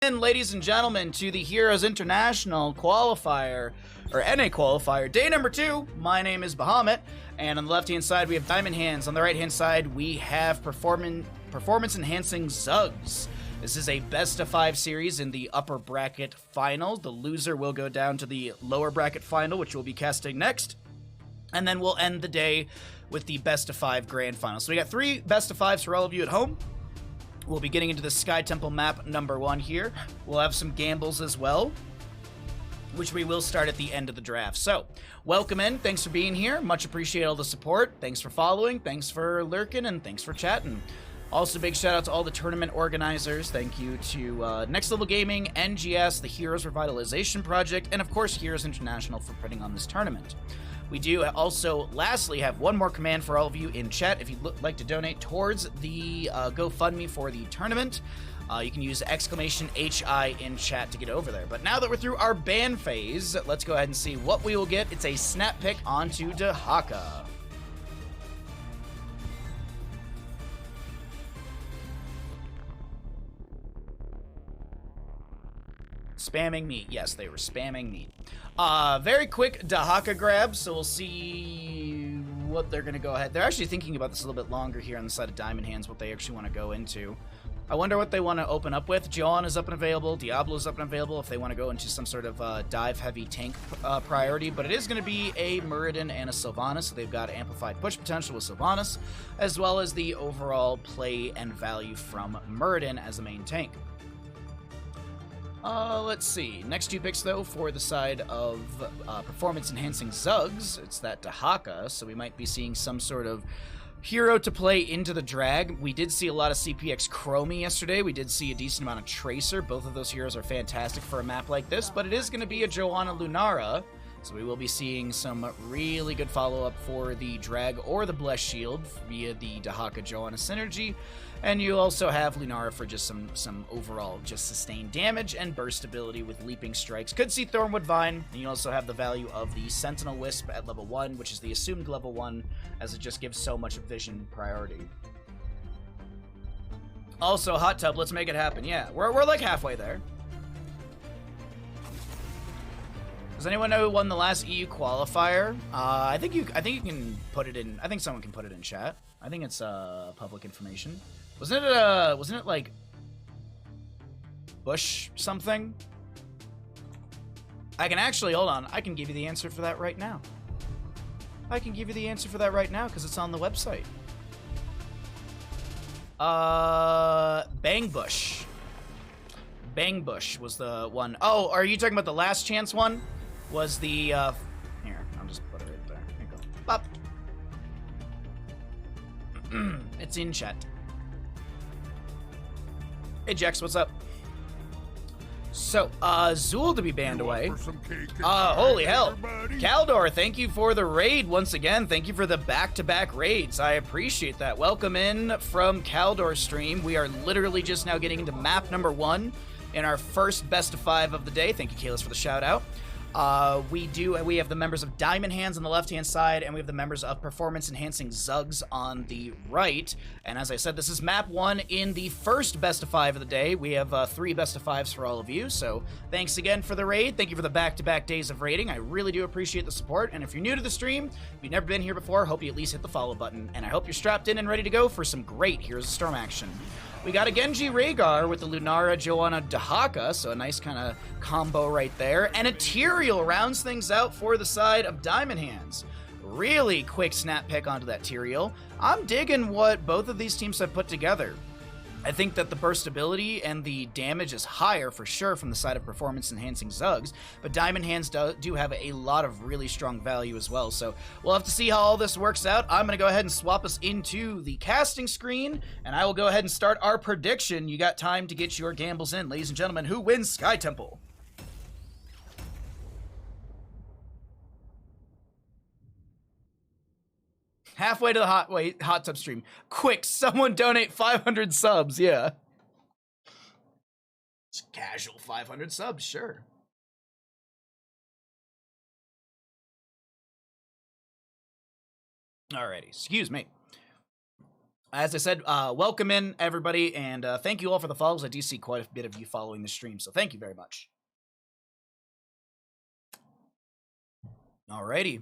in, ladies and gentlemen, to the Heroes International Qualifier, or NA Qualifier, day number 2. My name is Bahamut, and on the left-hand side, we have Diamond Hands. On the right-hand side, we have performance-enhancing Zugs. This is a best-of-5 series in the upper bracket final. The loser will go down to the lower bracket final, which we'll be casting next. And then we'll end the day with the best-of-5 grand final. So we got 3 best-of-5s for all of you at home. We'll be getting into the Sky Temple map number 1 here. We'll have some gambles as well, which we will start at the end of the draft. So, welcome in. Thanks for being here. Much appreciate all the support. Thanks for following. Thanks for lurking, and thanks for chatting. Also, big shout out to all the tournament organizers. Thank you to Next Level Gaming, NGS, the Heroes Revitalization Project, and of course, Heroes International for putting on this tournament. We do also, lastly, have one more command for all of you in chat. If you'd like to donate towards the GoFundMe for the tournament, you can use !HI in chat to get over there. But now that we're through our ban phase, let's go ahead and see what we will get. It's a snap pick onto Dahaka. Spamming meat. Yes, they were spamming meat. Very quick Dahaka grab, so we'll see what they're going to go ahead. They're actually thinking about this a little bit longer here on the side of Diamond Hands, what they actually want to go into. I wonder what they want to open up with. Joanna's up and available. Diablo's up and available if they want to go into some sort of dive-heavy tank priority. But it is going to be a Muradin and a Sylvanas, so they've got amplified push potential with Sylvanas, as well as the overall play and value from Muradin as a main tank. Let's see. Next 2 picks, though, for the side of performance-enhancing Zugs. It's that Dahaka, so we might be seeing some sort of hero to play into the drag. We did see a lot of CPX Chromie yesterday. We did see a decent amount of Tracer. Both of those heroes are fantastic for a map like this, but it is going to be a Joanna Lunara, so we will be seeing some really good follow-up for the drag or the Blessed Shield via the Dahaka Joanna synergy. And you also have Lunara for just some overall just sustained damage and burst ability with leaping strikes. Could see Thornwood Vine, and you also have the value of the Sentinel Wisp at level 1, which is the assumed level 1, as it just gives so much vision priority. Also, Hot Tub, let's make it happen. Yeah, we're like halfway there. Does anyone know who won the last EU qualifier? I think you can put it in. I think someone can put it in chat. I think it's public information. Wasn't it like Bush something? I can actually, hold on, I can give you the answer for that right now. I can give you the answer for that right now because it's on the website. Bang Bush. Bang Bush was the one. Oh, are you talking about the last chance one? Was the, here, I'll just put it right there. Here you go. Pop. It's in chat. Hey, Jex, what's up? So, Zool to be banned away. Holy hell. Kaldor, thank you for the raid once again. Thank you for the back-to-back raids. I appreciate that. Welcome in from Kaldor stream. We are literally just now getting into map number 1 in our first best-of-5 of the day. Thank you, Kalis, for the shout-out. We have the members of Diamond Hands on the left-hand side, and we have the members of Performance-Enhancing Zugs on the right. And as I said, this is map 1 in the first best-of-5 of the day. We have 3 best-of-5s for all of you, so thanks again for the raid. Thank you for the back-to-back days of raiding. I really do appreciate the support, and if you're new to the stream, if you've never been here before, hope you at least hit the follow button, and I hope you're strapped in and ready to go for some great Heroes of Storm action. We got a Genji Rhaegar with the Lunara Joanna Dahaka, so a nice kind of combo right there. And a Tyrael rounds things out for the side of Diamond Hands. Really quick snap pick onto that Tyrael. I'm digging what both of these teams have put together. I think that the burst ability and the damage is higher for sure from the side of performance-enhancing Zugs, but Diamond Hands do have a lot of really strong value as well, so we'll have to see how all this works out. I'm going to go ahead and swap us into the casting screen, and I will go ahead and start our prediction. You got time to get your gambles in. Ladies and gentlemen, who wins Sky Temple? Halfway to the hot tub stream. Quick, someone donate 500 subs, yeah. Just casual 500 subs, sure. Alrighty, excuse me. As I said, welcome in, everybody, and thank you all for the follows. I do see quite a bit of you following the stream, so thank you very much. Alrighty.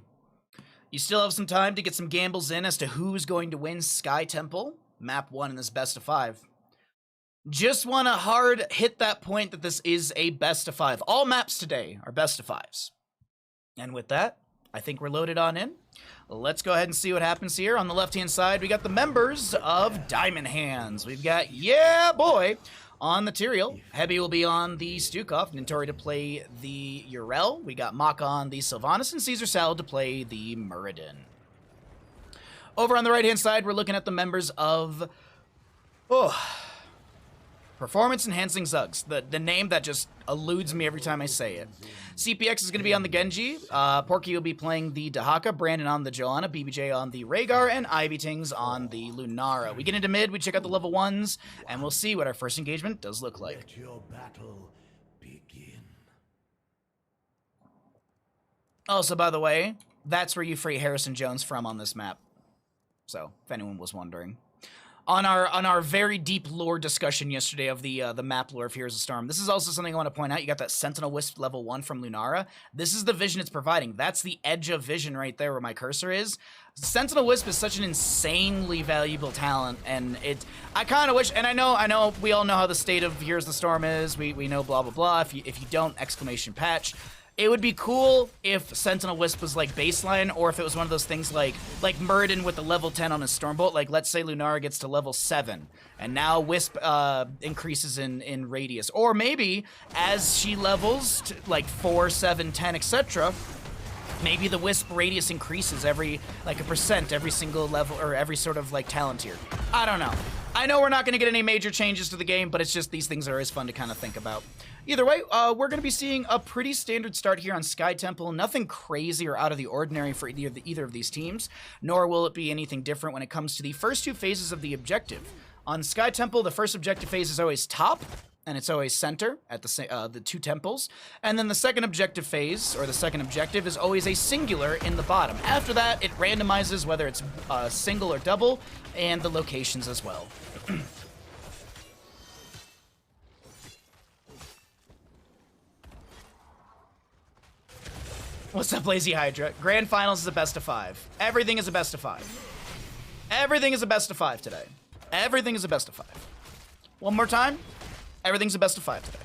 You still have some time to get some gambles in as to who's going to win Sky Temple, map 1 in this best of 5. Just want to hard hit that point that this is a best of 5. All maps today are best of 5s. And with that, I think we're loaded on in. Let's go ahead and see what happens here. On the left-hand side, we got the members of Diamond Hands. We've got, yeah, boy, on the Tyrael. Heavy will be on the Stukov. Nintori to play the Urel. We got Maka on the Sylvanas, and Caesar Salad to play the Muradin. Over on the right-hand side, we're looking at the members of... Performance Enhancing Zugs, the name that just eludes me every time I say it. CPX is going to be on the Genji, Porky will be playing the Dahaka, Brandon on the Joanna, BBJ on the Rhaegar, and Ivy Tings on the Lunara. We get into mid, we check out the level 1s, and we'll see what our first engagement does look like. Let your battle begin. Also, by the way, that's where you free Harrison Jones from on this map. So, if anyone was wondering. On our very deep lore discussion yesterday of the map lore of Heroes of Storm, this is also something I want to point out. You got that Sentinel Wisp level 1 from Lunara. This is the vision it's providing. That's the edge of vision right there where my cursor is. Sentinel Wisp is such an insanely valuable talent, and I kind of wish, and I know we all know how the state of Heroes of the Storm is. We know blah blah blah. If you don't, exclamation patch. It would be cool if Sentinel Wisp was like baseline, or if it was one of those things like Muradin with the level 10 on his Stormbolt. Like, let's say Lunara gets to level 7, and now Wisp increases in radius. Or maybe, as she levels to like 4, 7, 10, etc., maybe the Wisp radius increases every, like, 1% every single level, or every sort of, like, talent tier. I don't know. I know we're not going to get any major changes to the game, but it's just these things are always fun to kind of think about. Either way, we're going to be seeing a pretty standard start here on Sky Temple. Nothing crazy or out of the ordinary for either of these teams, nor will it be anything different when it comes to the first 2 phases of the objective. On Sky Temple, the first objective phase is always top, and it's always center at the 2 temples. And then the second objective phase, or the second objective, is always a singular in the bottom. After that, it randomizes whether it's single or double, and the locations as well. What's up, Lazy Hydra? Grand Finals is a best of 5. Everything is a best of 5. Everything is a best of 5 today. Everything is a best of 5. One more time. Everything's a best of 5 today.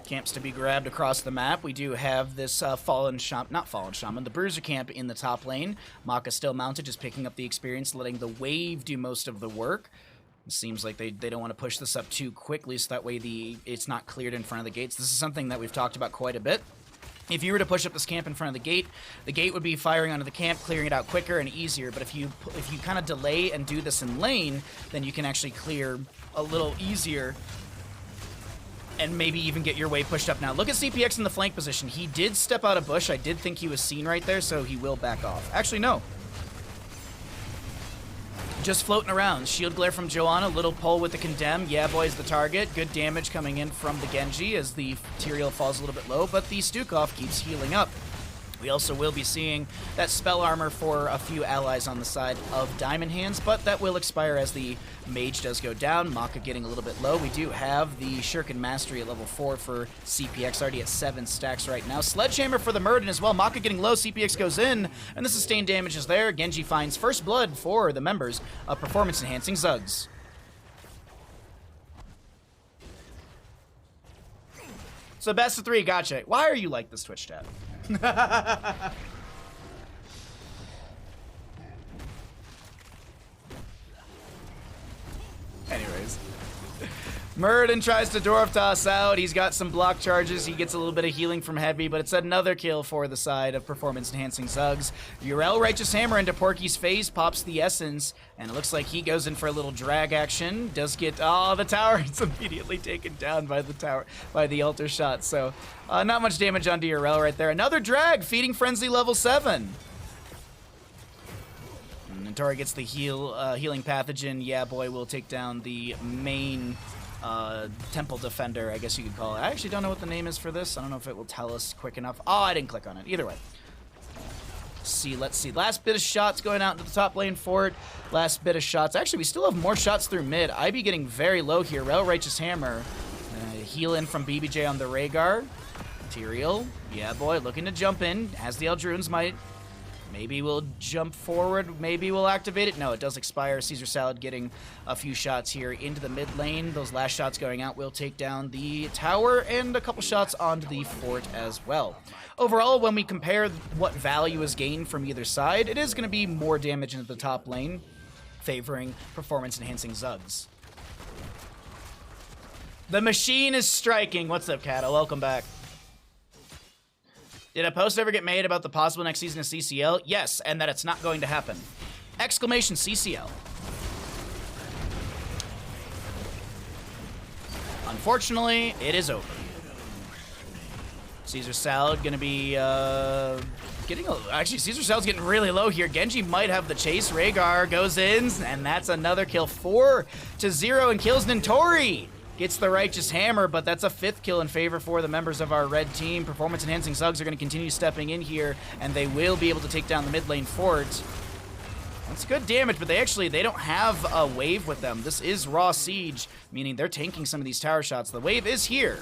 Camps to be grabbed across the map. We do have this not Fallen Shaman, the Bruiser camp in the top lane. Maka still mounted, just picking up the experience, letting the wave do most of the work. It seems like they don't want to push this up too quickly, so that way it's not cleared in front of the gates. This is something that we've talked about quite a bit. If you were to push up this camp in front of the gate would be firing onto the camp, clearing it out quicker and easier. But if you kind of delay and do this in lane, then you can actually clear a little easier and maybe even get your way pushed up. Now, look at CPX in the flank position. He did step out of bush. I did think he was seen right there, so he will back off. Actually, no. Just floating around. Shield glare from Joanna. Little pull with the Condemn. Yeah, boy's the target. Good damage coming in from the Genji as the Tyrael falls a little bit low, but the Stukov keeps healing up. We also will be seeing that spell armor for a few allies on the side of Diamond Hands, but that will expire as the mage does go down. Maka getting a little bit low. We do have the Shuriken Mastery at level 4 for CPX, already at 7 stacks right now. Sledgehammer for the Muradin as well. Maka getting low. CPX goes in, and the sustained damage is there. Genji finds first blood for the members of Performance Enhancing Zugs. So best of 3, gotcha. Why are you like this, Twitch chat? Anyways, Muradin tries to dwarf toss out. He's got some block charges. He gets a little bit of healing from Heavy, but it's another kill for the side of Performance Enhancing Zugs. Urel Righteous Hammer into Porky's face, pops the Essence, and it looks like he goes in for a little drag action. Does get, the tower is immediately taken down by the tower, by the altar shot. So not much damage onto Urel right there. Another drag, Feeding Frenzy level 7. Tori gets the healing pathogen. Yeah, boy, will take down the main temple defender, I guess you could call it. I actually don't know what the name is for this. I don't know if it will tell us quick enough. Oh, I didn't click on it. Either way. Let's see. Last bit of shots going out into the top lane fort. Last bit of shots. Actually, we still have more shots through mid. IB getting very low here. Rel Righteous Hammer. Heal in from BBJ on the Rhaegar. Tyrael. Yeah, boy. Looking to jump in. Has the Eldrunes might. Maybe we'll jump forward. Maybe we'll activate it. No, it does expire. Caesar Salad getting a few shots here into the mid lane. Those last shots going out will take down the tower and a couple shots onto the fort as well. Overall, when we compare what value is gained from either side, it is going to be more damage into the top lane, favoring performance-enhancing Zuggs. The machine is striking. What's up, Kato? Welcome back. Did a post ever get made about the possible next season of CCL? Yes, and that it's not going to happen. Exclamation CCL. Unfortunately, it is over. Caesar Salad gonna be getting actually Caesar Salad's getting really low here. Genji might have the chase. Rhaegar goes in, and that's another kill. 4-0 and kills Nintori. Gets the Righteous Hammer, but that's a 5th kill in favor for the members of our red team. Performance-enhancing Zuggs are going to continue stepping in here, and they will be able to take down the mid lane fort. That's good damage, but they don't have a wave with them. This is raw siege, meaning they're tanking some of these tower shots. The wave is here.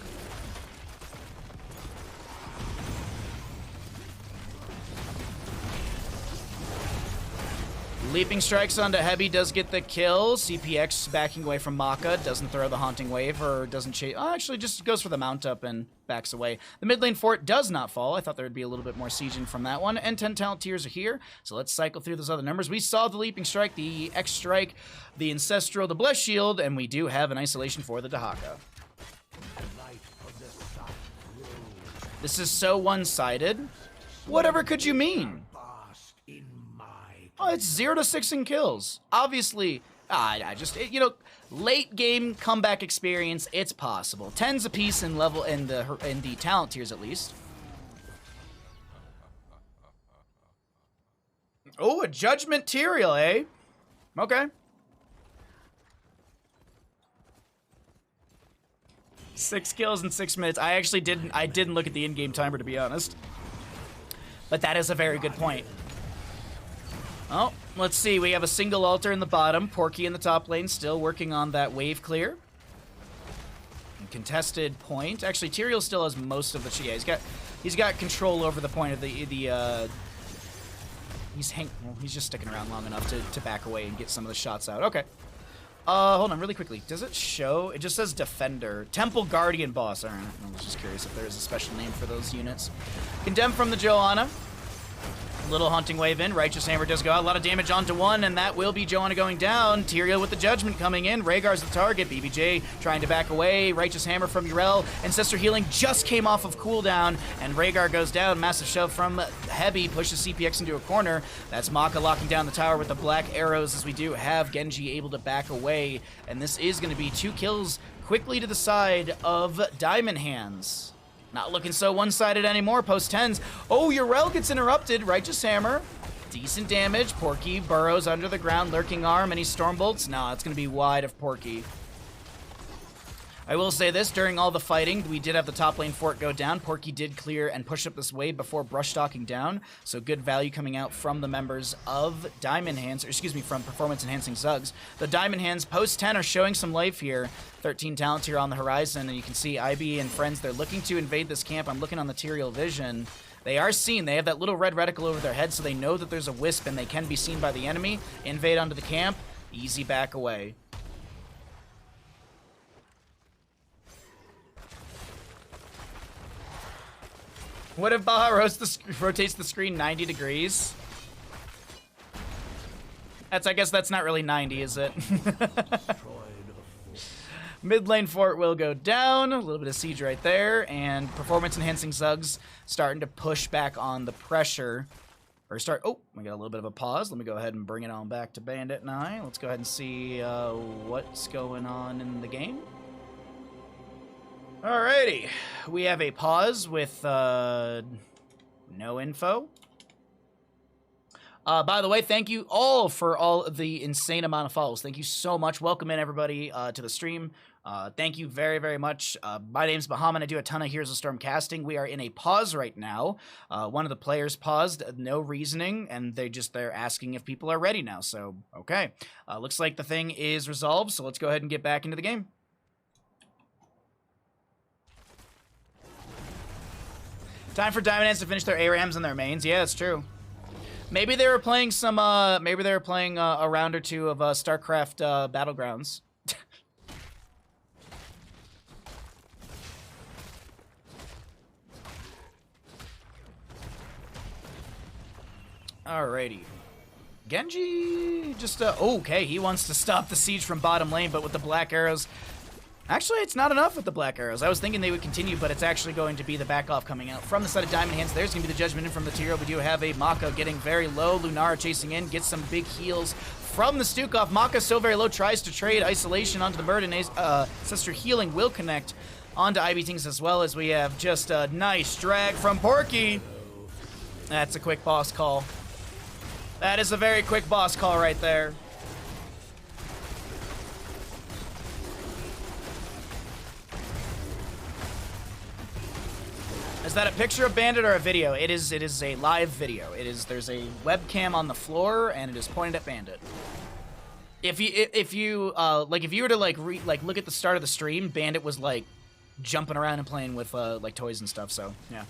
Leaping strikes onto Heavy does get the kill. CPX backing away from Maka, doesn't throw the Haunting Wave or doesn't chase. Oh, actually just goes for the mount up and backs away. The mid lane fort does not fall. I thought there would be a little bit more sieging from that one. And 10 talent tiers are here. So let's cycle through those other numbers. We saw the Leaping Strike, the X Strike, the Ancestral, the Blessed Shield, and we do have an isolation for the Dahaka. This is so one-sided. Whatever could you mean? Oh, it's 0-6 in kills. Obviously, late game comeback experience. It's possible. 10s apiece in level in the talent tiers at least. Oh, a Judgment Tyrael, eh? Okay. 6 kills in 6 minutes. I didn't look at the in-game timer, to be honest. But that is a very good point. Oh, let's see. We have a single altar in the bottom. Porky in the top lane, still working on that wave clear. Contested point. Actually, Tyrael still has most of the. Yeah, he's got control over the point of the. He's just sticking around long enough to back away and get some of the shots out. Okay. Hold on, really quickly. Does it show? It just says Defender. Temple Guardian Boss. All right. I was just curious if there is a special name for those units. Condemned from the Johanna. Little Haunting Wave in. Righteous Hammer does go out. A lot of damage onto one, and that will be Johanna going down. Tyrael with the Judgment coming in. Rhaegar's the target. BBJ trying to back away. Righteous Hammer from Urel. Ancestor Healing just came off of cooldown, and Rhaegar goes down. Massive shove from Heavy. Pushes CPX into a corner. That's Maka locking down the tower with the black arrows, as we do have Genji able to back away. And this is going to be 2 kills quickly to the side of Diamond Hands. Not looking so one-sided anymore. Post 10s. Oh, Urel gets interrupted. Righteous Hammer. Decent damage. Porky burrows under the ground. Lurking Arm. Any Stormbolts? No, it's going to be wide of Porky. I will say this. During all the fighting, we did have the top lane fort go down. Porky did clear and push up this wave before brush-stalking down. So good value coming out from the members of Diamond Hands. Or excuse me, from performance-enhancing Zuggs. The Diamond Hands post 10 are showing some life here. 13 talents here on the horizon, and you can see IB and friends, they're looking to invade this camp. I'm looking on the Tyrael vision. They are seen. They have that little red reticle over their head, so they know that there's a wisp and they can be seen by the enemy. Invade onto the camp. Easy back away. What if Baha rotates the screen 90 degrees? I guess that's not really 90, is it? Mid lane fort will go down. A little bit of siege right there. And performance-enhancing Zuggs starting to push back on the pressure. Oh, we got a little bit of a pause. Let me go ahead and bring it on back to Bandit and I. Let's go ahead and see what's going on in the game. Alrighty. We have a pause with no info. By the way, thank you all for all of the insane amount of follows. Thank you so much. Welcome in, everybody, to the stream. Thank you very, very much. My name's Bahamut. I do a ton of Heroes of Storm casting. We are in a pause right now. One of the players paused, no reasoning, and they're asking if people are ready now. So, okay. Looks like the thing is resolved, so let's go ahead and get back into the game. Time for Diamond Hands to finish their ARAMs and their mains. Yeah, that's true. Maybe they were playing some, maybe they were playing a round or two of StarCraft Battlegrounds. Alrighty. Genji just, okay, he wants to stop the siege from bottom lane, but with the black arrows... Actually, it's not enough with the black arrows. I was thinking they would continue, but it's actually going to be the back off coming out. From the side of Diamond Hands, there's going to be the Judgment in from the Tyrael. We do have a Maka getting very low. Lunara chasing in, gets some big heals from the Stukov. Maka so very low, tries to trade Isolation onto the Bird, and Sister Healing will connect onto Ivy Things as well, as we have just a nice drag from Porky. That's a quick boss call. That is a very quick boss call right there. Is that a picture of Bandit or a video? It is a live video. There's a webcam on the floor and it is pointed at Bandit. If you were to look at the start of the stream, Bandit was like jumping around and playing with like toys and stuff, so yeah.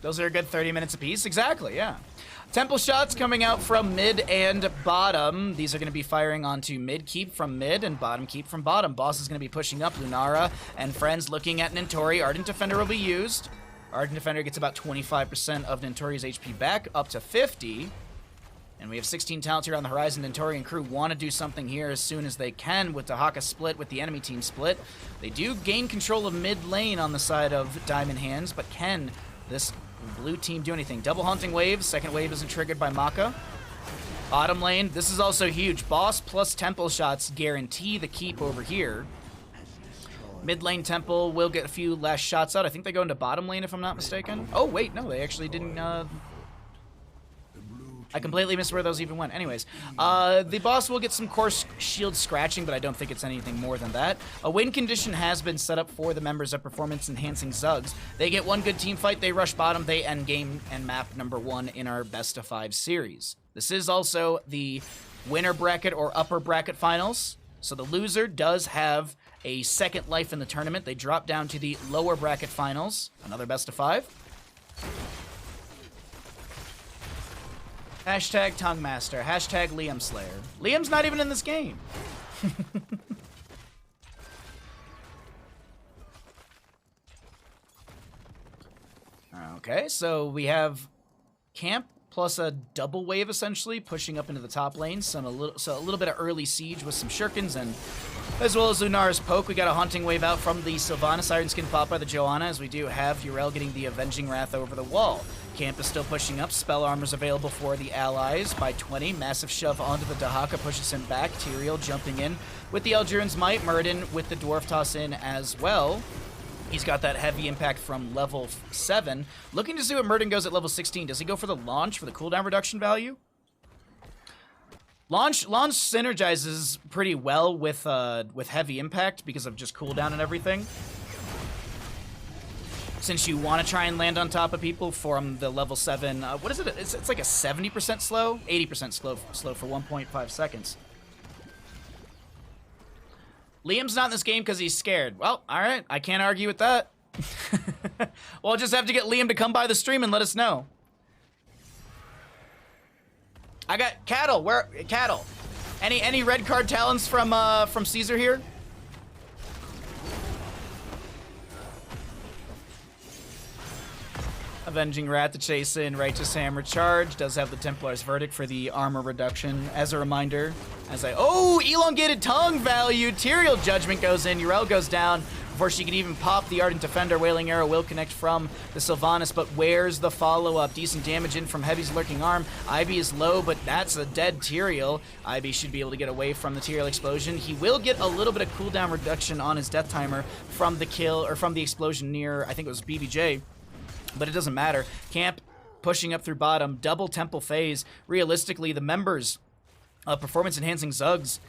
Those are a good 30 minutes apiece. Exactly, yeah. Temple shots coming out from mid and bottom. These are going to be firing onto mid keep from mid and bottom keep from bottom. Boss is going to be pushing up. Lunara and friends looking at Nintori. Ardent Defender will be used. Ardent Defender gets about 25% of Nintori's HP back, up to 50. And we have 16 talents here on the horizon. Nintori and crew want to do something here as soon as they can with the Haka split, with the enemy team split. They do gain control of mid lane on the side of Diamond Hands, but can this blue team do anything? Double Haunting Wave. Second wave isn't triggered by Maka. Bottom lane. This is also huge. Boss plus Temple shots guarantee the keep over here. Mid lane Temple will get a few last shots out. I think they go into bottom lane if I'm not mistaken. Oh, wait. No, they actually didn't... I completely missed where those even went. Anyways, the boss will get some course shield scratching, but I don't think it's anything more than that. A win condition has been set up for the members of Performance Enhancing Zugs. They get one good team fight, they rush bottom, they end game and map #1 in our best of 5 series. This is also the winner bracket or upper bracket finals, so the loser does have a second life in the tournament. They drop down to the lower bracket finals, another best of 5. Hashtag Tongue Master. Hashtag Liam Slayer. Liam's not even in this game. Okay, so we have camp plus a double wave essentially pushing up into the top lane. So a little bit of early siege with some shurikens, and as well as Lunara's poke. We got a haunting wave out from the Sylvanas. Iron Skin pop by the Joanna, as we do have Yrel getting the Avenging Wrath over the wall. Camp is still pushing up. Spell armor's available for the allies by 20. Massive shove onto the Dahaka pushes him back. Tyrael jumping in with the Elduran's Might. Murden with the Dwarf Toss in as well. He's got that heavy impact from level 7. Looking to see what Murden goes at level 16. Does he go for the launch for the cooldown reduction value? Launch synergizes pretty well with heavy impact because of just cooldown and everything. Since you want to try and land on top of people from the level 7, what is it? It's like a 70% slow? 80% slow for 1.5 seconds. Liam's not in this game because he's scared. Well, alright, I can't argue with that. We'll just have to get Liam to come by the stream and let us know. I got Cattle. Where Cattle? Any red card talents from Caesar here? Avenging Rat to chase in, Righteous Hammer charge. Does have the Templar's Verdict for the armor reduction. As a reminder, oh, elongated tongue value. Tyrael Judgment goes in. Yrel goes down before she can even pop the Ardent Defender. Wailing Arrow will connect from the Sylvanas, but where's the follow-up? Decent damage in from Heavy's Lurking Arm. Ivy is low, but that's a dead Tyrael. Ivy should be able to get away from the Tyrael explosion. He will get a little bit of cooldown reduction on his death timer from the kill, or from the explosion near, I think it was BBJ. but it doesn't matter. Camp pushing up through bottom, double temple phase. Realistically, the members of performance-enhancing Zugs,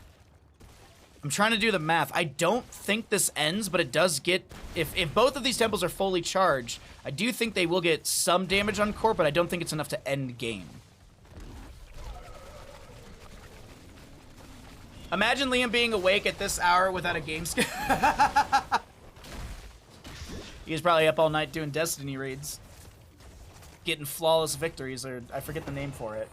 I'm trying to do the math. I don't think this ends, but it does get... If both of these temples are fully charged, I do think they will get some damage on core, but I don't think it's enough to end game. Imagine Liam being awake at this hour without a game skill. He was probably up all night doing Destiny raids. Getting flawless victories, or I forget the name for it.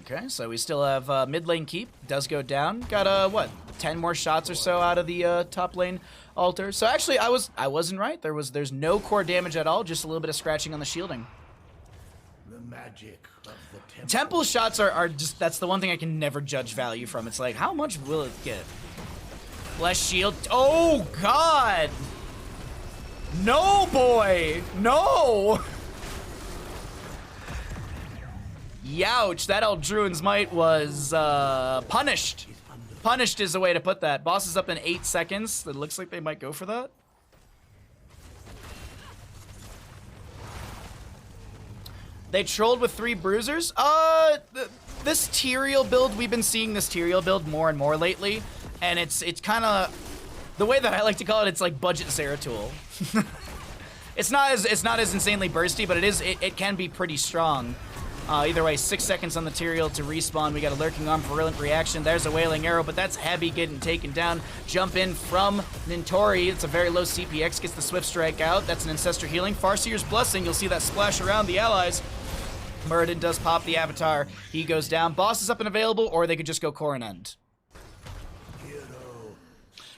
Okay, so we still have mid lane keep. Does go down. Got, what, 10 more shots or so out of the top lane altar. So actually, I wasn't right. There's no core damage at all, just a little bit of scratching on the shielding. The magic of the Temple shots are just, that's the one thing I can never judge value from. It's like, how much will it get? Less shield. Oh, God. No, boy. No. Youch, that Eldruin's Might was punished. Punished is the way to put that. Boss is up in 8 seconds. It looks like they might go for that. They trolled with 3 bruisers. This Tyrael build, we've been seeing this Tyrael build more and more lately, and it's kind of the way that I like to call it. It's like budget Zeratul. It's not as insanely bursty, but it can be pretty strong. Either way, 6 seconds on the Tyrael to respawn. We got a Lurking Arm, Virulent Reaction. There's a Wailing Arrow, but that's Heavy getting taken down. Jump in from Nintori. It's a very low CPX. Gets the Swift Strike out. That's an Ancestor Healing. Farseer's Blessing. You'll see that splash around the allies. Muradin does pop the Avatar. He goes down. Boss is up and available, or they could just go core and end.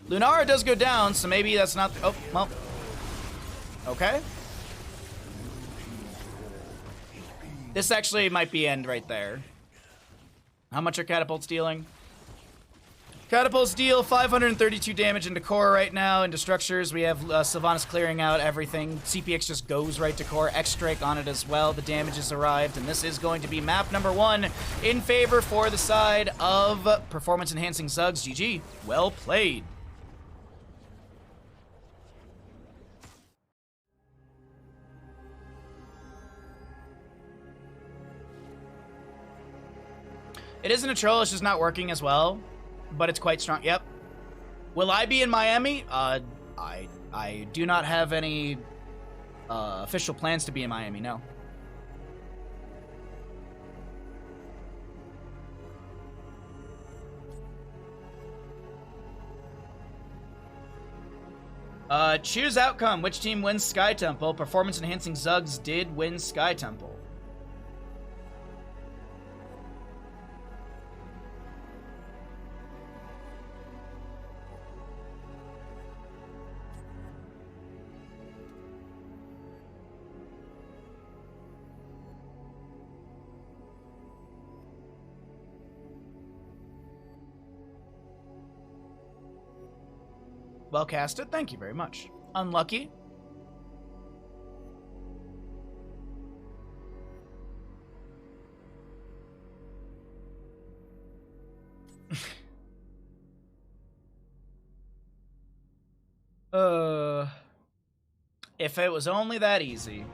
Lunara does go down, so maybe that's not... Oh, well. Okay. This actually might be end right there. How much are catapults dealing? Catapults deal 532 damage into core right now. Into structures, we have Sylvanas clearing out everything. CPX just goes right to core. X-Strike on it as well. The damage has arrived, and this is going to be map number 1 in favor for the side of performance-enhancing Zugs. GG. Well played. It isn't a troll, it's just not working as well, but it's quite strong. Yep. Will I be in Miami? I do not have any official plans to be in Miami, no. Choose outcome. Which team wins Sky Temple? Performance enhancing Zugs did win Sky Temple. Well casted, thank you very much. Unlucky. If it was only that easy.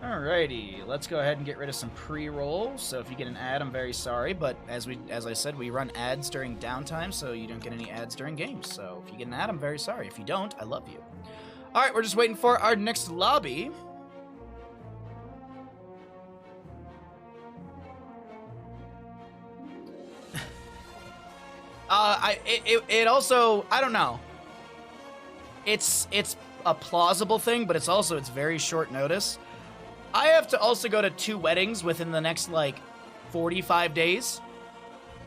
Alrighty, let's go ahead and get rid of some pre-rolls. So if you get an ad, I'm very sorry, but as I said, we run ads during downtime, so you don't get any ads during games. So if you get an ad, I'm very sorry. If you don't, I love you. Alright, we're just waiting for our next lobby. It also, I don't know. It's a plausible thing, but it's very short notice. I have to also go to 2 weddings within the next, like, 45 days.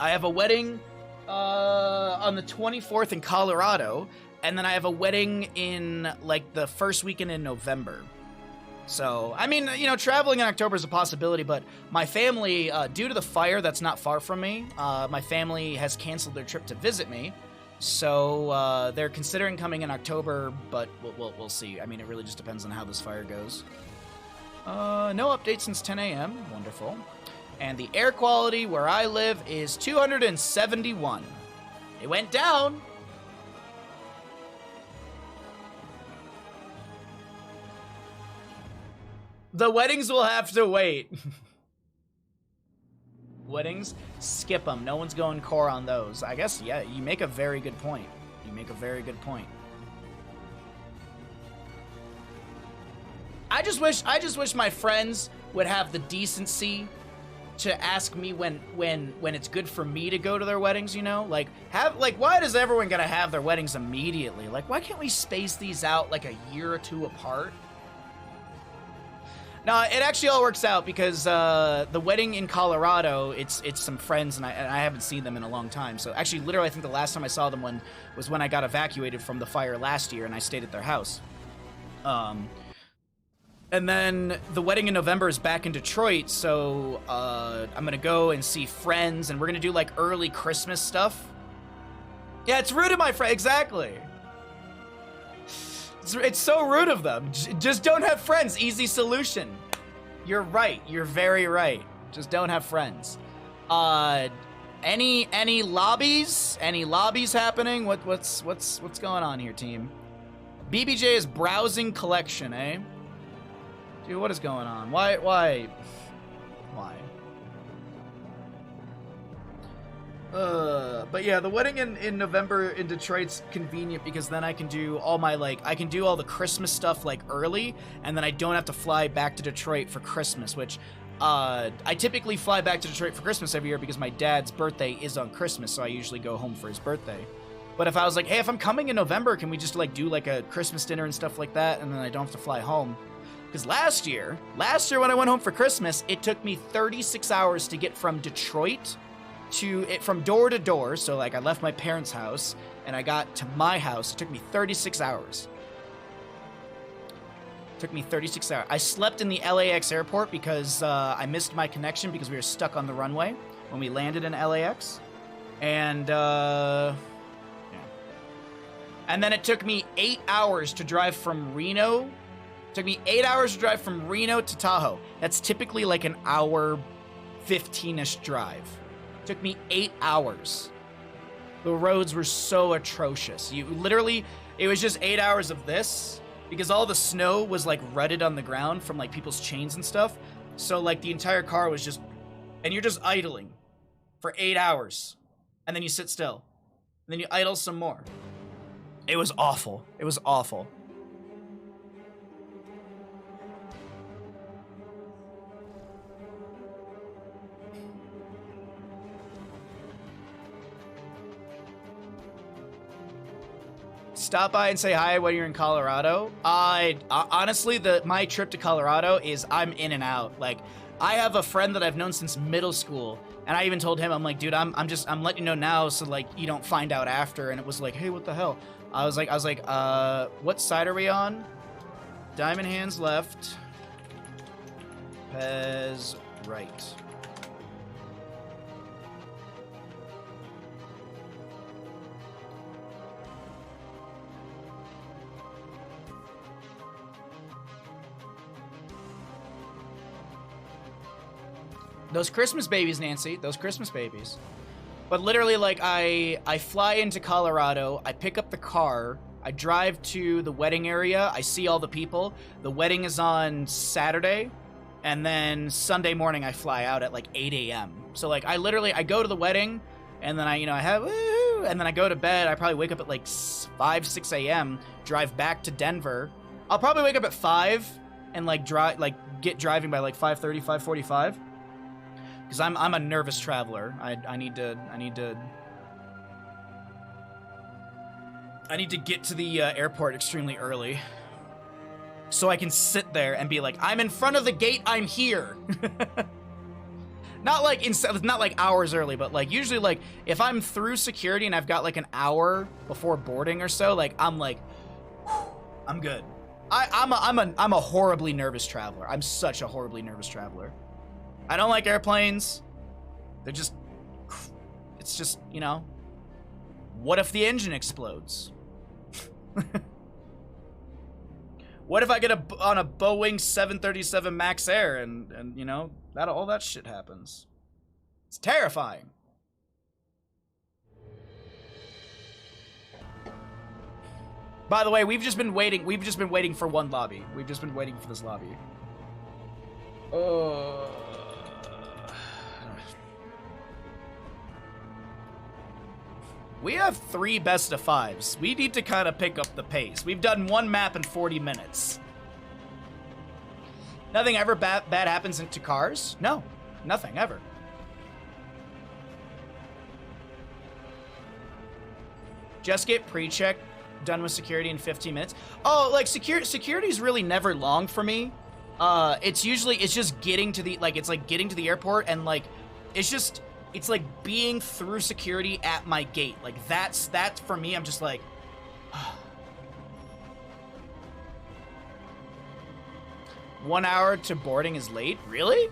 I have a wedding on the 24th in Colorado, and then I have a wedding in, like, the first weekend in November. So, I mean, you know, traveling in October is a possibility, but my family, due to the fire that's not far from me, my family has canceled their trip to visit me. So, they're considering coming in October, but we'll see. I mean, it really just depends on how this fire goes. No update since 10 a.m. Wonderful. And the air quality where I live is 271. It went down. The weddings will have to wait. Weddings, skip them. No one's going core on those. I guess, yeah, you make a very good point. You make a very good point. I just wish my friends would have the decency to ask me when it's good for me to go to their weddings, you know? Like, why does everyone gotta have their weddings immediately? Like, why can't we space these out like a year or two apart? No, it actually all works out because the wedding in Colorado, it's some friends, and I haven't seen them in a long time. So actually, literally, I think the last time I saw them was when I got evacuated from the fire last year, and I stayed at their house. And then the wedding in November is back in Detroit, so I'm gonna go and see friends, and we're gonna do like early Christmas stuff. Yeah, it's rude of my friend. Exactly. It's so rude of them. Just don't have friends. Easy solution. You're right. You're very right. Just don't have friends. Any lobbies? Any lobbies happening? What's going on here, team? BBJ is browsing collection, eh? Dude, what is going on? Why? But yeah, the wedding in November in Detroit's convenient because then I can do all my, I can do all the Christmas stuff, early, and then I don't have to fly back to Detroit for Christmas, which, I typically fly back to Detroit for Christmas every year because my dad's birthday is on Christmas, so I usually go home for his birthday. But if I was like, hey, if I'm coming in November, can we just, do, a Christmas dinner and stuff like that, and then I don't have to fly home? Because last year when I went home for Christmas, it took me 36 hours to get from Detroit from door to door. So I left my parents' house and I got to my house. It took me 36 hours. I slept in the LAX airport because I missed my connection because we were stuck on the runway when we landed in LAX. And yeah. And then it took me 8 hours to drive from Reno. It took me 8 hours to drive from Reno to Tahoe. That's typically an hour 15-ish drive. Took me 8 hours. The roads were so atrocious. It was just 8 hours of this because all the snow was rutted on the ground from people's chains and stuff. So the entire car was just, and you're just idling for 8 hours, and then you sit still, and then you idle some more. It was awful. It was awful. Stop by and say hi when you're in Colorado. Honestly, my trip to Colorado is I'm in and out. I have a friend that I've known since middle school, and I even told him, I'm like, dude, I'm letting you know now so you don't find out after. And it was hey, what the hell? I was like, what side are we on? Diamond hands left. Pez right. Those Christmas babies, Nancy. Those Christmas babies. But literally, I fly into Colorado, I pick up the car, I drive to the wedding area, I see all the people. The wedding is on Saturday, and then Sunday morning I fly out at 8 a.m. So I go to the wedding, and then I have, woo, and then I go to bed. I probably wake up at 5, 6 a.m., drive back to Denver. I'll probably wake up at 5 and get driving by 5:30, 5:45. Because I'm a nervous traveler. I need to get to the airport extremely early, so I can sit there and be I'm in front of the gate. I'm here. Not hours early, but usually if I'm through security and I've got an hour before boarding or so, I'm I'm good. I'm a horribly nervous traveler. I'm such a horribly nervous traveler. I don't like airplanes. It's just, what if the engine explodes? What if I get on a Boeing 737 MAX Air and all that shit happens? It's terrifying. By the way, we've just been waiting for one lobby. We've just been waiting for this lobby. We have 3 best of 5s. We need to kind of pick up the pace. We've done 1 map in 40 minutes. Nothing ever bad happens into cars? No, nothing ever. Just get pre-check done with security in 15 minutes. Oh, like security's really never long for me. It's just getting to the, like, it's like getting to the airport, and like it's like being through security at my gate. Like that's for me. I'm just like 1 hour to boarding is late? Really?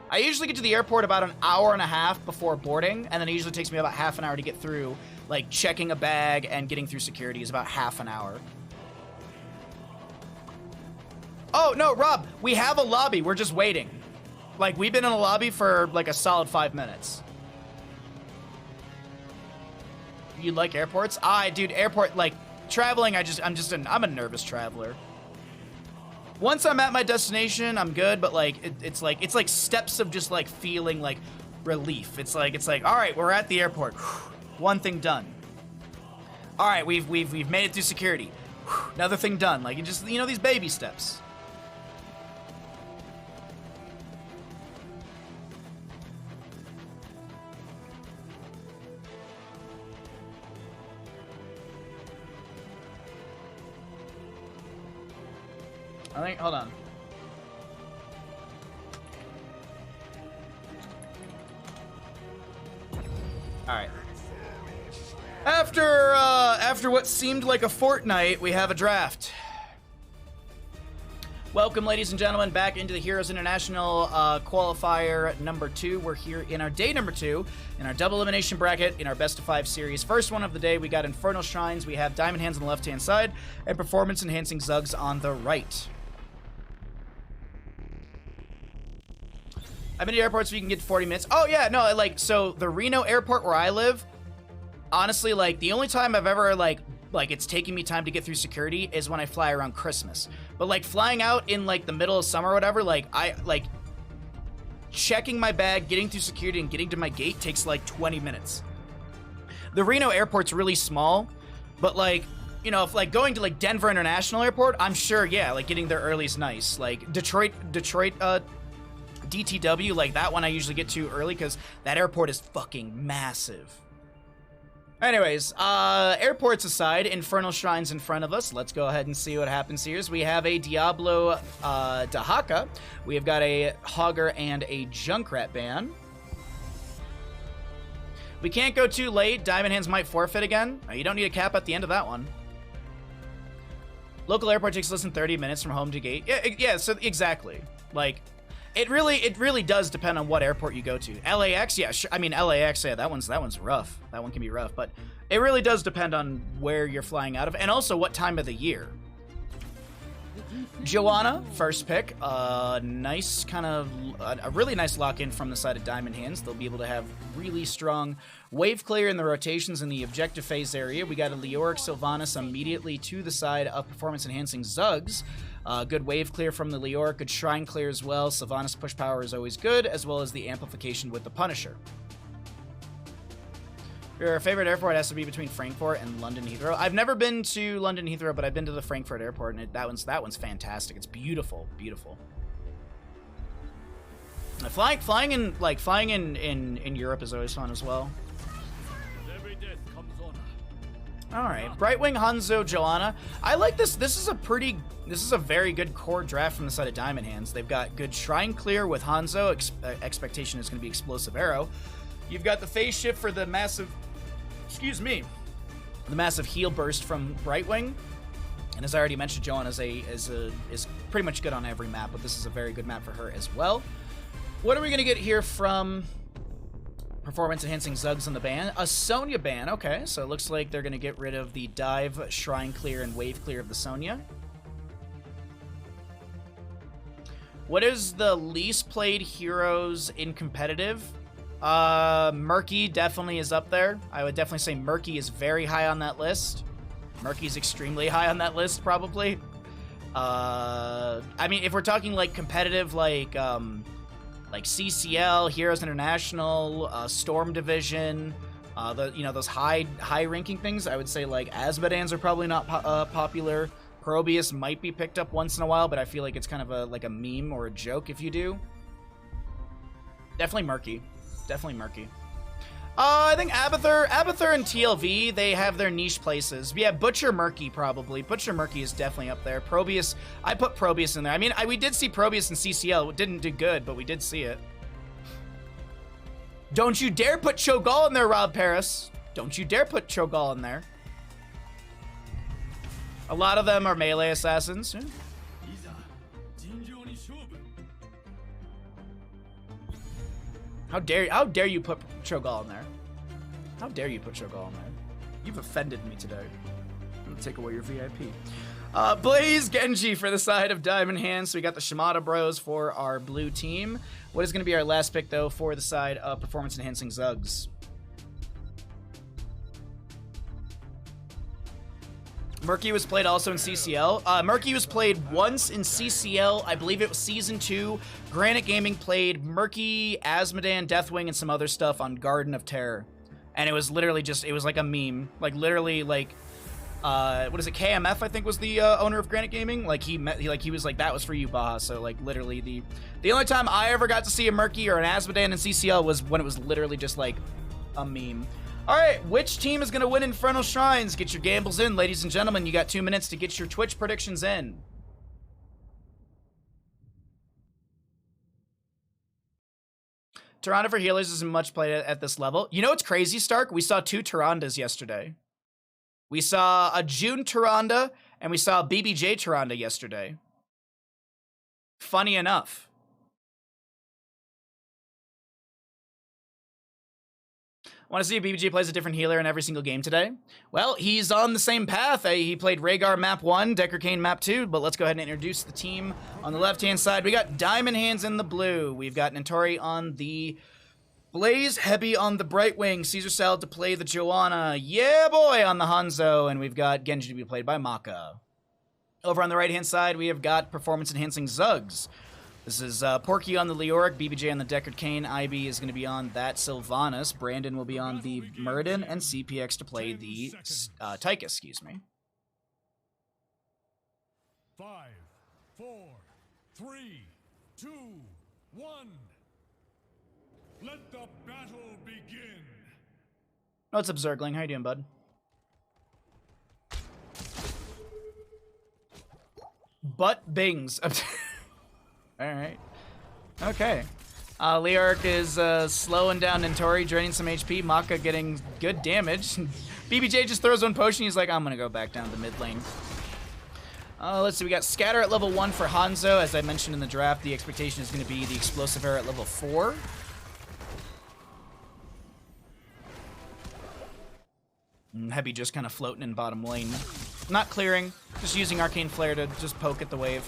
I usually get to the airport about an hour and a half before boarding, and then it usually takes me about half an hour to get through. Like, checking a bag and getting through security is about half an hour. Oh, no, Rob, we have a lobby. We're just waiting. Like, we've been in a lobby for, like, a solid 5 minutes. You like airports? Dude, airport, like, traveling, I'm a nervous traveler. Once I'm at my destination, I'm good, but, like, it's like steps of just, like, feeling, like, relief. It's like, all right, we're at the airport. One thing done. All right, we've made it through security. Another thing done. Like, just, you know, these baby steps. Hold on. All right. After what seemed like a fortnight, we have a draft. Welcome, ladies and gentlemen, back into the Heroes International Qualifier number 2. We're here in our day number 2, in our double elimination bracket, in our best of 5 series. First one of the day, we got Infernal Shrines. We have Diamond Hands on the left-hand side, and Performance Enhancing Zugs on the right. I've been to airports so you can get to 40 minutes. Oh, yeah, no, like, so the Reno airport where I live, honestly, like, the only time I've ever, like it's taking me time to get through security is when I fly around Christmas. But, like, flying out in, like, the middle of summer or whatever, like, checking my bag, getting through security, and getting to my gate takes, like, 20 minutes. The Reno airport's really small, but, like, you know, if, like, going to, like, Denver International Airport, I'm sure, yeah, like, getting there early is nice. Like, Detroit, DTW, like, that one I usually get to early because that airport is fucking massive. Anyways, airports aside, Infernal Shrines in front of us. Let's go ahead and see what happens here. So we have a Diablo Dahaka. We have got a Hogger and a Junkrat ban. We can't go too late. Diamond Hands might forfeit again. You don't need a cap at the end of that one. Local airport takes less than 30 minutes from home to gate. Yeah, so exactly. Like, it really does depend on what airport you go to. LAX, yeah, sure. I mean, LAX, yeah, that one's rough. That one can be rough, but it really does depend on where you're flying out of, and also what time of the year. Joanna, first pick. Nice kind of a really nice lock-in from the side of Diamond Hands. They'll be able to have really strong wave clear in the rotations in the objective phase area. We got a Leoric Sylvanas immediately to the side of performance-enhancing Zugs. Good wave clear from the Leoric, good shrine clear as well. Sylvanas push power is always good, as well as the amplification with the Punisher. Your favorite airport has to be between Frankfurt and London Heathrow. I've never been to London Heathrow, but I've been to the Frankfurt airport, and that one's fantastic. It's beautiful, beautiful. Flying in Europe is always fun as well. All right, Brightwing, Hanzo, Joanna. I like this. This is a very good core draft from the side of Diamond Hands. They've got good shrine clear with Hanzo. Expectation is going to be explosive arrow. You've got the phase shift for the massive, the massive heal burst from Brightwing. And as I already mentioned, Joanna is pretty much good on every map, but this is a very good map for her as well. What are we going to get here from Performance Enhancing Zugs on the ban? A Sonya ban. Okay, so it looks like they're going to get rid of the dive, shrine clear, and wave clear of the Sonya. What is the least played heroes in competitive? Murky definitely is up there. I would definitely say Murky is very high on that list. Murky's extremely high on that list, probably. I mean, if we're talking like competitive, like CCL, Heroes International, Storm Division, those high ranking things, I would say like Azmodans are probably not popular. Probius might be picked up once in a while, but I feel like it's kind of a meme or a joke if you do. Definitely Murky. Definitely Murky. I think Abathur and TLV, they have their niche places. Yeah, Butcher Murky probably. Butcher Murky is definitely up there. Probius, I put Probius in there. I mean, we did see Probius in CCL. It didn't do good, but we did see it. Don't you dare put Cho'Gall in there, Rob Paris. Don't you dare put Cho'Gall in there. A lot of them are melee assassins. Yeah. How dare you put Cho'Gall in there? How dare you put Cho'Gall in there? You've offended me today. I'm gonna take away your VIP. Blaze Genji for the side of Diamond Hands. So we got the Shimada Bros for our blue team. What is gonna be our last pick though for the side of Performance Enhancing Zugs? Murky was played also in CCL. Murky was played once in CCL. I believe it was Season 2. Granite Gaming played Murky, Azmodan, Deathwing, and some other stuff on Garden of Terror. And it was literally just, it was like a meme. Like, literally, like, what is it, KMF, I think, was the owner of Granite Gaming. Like, he was like, that was for you, Baha. So, like, literally, the only time I ever got to see a Murky or an Azmodan in CCL was when it was literally just, like, a meme. All right, which team is going to win Infernal Shrines? Get your gambles in, ladies and gentlemen. You got 2 minutes to get your Twitch predictions in. Tyrande for healers isn't much played at this level. You know what's crazy, Stark? We saw 2 Tyrandas yesterday. We saw a June Tyrande, and we saw a BBJ Tyrande yesterday. Funny enough. Want to see if BBG plays a different healer in every single game today? Well, he's on the same path. He played Rhaegar map 1, Decker Kane map 2, but let's go ahead and introduce the team. On the left-hand side, we got Diamond Hands in the blue. We've got Nantori on the Blaze, Hebi on the Brightwing, Caesar Salad to play the Joanna, yeah boy on the Hanzo, and we've got Genji to be played by Maka. Over on the right-hand side, we have got Performance Enhancing Zugs. This is Porky on the Leoric, BBJ on the Deckard Cain, IB is going to be on that Sylvanas, Brandon will be on the Muradin, and CPX to play the Tychus, excuse me. 5, 4, 3, 2, 1. Let the battle begin. What's up, Zergling? How you doing, bud? Butt Bings. Alright. Okay. Leoric is slowing down Nantori, draining some HP. Maka getting good damage. BBJ just throws one potion. He's like, I'm going to go back down to mid lane. Let's see. We got Scatter at level 1 for Hanzo. As I mentioned in the draft, the expectation is going to be the Explosive Air at level 4. Hebi just kind of floating in bottom lane. Not clearing. Just using Arcane Flare to just poke at the wave.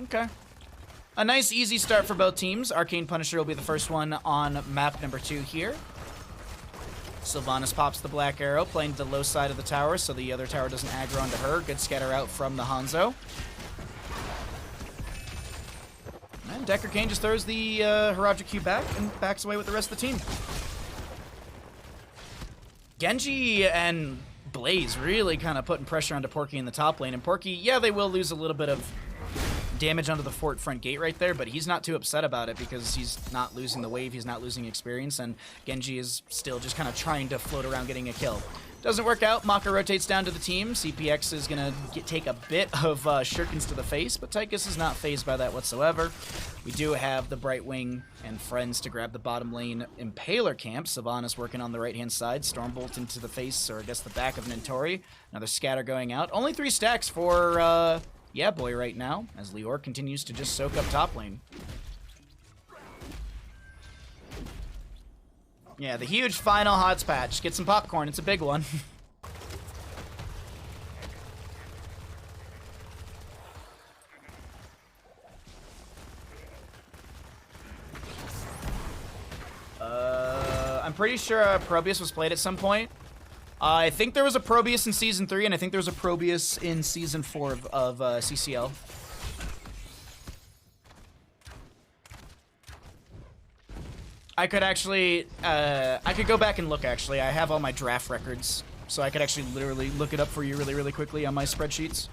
Okay. A nice, easy start for both teams. Arcane Punisher will be the first one on map number 2 here. Sylvanas pops the Black Arrow, playing to the low side of the tower so the other tower doesn't aggro onto her. Good scatter out from the Hanzo. And Deckard Cain just throws the Herodric Q back and backs away with the rest of the team. Genji and Blaze really kind of putting pressure onto Porky in the top lane. And Porky, yeah, they will lose a little bit of damage onto the fort front gate right there, but he's not too upset about it because he's not losing the wave, he's not losing experience, and Genji is still just kind of trying to float around getting a kill. Doesn't work out. Maka rotates down to the team. CPX is going to take a bit of shurikens to the face, but Tychus is not phased by that whatsoever. We do have the Brightwing and friends to grab the bottom lane Impaler camp. Sylvanas working on the right-hand side. Stormbolt into the face, or I guess the back of Nantori. Another scatter going out. Only 3 stacks for yeah boy right now, as Leor continues to just soak up top lane. Yeah, the huge final HOTS patch. Get some popcorn, it's a big one. I'm pretty sure Probius was played at some point. I think there was a Probius in Season 3, and I think there was a Probius in Season 4 of CCL. I could actually, I could go back and look, actually. I have all my draft records, so I could actually literally look it up for you really, really quickly on my spreadsheets.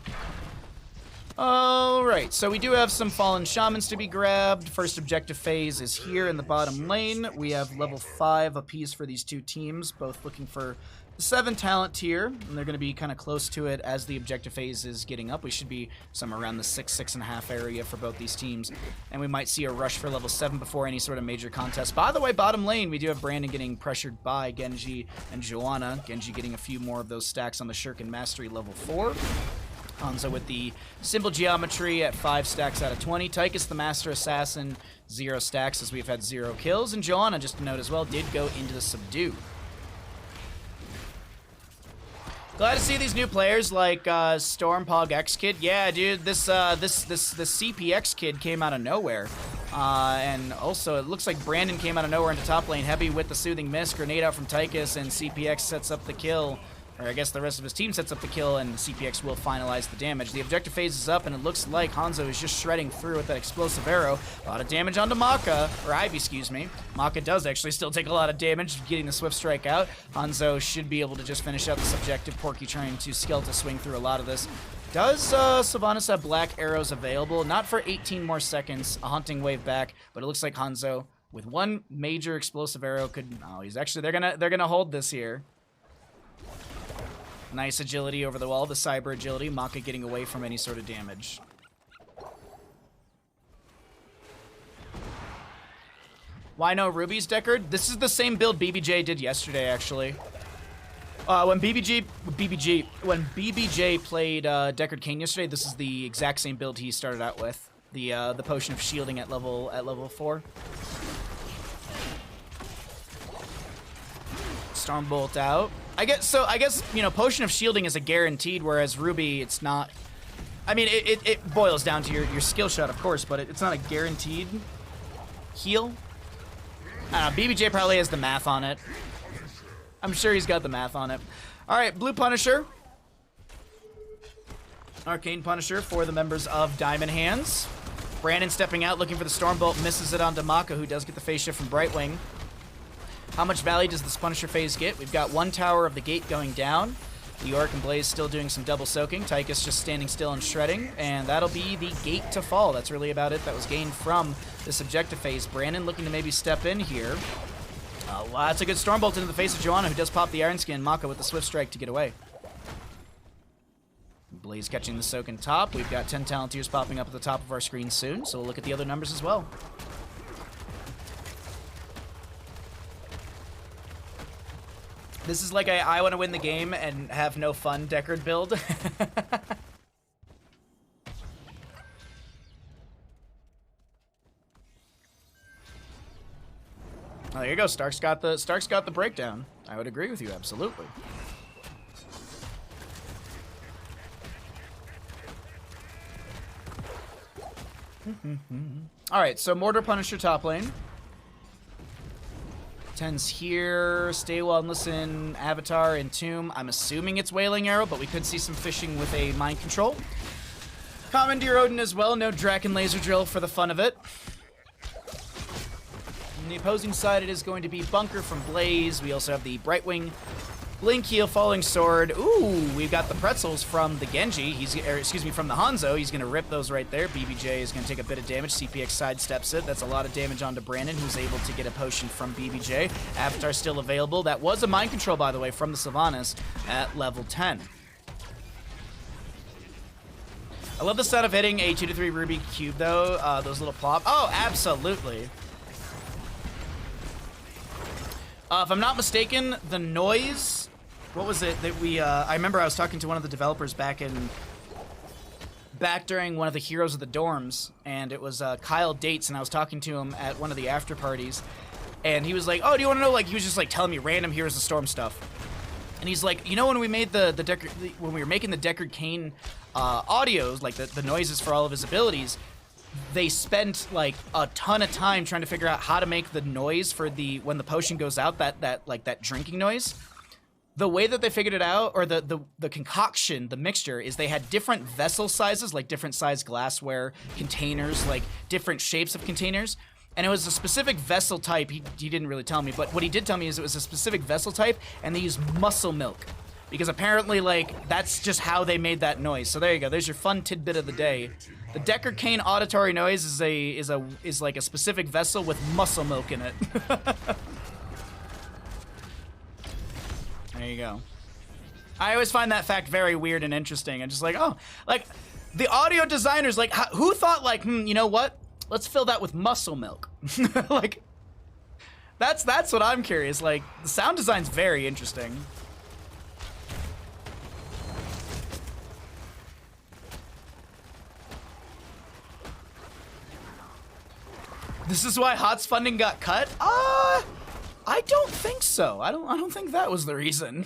Alright, so we do have some Fallen Shamans to be grabbed. First objective phase is here in the bottom lane. We have level 5 apiece for these two teams, both looking for the 7 talent tier, and they're going to be kind of close to it as the objective phase is getting up. We should be somewhere around the 6.5 area for both these teams, and we might see a rush for level 7 before any sort of major contest. By the way, bottom lane, we do have Brandon getting pressured by Genji and Joanna. Genji getting a few more of those stacks on the Shuriken Mastery level 4. Hanzo with the Simple Geometry at 5 stacks out of 20. Tychus, the Master Assassin, 0 stacks as we've had 0 kills. And Joanna, just to note as well, did go into the Subdue. Glad to see these new players like Stormpog X Kid. Yeah, dude, this CPX kid came out of nowhere. And also, it looks like Brandon came out of nowhere into top lane, heavy with the Soothing Mist, grenade out from Tychus, and CPX sets up the kill. Or I guess the rest of his team sets up the kill, and CPX will finalize the damage. The objective phase is up, and it looks like Hanzo is just shredding through with that explosive arrow. A lot of damage onto Maka, or Ivy, excuse me. Maka does actually still take a lot of damage, getting the Swift Strike out. Hanzo should be able to just finish out this objective. Porky trying to skeleton swing through a lot of this. Does Sylvanas have black arrows available? Not for 18 more seconds. A hunting wave back, but it looks like Hanzo, with one major explosive arrow, could... Oh, he's actually... They're gonna hold this here. Nice agility over the wall, the cyber agility. Maka getting away from any sort of damage. Why no Ruby's Deckard? This is the same build BBJ did yesterday, actually. When BBJ played Deckard Kane yesterday, this is the exact same build he started out with. The potion of shielding at level 4. Stormbolt out. I guess, you know, Potion of Shielding is a guaranteed, whereas Ruby, it's not. I mean, it boils down to your skill shot, of course, but it's not a guaranteed heal. I don't know, BBJ probably has the math on it. I'm sure he's got the math on it. All right, Blue Punisher. Arcane Punisher for the members of Diamond Hands. Brandon stepping out, looking for the Stormbolt, misses it onto Maka, who does get the phase shift from Brightwing. How much value does this Punisher phase get? We've got one tower of the gate going down. The Orc and Blaze still doing some double soaking. Tychus just standing still and shredding. And that'll be the gate to fall. That's really about it that was gained from this objective phase. Brandon looking to maybe step in here. That's a good Stormbolt into the face of Joanna, who does pop the Iron Skin. Maka with the Swift Strike to get away. Blaze catching the soak in top. We've got 10 Talontiers popping up at the top of our screen soon, so we'll look at the other numbers as well. This is like I want to win the game and have no fun Deckard build. Oh, there you go. Stark's got the breakdown. I would agree with you, absolutely. All right, so Mortar Punisher top lane. 10's here, Stay Well and Listen, Avatar, and Tomb. I'm assuming it's Wailing Arrow, but we could see some fishing with a Mind Control. Commandeer Odin as well, no Draken Laser Drill for the fun of it. On the opposing side, it is going to be Bunker from Blaze. We also have the Brightwing, Blink Heel, Falling Sword. Ooh, we've got the Pretzels from the Genji. From the Hanzo. He's going to rip those right there. BBJ is going to take a bit of damage. CPX sidesteps it. That's a lot of damage onto Brandon, who's able to get a potion from BBJ. Avatar still available. That was a Mind Control, by the way, from the Sylvanas at level 10. I love the sound of hitting a 2-3 Ruby cube, though. Those little plop. Oh, absolutely. If I'm not mistaken, the noise... What was it that we... I remember I was talking to one of the developers back during one of the Heroes of the Dorms, and it was Kyle Dates, and I was talking to him at one of the after parties, and he was like, oh, do you want to know, like, he was just, like, telling me random Heroes of the Storm stuff. And he's like, you know, when we made when we were making the Deckard Kane audios, like the noises for all of his abilities, they spent like a ton of time trying to figure out how to make the noise for when the potion goes out, that drinking noise. The way that they figured it out, or the concoction, the mixture, is they had different vessel sizes, like different size glassware containers, like different shapes of containers. And it was a specific vessel type. He didn't really tell me, but what he did tell me is it was a specific vessel type, and they used muscle milk. Because apparently, like, that's just how they made that noise. So there you go. There's your fun tidbit of the day. The Deckard Cain auditory noise is like a specific vessel with muscle milk in it. There you go. I always find that fact very weird and interesting. And just like, oh, like, the audio designers, like, who thought, like, you know what? Let's fill that with muscle milk. Like, that's what I'm curious. Like, the sound design's very interesting. This is why HOTS funding got cut? I don't think so. I don't think that was the reason.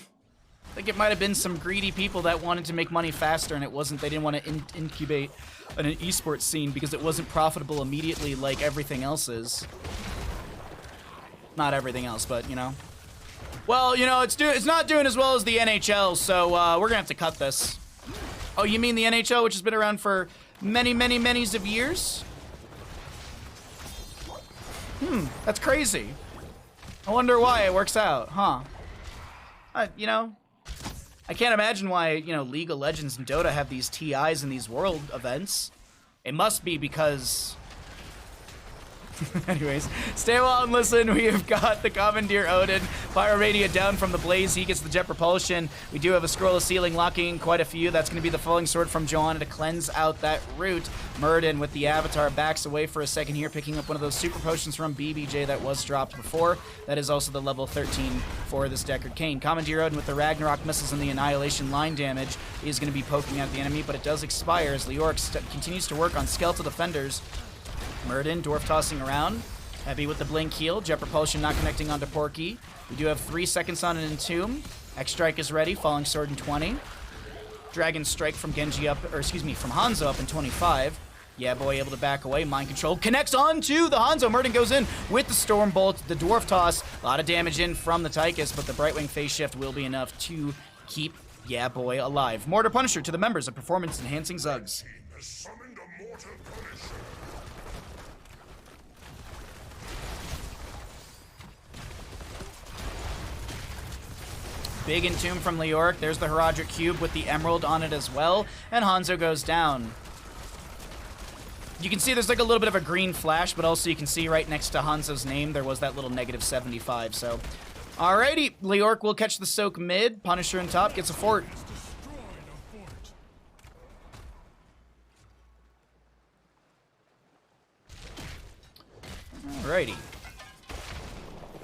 I think it might have been some greedy people that wanted to make money faster, and they didn't want to incubate an esports scene because it wasn't profitable immediately like everything else is. Not everything else, but you know. Well, you know, it's not doing as well as the NHL, so we're gonna have to cut this. Oh, you mean the NHL, which has been around for many of years? That's crazy. I wonder why it works out, huh? You know, I can't imagine why, you know, League of Legends and Dota have these TIs in these world events. It must be because... Anyways, stay well and listen. We have got the Commandeer Odin. Pyromania down from the Blaze. He gets the Jet Propulsion. We do have a Scroll of Sealing locking in quite a few. That's going to be the Falling Sword from Joanna to cleanse out that route. Murden with the Avatar backs away for a second here, picking up one of those super potions from BBJ that was dropped before. That is also the level 13 for this Deckard Cain. Commandeer Odin with the Ragnarok missiles and the Annihilation line damage is going to be poking at the enemy, but it does expire as Leoric continues to work on skeletal defenders. Murden, Dwarf tossing around. Heavy with the Blink heal. Jet Propulsion not connecting onto Porky. We do have 3 seconds on an Entomb. X-Strike is ready. Falling Sword in 20. Dragon Strike from Genji up, or excuse me, from Hanzo up in 25. Yeah, boy, able to back away. Mind Control connects onto the Hanzo. Murden goes in with the Storm Bolt. The Dwarf toss. A lot of damage in from the Tychus, but the Brightwing phase shift will be enough to keep Yeah Boy alive. Mortar Punisher to the members of Performance Enhancing Zugs. Big Entomb from Leoric. There's the Herodric Cube with the Emerald on it as well. And Hanzo goes down. You can see there's like a little bit of a green flash, but also you can see right next to Hanzo's name, there was that little -75, so. Alrighty, Leoric will catch the soak mid. Punisher in top gets a fort. Alrighty.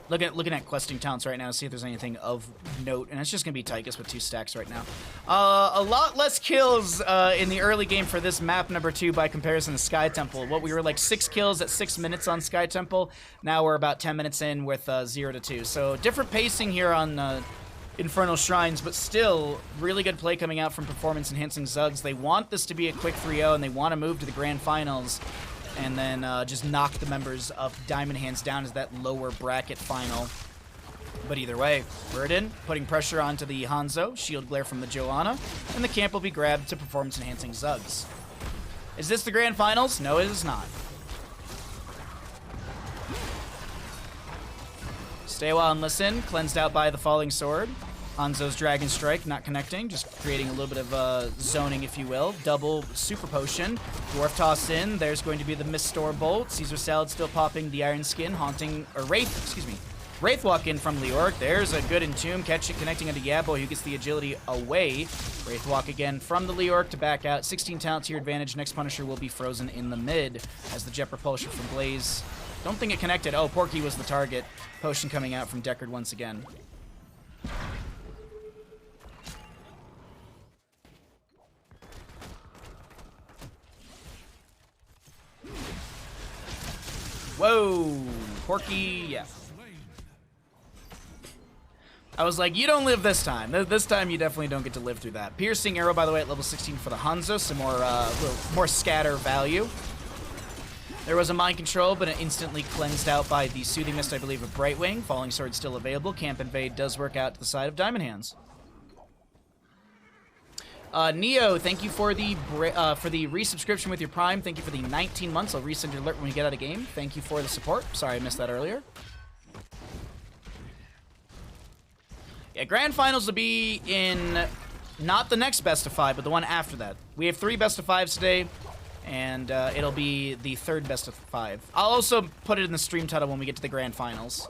Looking at questing talents right now to see if there's anything of note, and it's just gonna be Tychus with 2 stacks right now. A lot less kills in the early game for this map number 2 by comparison to Sky Temple. What we were like 6 kills at 6 minutes on Sky Temple. Now we're about 10 minutes in with 0 to 2. So different pacing here on Infernal Shrines, but still really good play coming out from Performance Enhancing Zugs. They want this to be a quick 3-0, and they want to move to the Grand Finals. And then just knock the members of Diamond Hands down as that lower bracket final. But either way, Murden putting pressure onto the Hanzo, shield glare from the Joanna, and the camp will be grabbed to Performance Enhancing Zugs. Is this the Grand Finals? No, it is not. Stay a while and listen, cleansed out by the Falling Sword. Hanzo's Dragon Strike not connecting, just creating a little bit of zoning, if you will. Double Super Potion. Dwarf toss in. There's going to be the Mistore Bolt. Caesar Salad still popping the Iron Skin, haunting, or Wraith, excuse me. Wraith walk in from Leoric. There's a good Entomb. Catch it, connecting into Yabo, who gets the agility away. Wraith walk again from the Leoric to back out. 16 talent to your advantage. Next Punisher will be frozen in the mid as the Jet Propulsion from Blaze. Don't think it connected. Oh, Porky was the target. Potion coming out from Deckard once again. Whoa, Porky, yeah. I was like, you don't live this time. This time you definitely don't get to live through that. Piercing Arrow, by the way, at level 16 for the Hanzo, some more, more scatter value. There was a mind control, but it instantly cleansed out by the Soothing Mist, I believe, of Brightwing. Falling Sword still available. Camp Invade does work out to the side of Diamond Hands. Neo, thank you for the resubscription with your Prime. Thank you for the 19 months. I'll resend your alert when we get out of game. Thank you for the support. Sorry I missed that earlier. Yeah, Grand Finals will be in not the next Best of 5, but the one after that. We have 3 Best of 5s today, and it'll be the 3rd Best of 5. I'll also put it in the stream title when we get to the Grand Finals.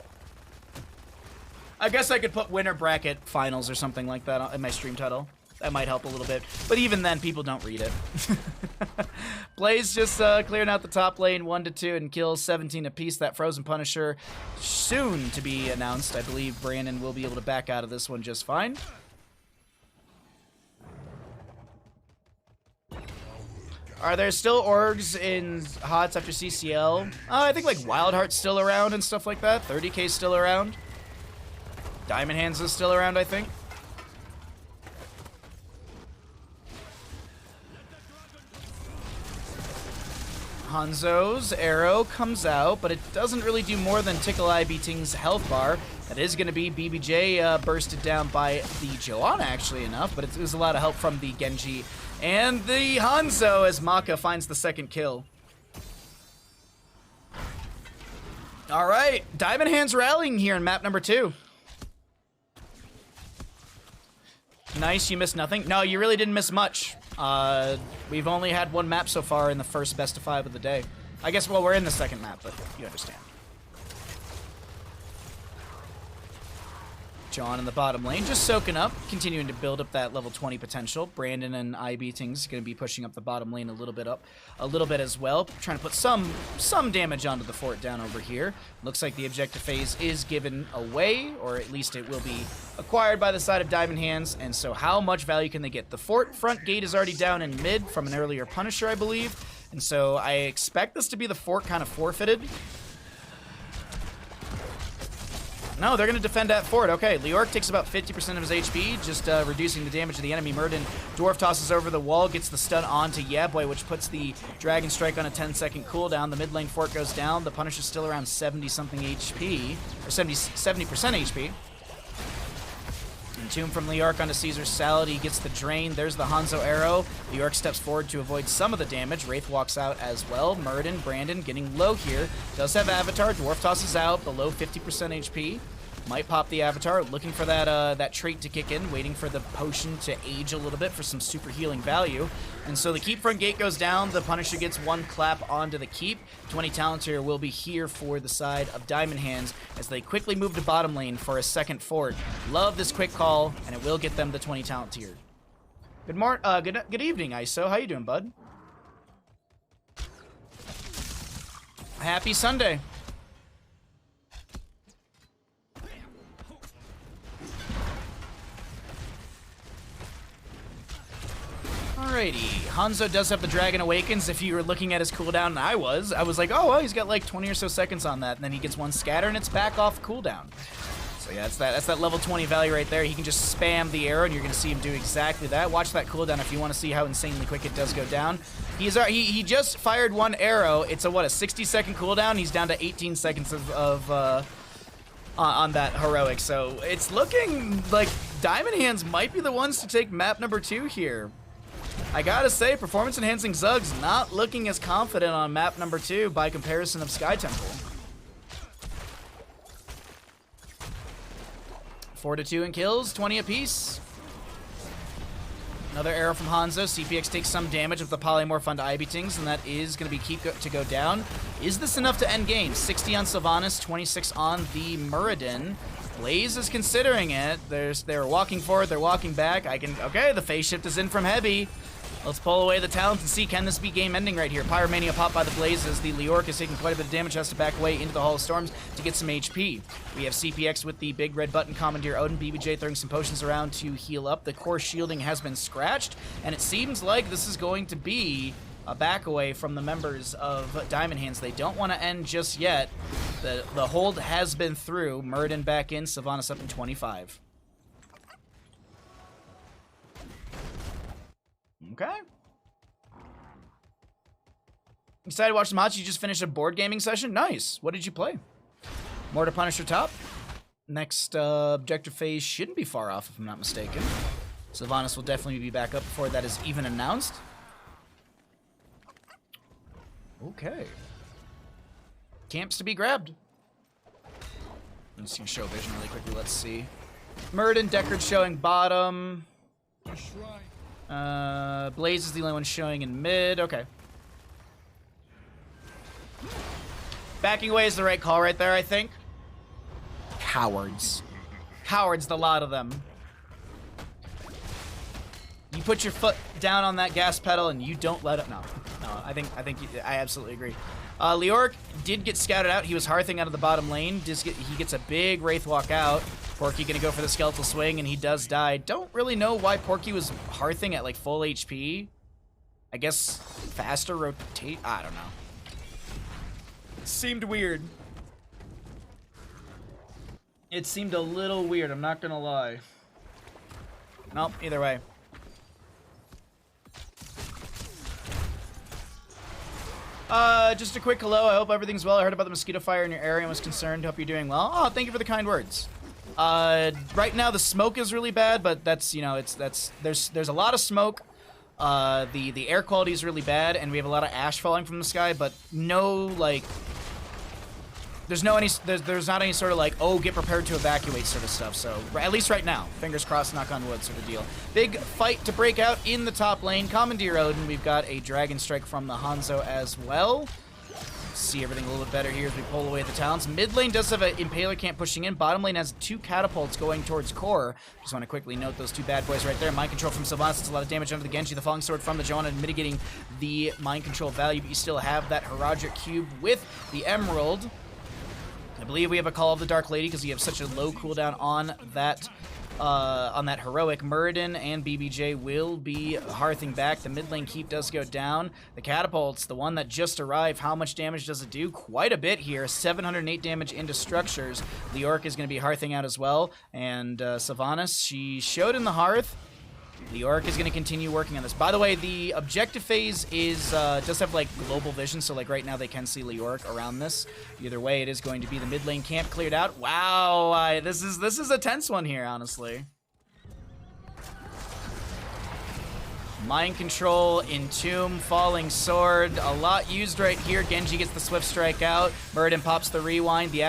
I guess I could put Winner Bracket Finals or something like that in my stream title. That might help a little bit. But even then, people don't read it. Blaze just clearing out the top lane 1-2 and kills 17 apiece. That Frozen Punisher soon to be announced. I believe Brandon will be able to back out of this one just fine. Are there still orgs in HOTS after CCL? I think like Wildheart's still around and stuff like that. 30K's still around. Diamond Hands is still around, I think. Hanzo's arrow comes out, but it doesn't really do more than tickle IBting's health bar. That is going to be BBJ bursted down by the Joanna, actually enough, but it was a lot of help from the Genji and the Hanzo as Maka finds the 2nd kill. All right, Diamond Hands rallying here in map number 2. Nice, you missed nothing. No, you really didn't miss much. We've only had 1 map so far in the first Best of 5 of the day. I guess, well, we're in the 2nd map, but you understand. John in the bottom lane, just soaking up, continuing to build up that level 20 potential. Brandon and IBting's going to be pushing up the bottom lane a little bit as well, trying to put some damage onto the fort down over here. Looks like the objective phase is given away, or at least it will be acquired by the side of Diamond Hands, and so how much value can they get? The fort front gate is already down in mid from an earlier Punisher, I believe, and so I expect this to be the fort kind of forfeited. No, they're going to defend that fort. Okay, Leoric takes about 50% of his HP, just reducing the damage of the enemy. Murden, Dwarf tosses over the wall, gets the stun onto Yabway, which puts the Dragon Strike on a 10-second cooldown. The mid lane fort goes down. The Punisher's still around 70-something HP, or 70% HP. Entomb from Leoric onto Caesar's Salad. He gets the drain. There's the Hanzo arrow. Leoric steps forward to avoid some of the damage. Wraith walks out as well. Murden, Brandon getting low here. Does have Avatar. Dwarf tosses out below 50% HP. Might pop the Avatar, looking for that trait to kick in, waiting for the potion to age a little bit for some super healing value. And so the keep front gate goes down, the Punisher gets 1 clap onto the keep. 20 talent tier will be here for the side of Diamond Hands as they quickly move to bottom lane for a 2nd fort. Love this quick call, and it will get them the 20 talent tier. Good evening, ISO. How you doing, bud? Happy Sunday. Alrighty, Hanzo does have the Dragon Awakens. If you were looking at his cooldown, and I was like, oh, well, he's got like 20 or so seconds on that, and then he gets 1 scatter, and it's back off cooldown. So yeah, that's that level 20 value right there. He can just spam the arrow, and you're going to see him do exactly that. Watch that cooldown if you want to see how insanely quick it does go down. He just fired 1 arrow. It's a 60-second cooldown. He's down to 18 seconds on that heroic. So it's looking like Diamond Hands might be the ones to take map number 2 here. I gotta say, Performance Enhancing Zug's not looking as confident on map number 2 by comparison of Sky Temple. 4-2 in kills, 20 apiece. Another arrow from Hanzo. CPX takes some damage with the polymorph onto IBtings, and that is going to be to go down. Is this enough to end game? 60 on Sylvanas, 26 on the Muradin. Blaze is considering it. They're walking forward, they're walking back. Okay, the phase shift is in from Heavy. Let's pull away the talent and see, can this be game ending right here? Pyromania popped by the Blazes. The Leoric is taking quite a bit of damage, has to back away into the Hall of Storms to get some HP. We have CPX with the big red button, Commandeer Odin, BBJ throwing some potions around to heal up. The core shielding has been scratched, and it seems like this is going to be a back away from the members of Diamond Hands. They don't want to end just yet. The hold has been through. Muradin back in, Sylvanas up in 25. Okay. Excited to watch some Hachi. You just finished a board gaming session? Nice. What did you play? Mortar Punisher top. Next objective phase shouldn't be far off, if I'm not mistaken. Sylvanas will definitely be back up before that is even announced. Okay. Camps to be grabbed. I'm just gonna show vision really quickly. Let's see. Murden, Deckard showing bottom. Blaze is the only one showing in mid. Okay. Backing away is the right call right there, I think. Cowards. Cowards, the lot of them. You put your foot down on that gas pedal and you don't let it. No, I absolutely agree. Leoric did get scouted out. He was hearthing out of the bottom lane. He gets a big Wraith walk out. Porky gonna go for the skeletal swing, and he does die. Don't really know why Porky was hearthing at like full HP. I guess faster rotate. I don't know. Seemed weird. It seemed a little weird. I'm not gonna lie. Nope. Either way. Just a quick hello. I hope everything's well. I heard about the mosquito fire in your area and was concerned. Hope you're doing well. Oh, thank you for the kind words. Right now the smoke is really bad, but that's, you know, there's a lot of smoke. The air quality is really bad, and we have a lot of ash falling from the sky, but no, like, there's not any sort of like, oh, get prepared to evacuate sort of stuff. So at least right now, fingers crossed, knock on wood sort of deal. Big fight to break out in the top lane. Commandeer Odin. We've got a Dragon Strike from the Hanzo as well. See everything a little bit better here as we pull away the talents. Mid lane does have an Impaler camp pushing in. Bottom lane has 2 catapults going towards core. Just want to quickly note those 2 bad boys right there. Mind control from Sylvanas. It's a lot of damage under the Genji. The Falling Sword from the Johanna mitigating the mind control value, but you still have that Heraldric Cube with the Emerald. I believe we have a Call of the Dark Lady because you have such a low cooldown on that heroic. Muradin and BBJ will be hearthing back. The mid lane keep does go down. The catapults, the one that just arrived, how much damage does it do? Quite a bit here. 708 damage into structures. Leoric is going to be hearthing out as well. And Sylvanas, she showed in the hearth. Leoric is going to continue working on this. By the way, the objective phase is does have like global vision, so like right now they can see Leoric around this. Either way, it is going to be the mid lane camp cleared out. Wow, this is a tense one here, honestly. Mind Control, Entomb, Falling Sword, a lot used right here. Genji gets the Swift Strike out. Muradin pops the Rewind. The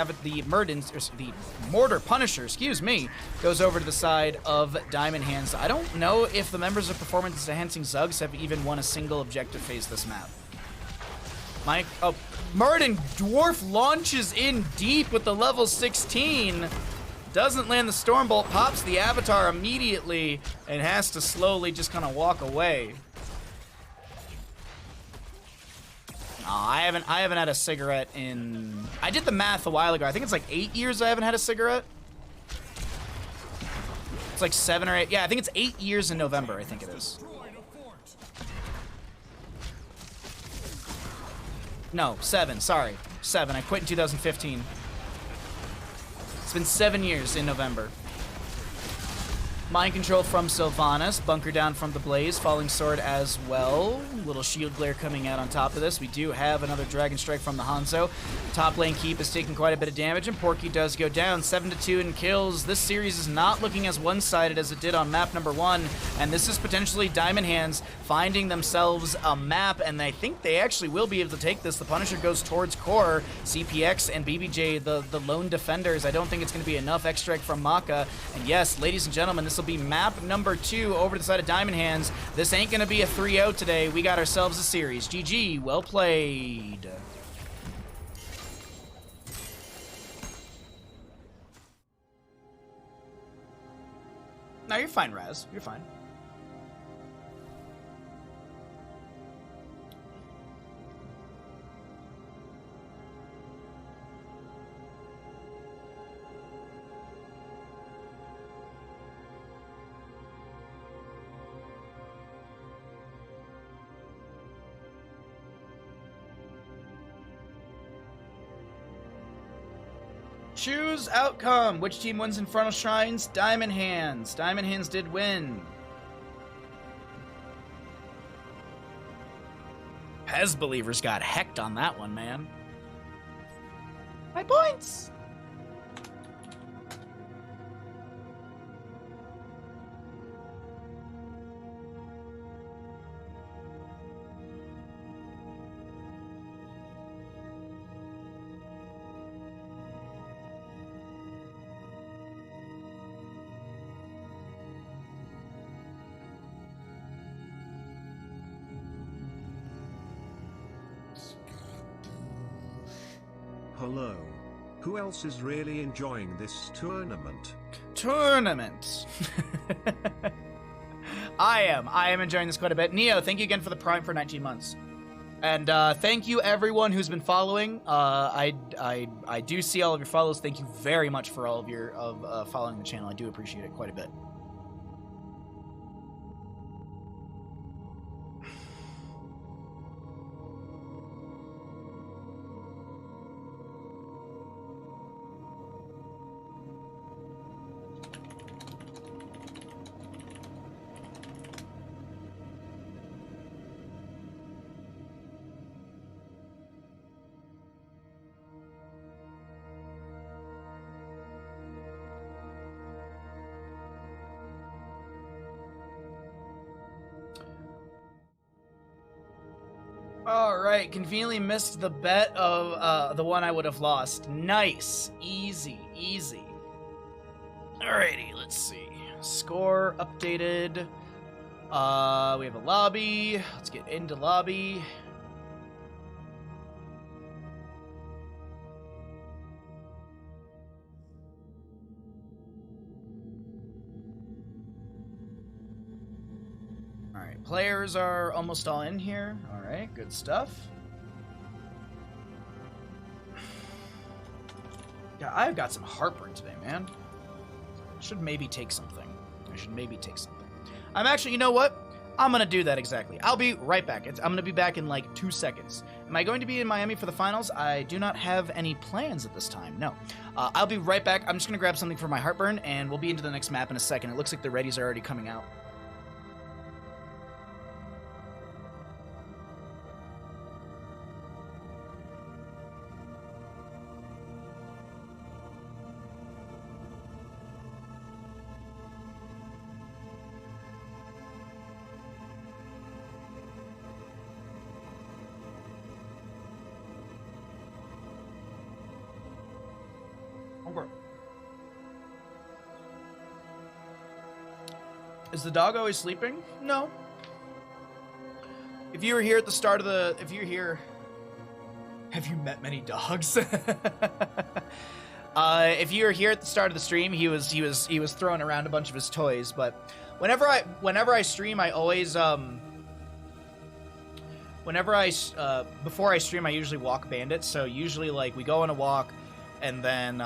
Mortar Punisher, excuse me, goes over to the side of Diamond Hands. I don't know if the members of Performance Enhancing Zugs have even won a single objective phase this map. Muradin Dwarf launches in deep with the level 16. Doesn't land the Stormbolt, pops the Avatar immediately, and has to slowly just kind of walk away. Oh, I haven't had a cigarette in... I did the math a while ago. I think it's like 8 years I haven't had a cigarette. It's like 7 or 8. Yeah, I think it's 8 years in November, I think it is. No, 7, sorry. 7, I quit in 2015. It's been 7 years in November. Mind Control from Sylvanas. Bunker down from the Blaze. Falling Sword as well. Little Shield Glare coming out on top of this. We do have another Dragon Strike from the Hanzo. Top lane keep is taking quite a bit of damage, and Porky does go down. 7-2 in kills. This series is not looking as one-sided as it did on map number 1, and this is potentially Diamond Hands finding themselves a map, and I think they actually will be able to take this. The Punisher goes towards core. CPX and BBJ, the lone defenders. I don't think it's going to be enough extract from Maka, and yes, ladies and gentlemen, this will be map number 2 over to the side of Diamond Hands. This ain't gonna be a 3-0 today. We got ourselves a series. GG, well played. No, you're fine, Raz. You're fine. Choose outcome. Which team wins Infernal Shrines? Diamond Hands. Diamond Hands did win. Pez believers got hecked on that one, man. My points! Hello. Who else is really enjoying this tournament? Tournament. I am enjoying this quite a bit. Neo, thank you again for the Prime for 19 months. And thank you everyone who's been following. I do see all of your follows. Thank you very much for all of your following the channel. I do appreciate it quite a bit. Alright, conveniently missed the bet of the one I would have lost. Nice. Easy, easy. Alrighty, let's see. Score updated. We have a lobby. Let's get into lobby. Alright, players are almost all in here. Alright, good stuff. Yeah, I've got some heartburn today, man. Should maybe take something. I should maybe take something. I'm actually, you know what? I'm gonna do that exactly. I'll be right back. I'm gonna be back in like 2 seconds. Am I going to be in Miami for the finals? I do not have any plans at this time, no. I'll be right back. I'm just gonna grab something for my heartburn, and we'll be into the next map in a second. It looks like the readies are already coming out. Is the dog always sleeping? No. If you were here at the start of the... If you're here... Have you met many dogs? If you were here at the start of the stream, he was throwing around a bunch of his toys, but whenever I stream, I always before I stream, I usually walk Bandit. So usually like we go on a walk, and then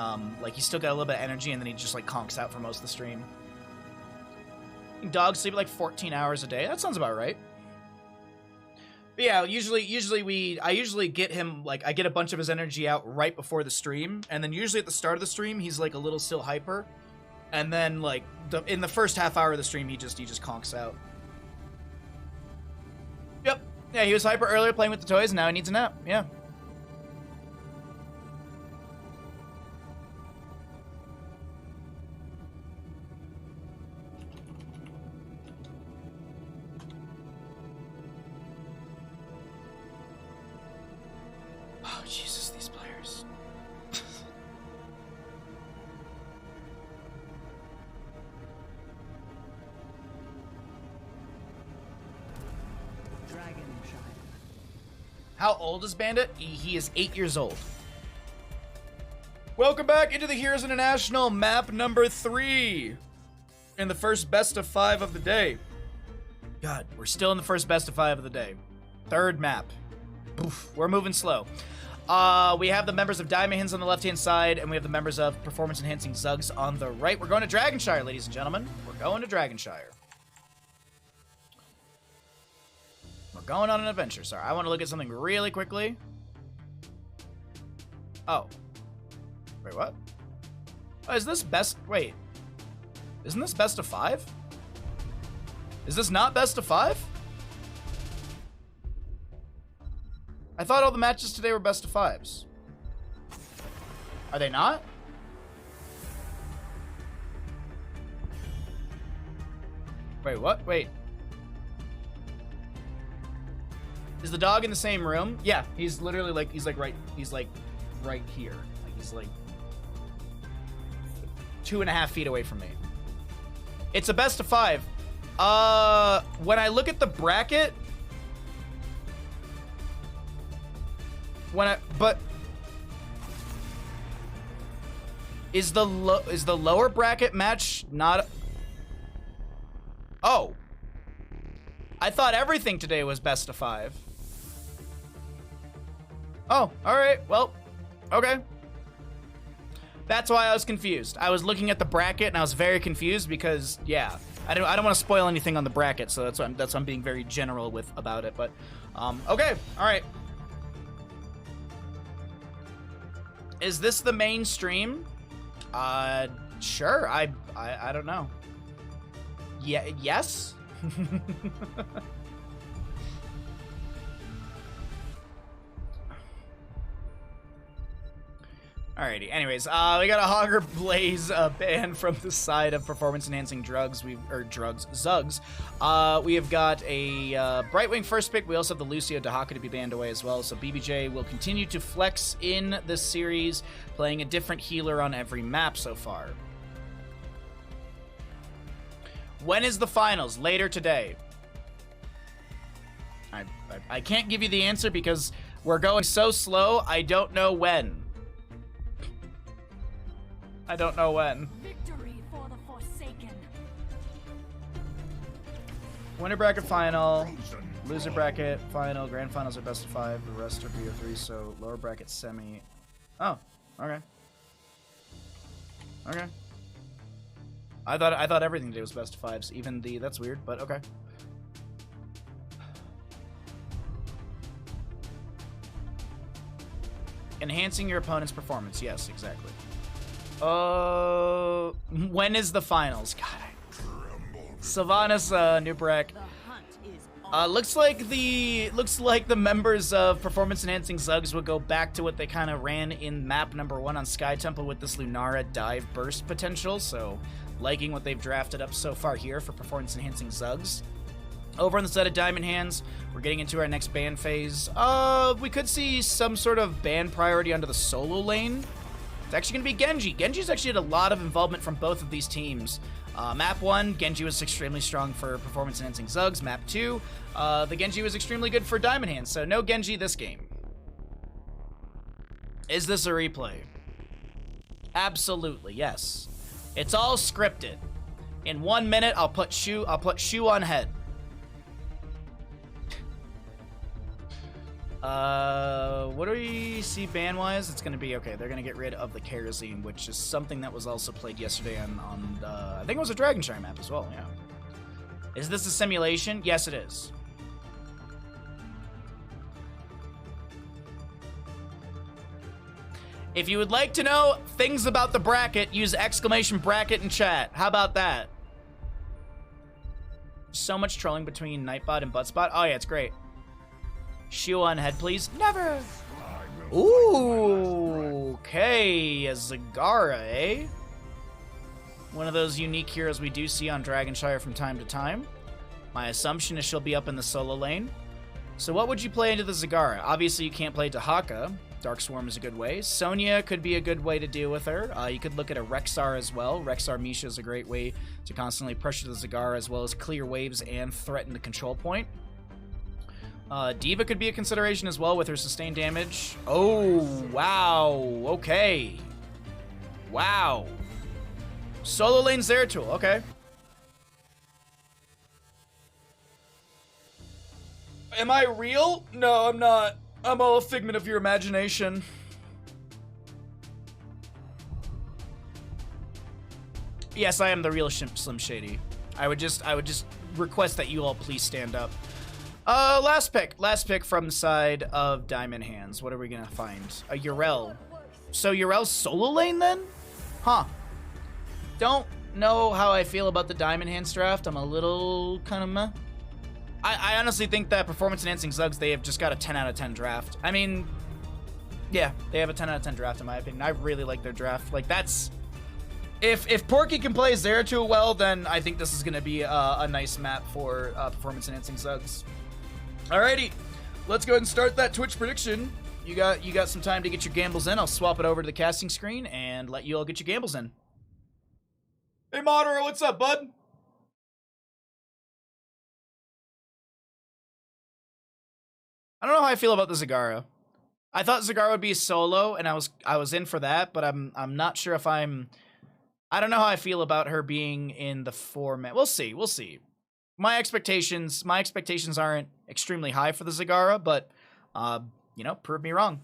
like he's still got a little bit of energy, and then he just like conks out for most of the stream. Dogs sleep like 14 hours a day. That sounds about right. But yeah, I usually get him, like, I get a bunch of his energy out right before the stream, and then usually at the start of the stream, he's like a little still hyper, and then like in the first half hour of the stream, he just conks out. Yep. Yeah, he was hyper earlier playing with the toys, and now he needs a nap. Yeah. Oh, Jesus, these players. Shire. How old is Bandit? He is 8 years old. Welcome back into the Heroes International map number 3. In the first best of 5 of the day. God, we're still in the first best of 5 of the day. Third map. Oof, we're moving slow. We have the members of Diamond on the left-hand side, and we have the members of Performance Enhancing Zugs on the right. We're going to Dragonshire, ladies and gentlemen. We're going to Dragonshire. We're going on an adventure. Sorry, I want to look at something really quickly. Oh. Wait, what? Oh, is this best... Wait. Isn't this best of 5? Is this not best of 5? I thought all the matches today were best of 5s. Are they not? Wait, what? Wait. Is the dog in the same room? Yeah, he's literally like, he's like right here. Like he's like 2.5 feet away from me. It's a best of 5. When I look at the bracket, is the lower bracket match not? Oh, I thought everything today was best of 5. Oh, all right. Well, okay. That's why I was confused. I was looking at the bracket and I was very confused because, yeah, I don't want to spoil anything on the bracket, so that's why I'm being very general about it. But, okay, all right. Is this the main stream? Sure. I don't know. Yeah. Yes. Alrighty, anyways, we got a Hogger Blaze ban from the side of performance-enhancing drugs, Zugs. We have got a Brightwing first pick. We also have the Lucio Dahaka to be banned away as well, so BBJ will continue to flex in this series, playing a different healer on every map so far. When is the finals? Later today. I can't give you the answer because we're going so slow, I don't know when. I don't know when. Victory for the Forsaken. Winner bracket final, loser bracket final, grand finals are best of 5, the rest are BO3, so lower bracket semi. Oh, okay. Okay. I thought everything today was best of 5s, even the, that's weird, but okay. Enhancing your opponent's performance, yes, exactly. When is the finals? God, Sylvanas, Nubrek. Looks like the members of Performance Enhancing Zugs will go back to what they kind of ran in map number 1 on Sky Temple with this Lunara dive burst potential. So, liking what they've drafted up so far here for Performance Enhancing Zugs. Over on the side of Diamond Hands, we're getting into our next ban phase. We could see some sort of ban priority onto the solo lane. It's actually going to be Genji. Genji's actually had a lot of involvement from both of these teams. Map 1, Genji was extremely strong for Performance Enhancing Zugs. Map 2, the Genji was extremely good for Diamond Hands, so no Genji this game. Is this a replay? Absolutely, yes. It's all scripted. In 1 minute, I'll put shoe on head. What do we see ban-wise? It's gonna be, okay, they're gonna get rid of the Kerosene, which is something that was also played yesterday on I think it was a Dragon Shire map as well, yeah. Is this a simulation? Yes, it is. If you would like to know things about the bracket, use exclamation bracket in chat. How about that? So much trolling between Nightbot and Buttspot. Oh yeah, it's great. Shoe on head, please. Never. Ooh, okay, a Zagara, eh? One of those unique heroes we do see on Dragonshire from time to time. My assumption is she'll be up in the solo lane. So what would you play into the Zagara? Obviously, you can't play Dahaka. Dark Swarm is a good way. Sonya could be a good way to deal with her. You could look at a Rexar as well. Rexar Misha is a great way to constantly pressure the Zagara as well as clear waves and threaten the control point. Diva could be a consideration as well with her sustained damage. Oh, wow. Okay. Wow. Solo lane Zeratul. Okay. Am I real? No, I'm not. I'm all a figment of your imagination. Yes, I am the real Slim Shady. I would just request that you all please stand up. Last pick from the side of Diamond Hands. What are we gonna find? A Yrel. So Yrel's solo lane then? Huh. Don't know how I feel about the Diamond Hands draft. I'm a little kind of meh. I honestly think that Performance Enhancing Zugs, they have just got a 10 out of 10 draft. I mean, yeah, they have a 10 out of 10 draft in my opinion. I really like their draft. Like, that's... If Porky can play Zeratul well, then I think this is going to be a nice map for Performance Enhancing Zugs. Alrighty, let's go ahead and start that Twitch prediction. You got some time to get your gambles in. I'll swap it over to the casting screen and let you all get your gambles in. Hey, Moderate, what's up, bud? I don't know how I feel about the Zagara. I thought Zagara would be solo, and I was in for that, but I'm not sure if I'm... I don't know how I feel about her being in the format. We'll see. We'll see. My expectations aren't extremely high for the Zagara, but you know, prove me wrong.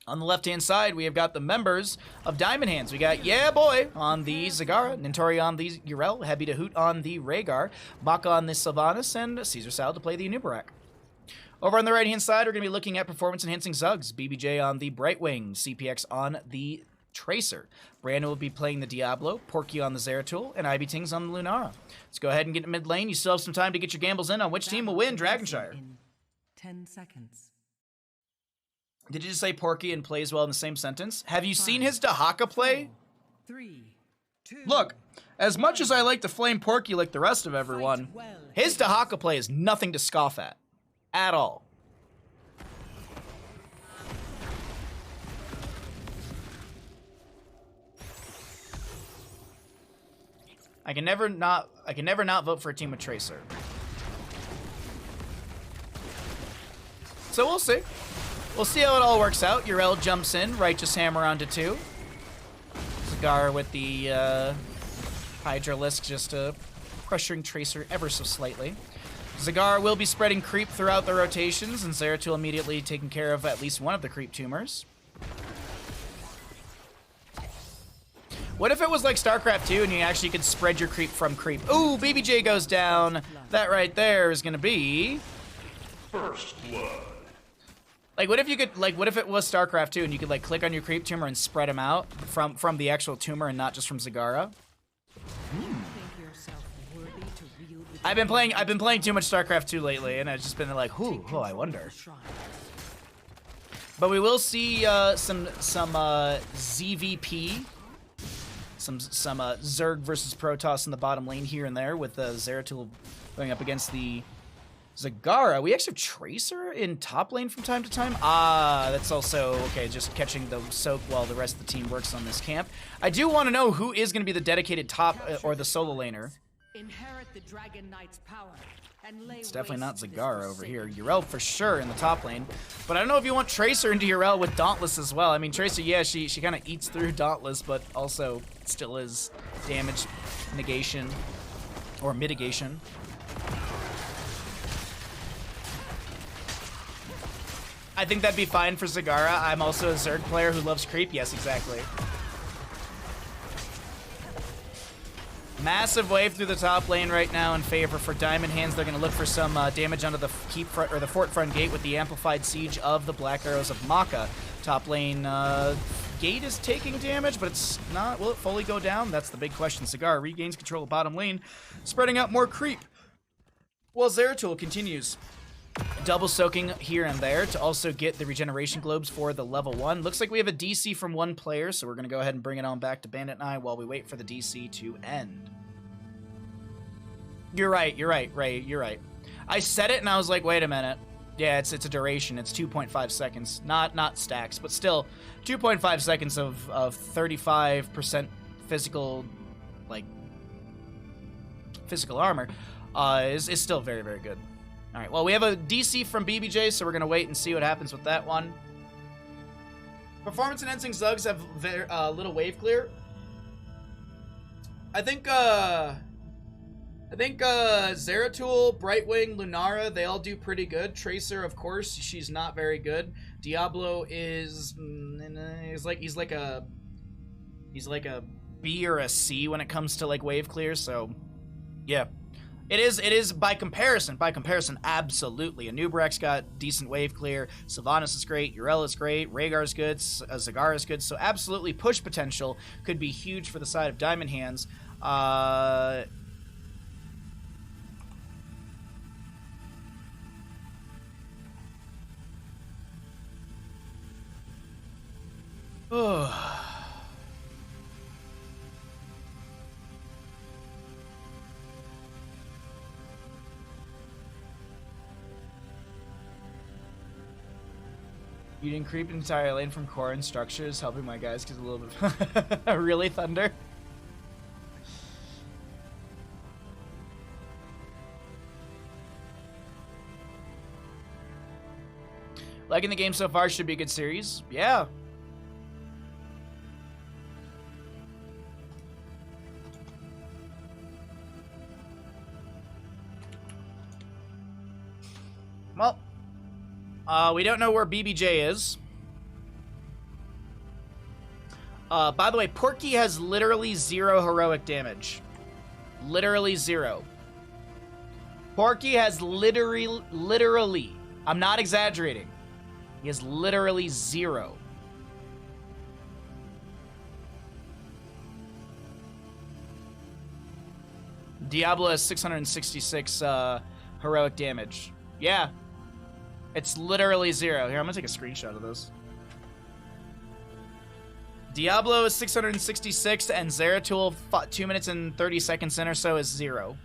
On the left-hand side, we have got the members of Diamond Hands. We got Yeah Boy on the Zagara, Nintori on the Yrel, Heavy to Hoot on the Rhaegar, Maka on the Sylvanas, and Caesar Sal to play the Anubarak. Over on the right-hand side, we're going to be looking at performance-enhancing Zugs. BBJ on the Brightwing, CPX on the Tracer. Brandon will be playing the Diablo, Porky on the Zeratul, and Ivy Tings on the Lunara. Let's go ahead and get to mid lane. You still have some time to get your gambles in on which team will win Dragonshire. In 10 seconds. Did you just say Porky and plays well in the same sentence? Have you seen his Dahaka play? 3, 2. Look, as much as I like to flame Porky like the rest of everyone, his Dahaka play is nothing to scoff at all. I can never not vote for a team with Tracer. So we'll see. We'll see how it all works out. Yrel jumps in, Righteous Hammer onto 2. Zagara with the Hydralisk just pressuring Tracer ever so slightly. Zagara will be spreading creep throughout the rotations, and Zeratul immediately taking care of at least one of the creep tumors. What if it was like StarCraft 2 and you actually could spread your creep from creep? Ooh, BBJ goes down. That right there is going to be... First blood. Like, what if you could, like, what if it was StarCraft 2 and you could, like, click on your creep tumor and spread them out from the actual tumor and not just from Zagara? I've been playing too much StarCraft 2 lately, and I've just been like, oh, I wonder. But we will see some ZVP, some Zerg versus Protoss in the bottom lane here and there with Zeratul going up against the Zagara. We actually have Tracer in top lane from time to time. Ah, that's also, okay, just catching the soak while the rest of the team works on this camp. I do want to know who is going to be the dedicated top or the solo laner. Inherit the Dragon Knight's power and lay It's definitely not waste to this Zagara over here. forsaken Yrel for sure in the top lane. But I don't know if you want Tracer into Yrel with Dauntless as well. I mean, Tracer, yeah, she kind of eats through Dauntless, but also still is damage negation or mitigation. I think that'd be fine for Zagara. I'm also a Zerg player who loves creep. Yes, exactly. Massive wave through the top lane right now in favor for Diamond Hands. They're going to look for some damage onto the keep front or the fort front gate with the amplified siege of the Black Arrows of Maka. Top lane gate is taking damage, but it's not. Will it fully go down? That's the big question. Zagara regains control of bottom lane, spreading out more creep. Well, Zeratul continues double soaking here and there to also get the regeneration globes for the level 1. Looks like we have a DC from one player, so we're going to go ahead and bring it on back to Bandit and I while we wait for the DC to end. You're right, Ray, you're right. I said it and I was like, wait a minute. Yeah, it's a duration. It's 2.5 seconds. Not stacks, but still 2.5 seconds of 35% physical, like, physical armor is still very, very good. All right, well, we have a DC from BBJ, so we're going to wait and see what happens with that one. Performance Enhancing Zugs have very, little wave clear. I think Zeratul, Brightwing, Lunara, they all do pretty good. Tracer, of course, she's not very good. Diablo is he's like a B or a C when it comes to like wave clear, so yeah. It is by comparison, absolutely. Anubarak's got decent wave clear, Sylvanas is great, Yrel is great, Rhaegar's good, Zagara is good, so absolutely push potential could be huge for the side of Diamond Hands. You didn't creep an entire lane from core and structures, helping my guys because a little bit. Really, Thunder? Liking the game so far, should be a good series. Yeah. Well, we don't know where BBJ is. By the way, Porky has literally 0 heroic damage. Literally 0. Porky has literally, I'm not exaggerating. He has literally 0. Diablo has 666 heroic damage. Yeah. It's literally 0. Here, I'm gonna take a screenshot of this. Diablo is 666, and Zeratul 2 minutes and 30 seconds in or so is 0.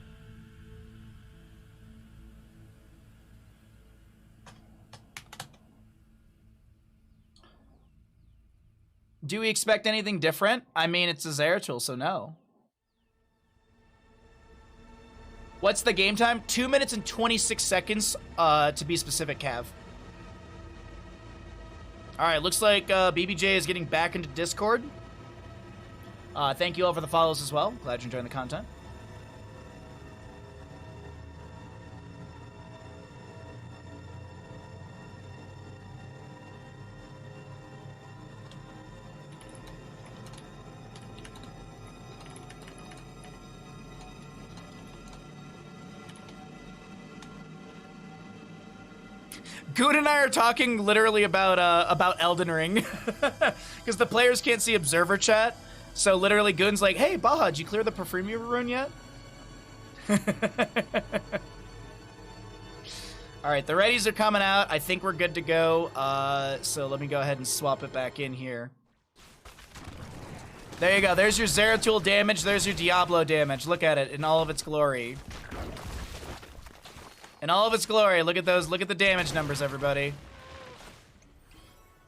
Do we expect anything different? I mean, it's a Zeratul, so no. What's the game time? 2 minutes and 26 seconds, to be specific, Cav. Alright, looks like BBJ is getting back into Discord. Thank you all for the follows as well. Glad you're enjoying the content. Goon and I are talking literally about Elden Ring, because the players can't see observer chat. So literally, Goon's like, "Hey, Baha, did you clear the Perfumia rune yet?" All right, the readies are coming out. I think we're good to go. So let me go ahead and swap it back in here. There you go. There's your Zeratul damage. There's your Diablo damage. Look at it in all of its glory. In all of its glory, look at those. Look at the damage numbers, everybody.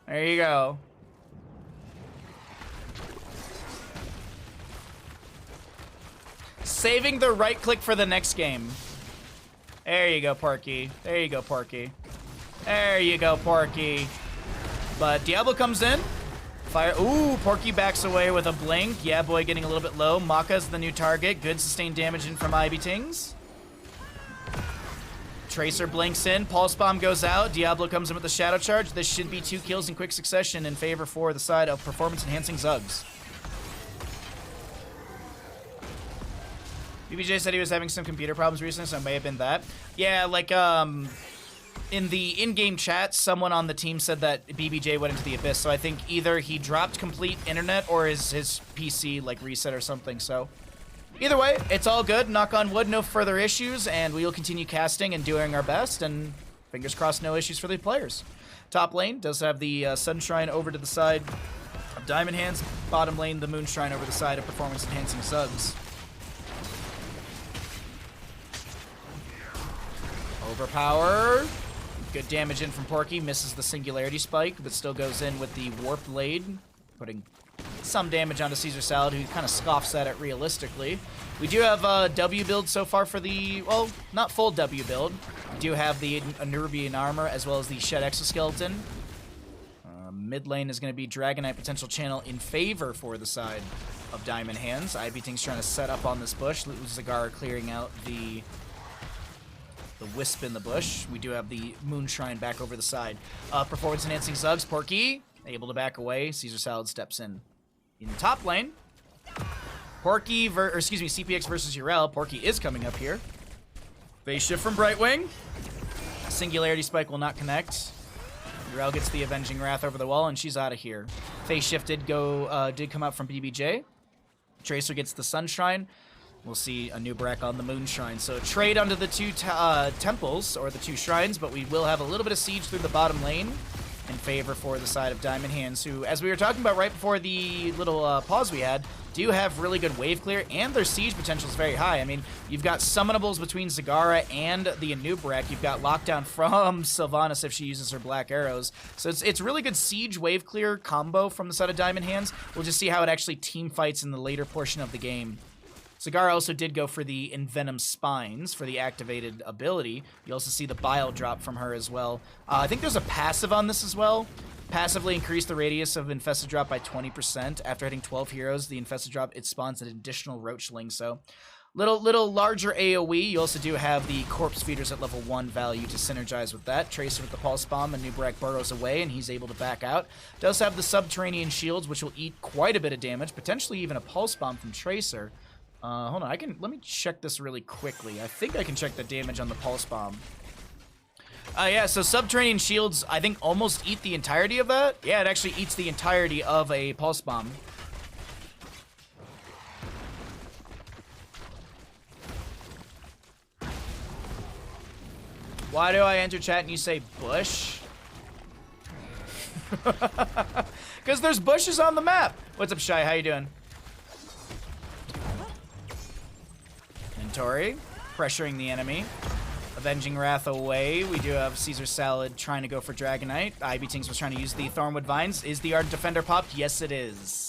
There you go. Saving the right click for the next game. There you go, Porky. There you go, Porky. There you go, Porky. But Diablo comes in. Fire. Ooh, Porky backs away with a blink. Yeah, boy, getting a little bit low. Maka's the new target. Good sustained damage in from Ivy Tings. Tracer blinks in, Pulse Bomb goes out, Diablo comes in with the Shadow Charge. This should be 2 kills in quick succession in favor for the side of performance-enhancing Zugs. BBJ said he was having some computer problems recently, so it may have been that. Yeah, like, in the in-game chat, someone on the team said that BBJ went into the abyss, so I think either he dropped complete internet or his PC, like, reset or something, so... Either way, it's all good. Knock on wood, no further issues, and we will continue casting and doing our best, and fingers crossed, no issues for the players. Top lane does have the Sunshrine over to the side of Diamond Hands. Bottom lane, the Moonshrine over the side of Performance Enhancing Zugs. Overpower. Good damage in from Porky. Misses the Singularity Spike, but still goes in with the Warp Blade, putting some damage onto Caesar Salad, who kind of scoffs at it realistically. We do have a W build so far for the, well, not full W build. We do have the Anubian Armor as well as the Shed Exoskeleton. Mid lane is going to be Dragonite Potential Channel in favor for the side of Diamond Hands. Ivyting's trying to set up on this bush. Zagar clearing out the Wisp in the bush. We do have the Moonshrine back over the side. Performance Enhancing Zugs, Porky able to back away. Caesar Salad steps in. In top lane, Porky, CPX versus Urel. Porky is coming up here. Phase shift from Brightwing. Singularity Spike will not connect. Urel gets the Avenging Wrath over the wall, and she's out of here. Phase shift did come out from BBJ. Tracer gets the Sunshrine. We'll see a new Brack on the Moonshrine. So trade onto the 2 temples, or the 2 shrines, but we will have a little bit of siege through the bottom lane. in favor for the side of Diamond Hands, who, as we were talking about right before the little pause we had, do have really good wave clear, and their siege potential is very high. I mean, you've got summonables between Zagara and the Anubrek. You've got lockdown from Sylvanas if she uses her black arrows. So it's really good siege wave clear combo from the side of Diamond Hands. We'll just see how it actually team fights in the later portion of the game. Zagara also did go for the Envenom Spines for the activated ability. You also see the Bile drop from her as well. I think there's a passive on this as well. Passively increase the radius of Infested Drop by 20%. After hitting 12 heroes, the Infested Drop, it spawns an additional Roachling. So, little larger AoE. You also do have the Corpse Feeders at level 1 value to synergize with that. Tracer with the Pulse Bomb, and Nubrek burrows away, and he's able to back out. Does have the Subterranean Shields, which will eat quite a bit of damage, potentially even a Pulse Bomb from Tracer. Hold on, let me check this really quickly. I think I can check the damage on the Pulse Bomb. Yeah, so Subterranean Shields, I think, almost eat the entirety of that. Yeah, it actually eats the entirety of a Pulse Bomb. Why do I enter chat and you say bush? Because there's bushes on the map. What's up, Shire? How you doing? Tori, pressuring the enemy. Avenging Wrath away. We do have Caesar Salad trying to go for Dragonite. Ivy Tinks was trying to use the Thornwood Vines. Is the Ardent Defender popped? Yes, it is.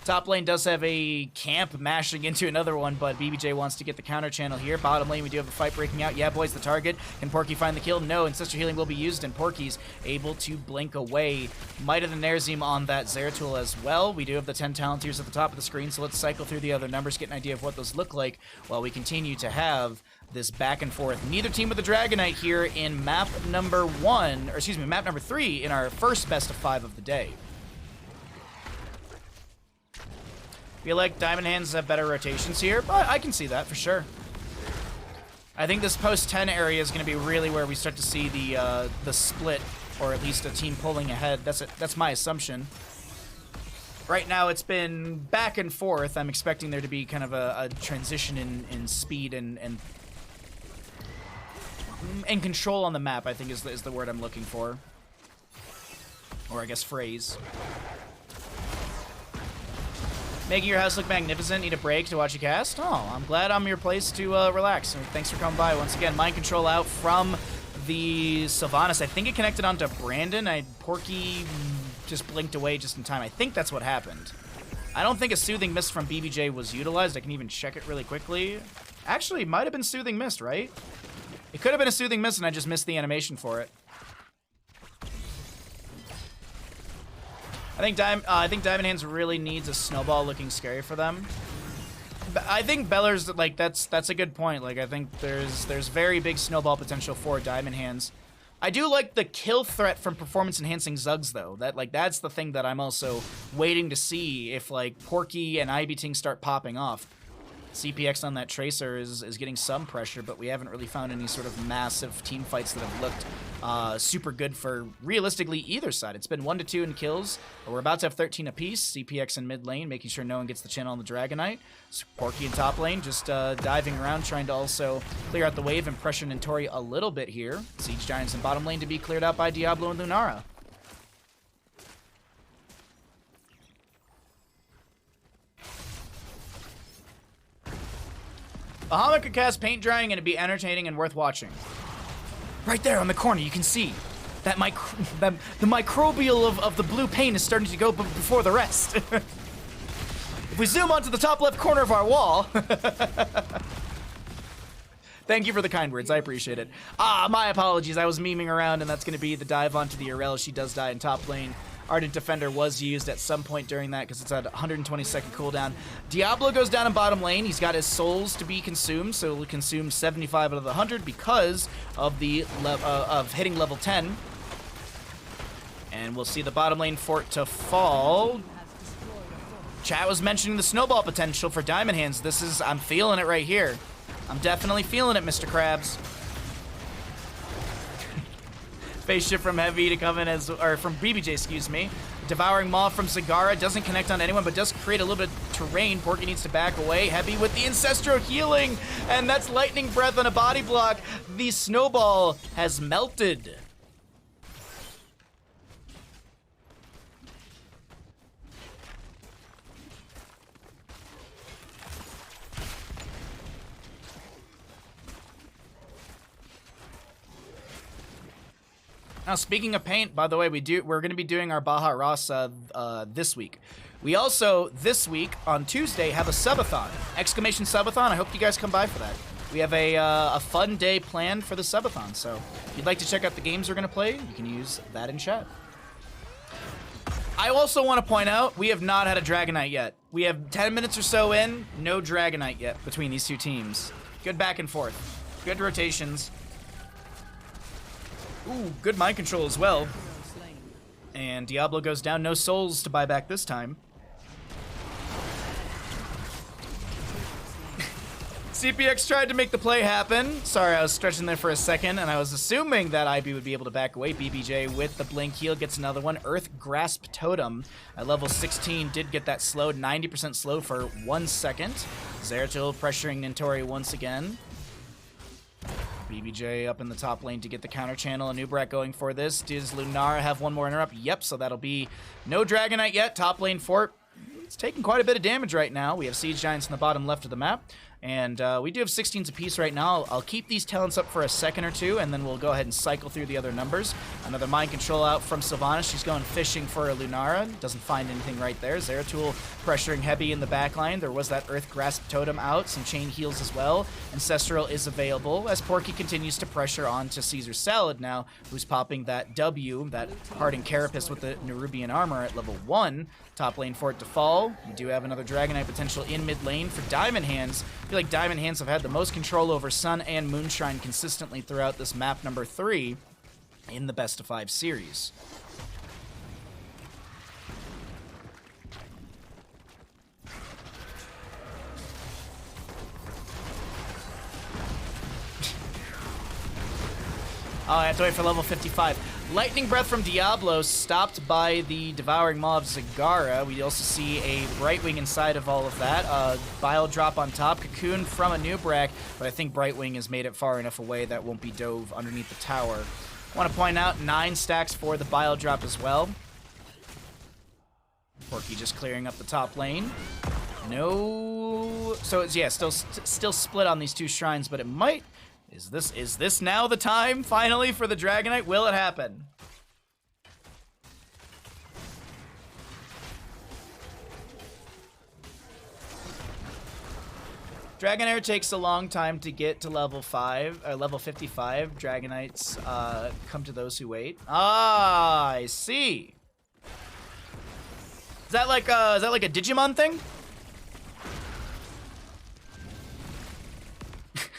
Top lane does have a camp mashing into another one, but BBJ wants to get the counter channel here. Bottom lane, we do have a fight breaking out. Yeah, boys, the target. Can Porky find the kill? No, Ancestral Healing will be used, and Porky's able to blink away. Might of the Nerzim on that Zeratul as well. We do have the 10 Talonteers at the top of the screen, so let's cycle through the other numbers, get an idea of what those look like while we continue to have this back and forth. Neither team with the Dragonite here in map number 1, or excuse me, map number 3 in our first best of 5 of the day. Feel like Diamond Hands have better rotations here, but I can see that for sure. I think this post 10 area is going to be really where we start to see the split, or at least a team pulling ahead. That's my assumption. Right now, it's been back and forth. I'm expecting there to be kind of a transition in speed and control on the map, I think is the word I'm looking for. Or I guess phrase. Making your house look magnificent. Need a break to watch you cast? Oh, I'm glad I'm your place to relax. And thanks for coming by once again. Mind control out from the Sylvanas. I think it connected onto Brandon. Porky just blinked away just in time. I think that's what happened. I don't think a Soothing Mist from BBJ was utilized. I can even check it really quickly. Actually, it might have been Soothing Mist, right? It could have been a Soothing Mist and I just missed the animation for it. I think Diamond Hands really needs a snowball looking scary for them. I think Beller's, like, that's a good point. Like, I think there's very big snowball potential for Diamond Hands. I do like the kill threat from performance enhancing Zugs though. That's the thing that I'm also waiting to see if like Porky and Ivy Ting start popping off. CPX on that Tracer is getting some pressure, but we haven't really found any sort of massive team fights that have looked super good for, realistically, either side. It's been 1-2 in kills, but we're about to have 13 apiece. CPX in mid lane, making sure no one gets the channel on the Dragonite. So Porky in top lane, just diving around, trying to also clear out the wave and pressure Nintori a little bit here. Siege Giants in bottom lane to be cleared out by Diablo and Lunara. Bahamut could cast Paint Drying and it'd be entertaining and worth watching. Right there on the corner, you can see that the microbial of the blue paint is starting to go before the rest. If we zoom onto the top left corner of our wall... Thank you for the kind words, I appreciate it. My apologies, I was memeing around and that's going to be the dive onto the Urel. She does die in top lane. Ardent Defender was used at some point during that because it's at 120-second cooldown. Diablo goes down in bottom lane. He's got his souls to be consumed, so he'll consume 75 out of the 100 because of the of hitting level 10. And we'll see the bottom lane fort to fall. Chat was mentioning the snowball potential for Diamond Hands. I'm feeling it right here. I'm definitely feeling it, Mr. Krabs. Spaceship from Heavy to come in as, or from BBJ, excuse me. Devouring Maw from Zagara doesn't connect on anyone, but does create a little bit of terrain. Porky needs to back away. Heavy with the Ancestral Healing, and that's Lightning Breath on a body block. The snowball has melted. Now, speaking of paint, by the way, we're going to be doing our Baja Rasa this week. We also, this week, on Tuesday, have a subathon. Exclamation subathon. I hope you guys come by for that. We have a fun day planned for the subathon, so if you'd like to check out the games we're going to play, you can use that in chat. I also want to point out, we have not had a Dragonite yet. We have 10 minutes or so in, no Dragonite yet between these two teams. Good back and forth. Good rotations. Ooh, good mind control as well. And Diablo goes down. No souls to buy back this time. CPX tried to make the play happen. Sorry, I was stretching there for a second, and I was assuming that IB would be able to back away. BBJ with the blink heal gets another one. Earth Grasp Totem at level 16 did get that slowed. 90% slow for 1 second. Zeratul pressuring Nintori once again. BBJ up in the top lane to get the counter channel. Anubrak going for this. Does Lunara have one more interrupt? Yep, so that'll be no Dragonite yet. Top lane fort. It's taking quite a bit of damage right now. We have Siege Giants in the bottom left of the map. And we do have 16s apiece right now. I'll keep these talents up for a second or two, and then we'll go ahead and cycle through the other numbers. Another mind control out from Sylvanas. She's going fishing for a Lunara. Doesn't find anything right there. Zeratul pressuring Heavy in the backline. There was that Earth Grasp Totem out. Some chain heals as well. Ancestral is available as Porky continues to pressure onto Caesar Salad now, who's popping that W, that Hardened Carapace with the Nerubian armor at level 1. Top lane for it to fall. We do have another Dragonite potential in mid lane for Diamond Hands. I feel like Diamond Hands have had the most control over Sun and Moonshine consistently throughout this map number 3 in the best of 5 series. Oh, I have to wait for level 55. Lightning Breath from Diablo stopped by the Devouring Maw of Zagara. We also see a Brightwing inside of all of that. Bile Drop on top. Cocoon from Anubrak, but I think Brightwing has made it far enough away that won't be dove underneath the tower. I want to point out 9 stacks for the Bile Drop as well. Porky just clearing up the top lane. No... So, it's, yeah, still split on these 2 shrines, but it might... Is this now the time, finally, for the Dragonite? Will it happen? Dragonair takes a long time to get to level 55. Dragonites come to those who wait. Ah, I see. Is that like a Digimon thing?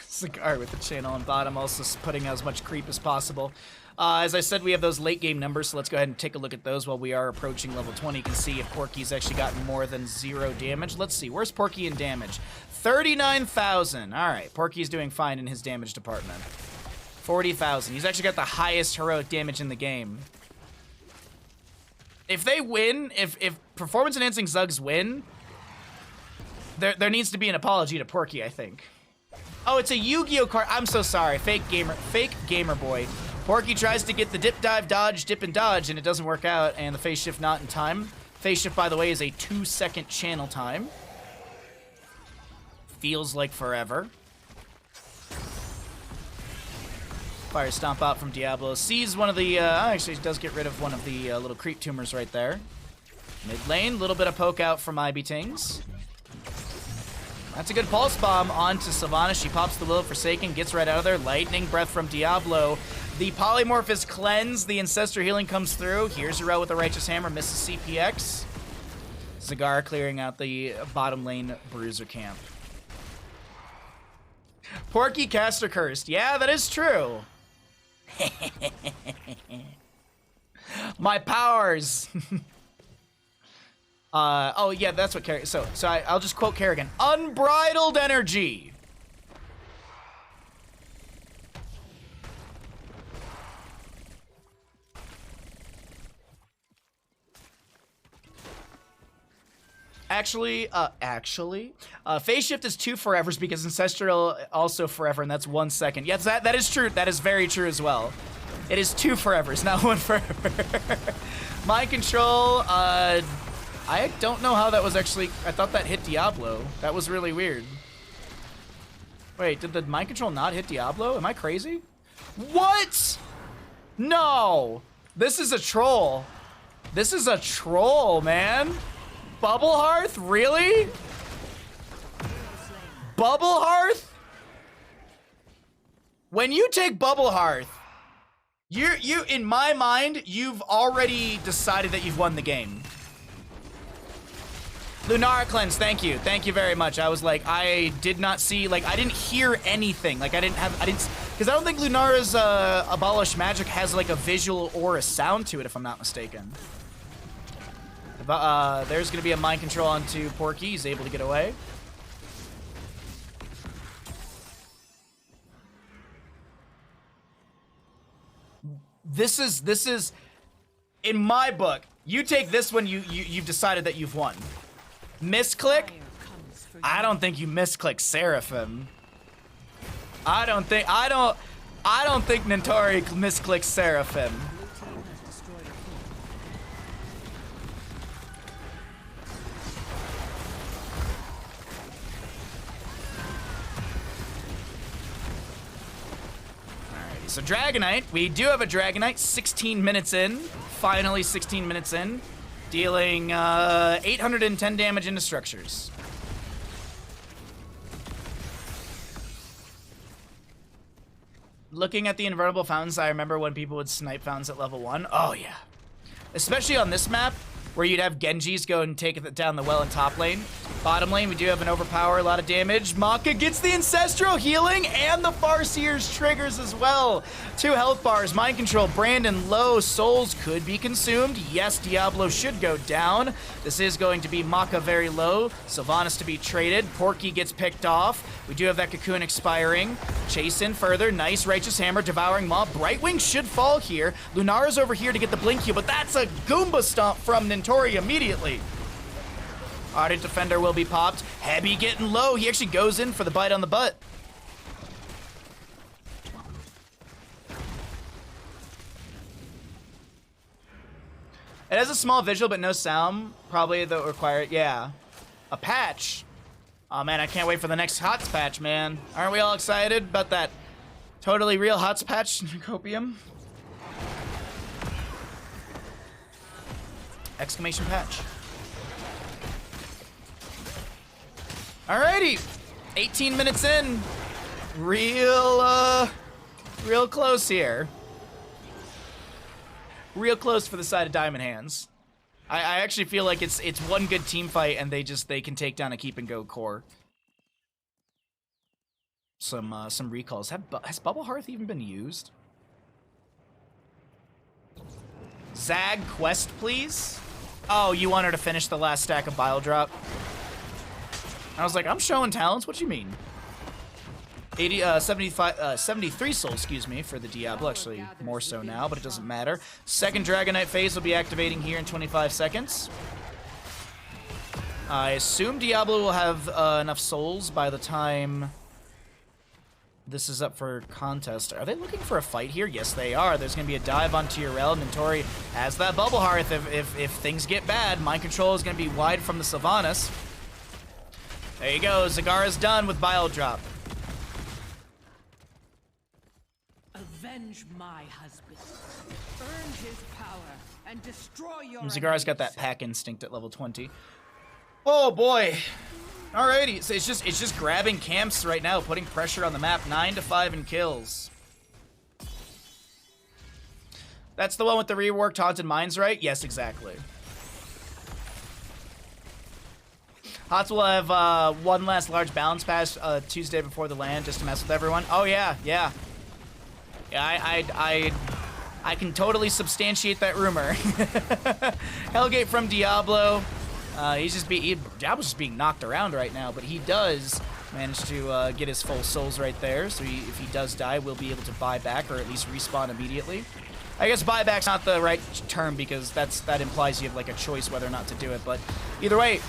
Cigar with the channel on bottom, also putting out as much creep as possible. As I said, we have those late game numbers, so let's go ahead and take a look at those while we are approaching level 20. You can see if Porky's actually gotten more than 0 damage. Let's see, where's Porky in damage? 39,000. All right, Porky's doing fine in his damage department. 40,000. He's actually got the highest heroic damage in the game. If they win, if performance enhancing Zugs win, there needs to be an apology to Porky, I think. Oh, it's a Yu-Gi-Oh card. I'm so sorry. Fake gamer boy. Porky tries to get the dip, dive, dodge, dip, and dodge, and it doesn't work out, and the phase shift not in time. Phase shift, by the way, is a 2-second channel time. Feels like forever. Fire Stomp out from Diablo. Sees one of the... actually, does get rid of one of the little creep tumors right there. Mid lane, little bit of poke out from IB Tings. That's a good Pulse Bomb onto Sylvanas. She pops the Will Forsaken, gets right out of there. Lightning Breath from Diablo. The Polymorph is cleansed. The Ancestor Healing comes through. Here's Urel with the Righteous Hammer. Misses CPX. Zagar clearing out the bottom lane Bruiser camp. Porky Caster Cursed. Yeah, that is true. My powers. Oh yeah, that's what Kerrigan. So I'll just quote Kerrigan. Unbridled energy. Actually, phase shift is 2 forevers because ancestral also forever, and that's 1 second. Yes, that is true. That is very true as well. It is 2 forevers, not 1 forever. Mind control. I don't know how that was actually... I thought that hit Diablo. That was really weird. Wait, did the mind control not hit Diablo? Am I crazy? What? No! This is a troll. This is a troll, man. Bubble Hearth? Really? Bubble Hearth? When you take Bubble Hearth, you in my mind, you've already decided that you've won the game. Lunara Cleanse, thank you. Thank you very much. I was like, I did not see, like, I didn't hear anything. Like, because I don't think Lunara's Abolish Magic has, like, a visual or a sound to it, if I'm not mistaken. There's going to be a mind control onto Porky. He's able to get away. This is, in my book, you take this one, you've decided that you've won. Misclick? I don't think you misclick Seraphim. I don't think Nintori misclicks Seraphim. Alright, so Dragonite, we do have a Dragonite, 16 minutes in. Finally 16 minutes in. Dealing 810 damage into structures. Looking at the invulnerable fountains, I remember when people would snipe fountains at level 1. Oh, yeah. Especially on this map, where you'd have Genjis go and take it down the well in top lane. Bottom lane, we do have an overpower, a lot of damage. Maka gets the Ancestral healing and the Farseer's triggers as well. 2 health bars, mind control, Brandon low, souls could be consumed. Yes, Diablo should go down. This is going to be Maka very low. Sylvanas to be traded. Porky gets picked off. We do have that Cocoon expiring. Chase in further. Nice Righteous Hammer, Devouring Maw. Brightwing should fall here. Lunara's over here to get the Blink Heal, but that's a Goomba Stomp from Nintori immediately. Ardent Defender will be popped. Hebby getting low. He actually goes in for the bite on the butt. It has a small visual, but no sound. Probably the required, yeah. A patch. Oh man, I can't wait for the next HOTS patch, man. Aren't we all excited about that totally real HOTS patch, Copium? Exclamation patch. Alrighty, 18 minutes in. Real close here. Real close for the side of Diamond Hands. I actually feel like it's one good team fight and they can take down a keep and go core. Some recalls. Has Bubble Hearth even been used? Zag quest, please. Oh, you want her to finish the last stack of Bile Drop? I was like, I'm showing talents. What do you mean? 73 souls, excuse me, for the Diablo. Actually, more so now, but it doesn't matter. Second Dragonite phase will be activating here in 25 seconds. I assume Diablo will have enough souls by the time this is up for contest. Are they looking for a fight here? Yes, they are. There's going to be a dive on Tyrell. Nintori has that Bubble Hearth. If things get bad, Mind Control is going to be wide from the Sylvanas. There you go. Zagara's done with Bile Drop. Avenge my husband. Earn his power and destroy your Zagara's got that pack instinct at level 20. Oh boy. Alrighty, so it's just grabbing camps right now, putting pressure on the map. 9-5 in kills. That's the one with the reworked Haunted Mines, right? Yes, exactly. Hots will have one last large balance pass Tuesday before the land, just to mess with everyone. Oh yeah, yeah. Yeah, I can totally substantiate that rumor. Hellgate from Diablo. Diablo's just being knocked around right now, but he does manage to get his full souls right there. So if he does die, we'll be able to buy back or at least respawn immediately. I guess buyback's not the right term because that implies you have like a choice whether or not to do it. But either way,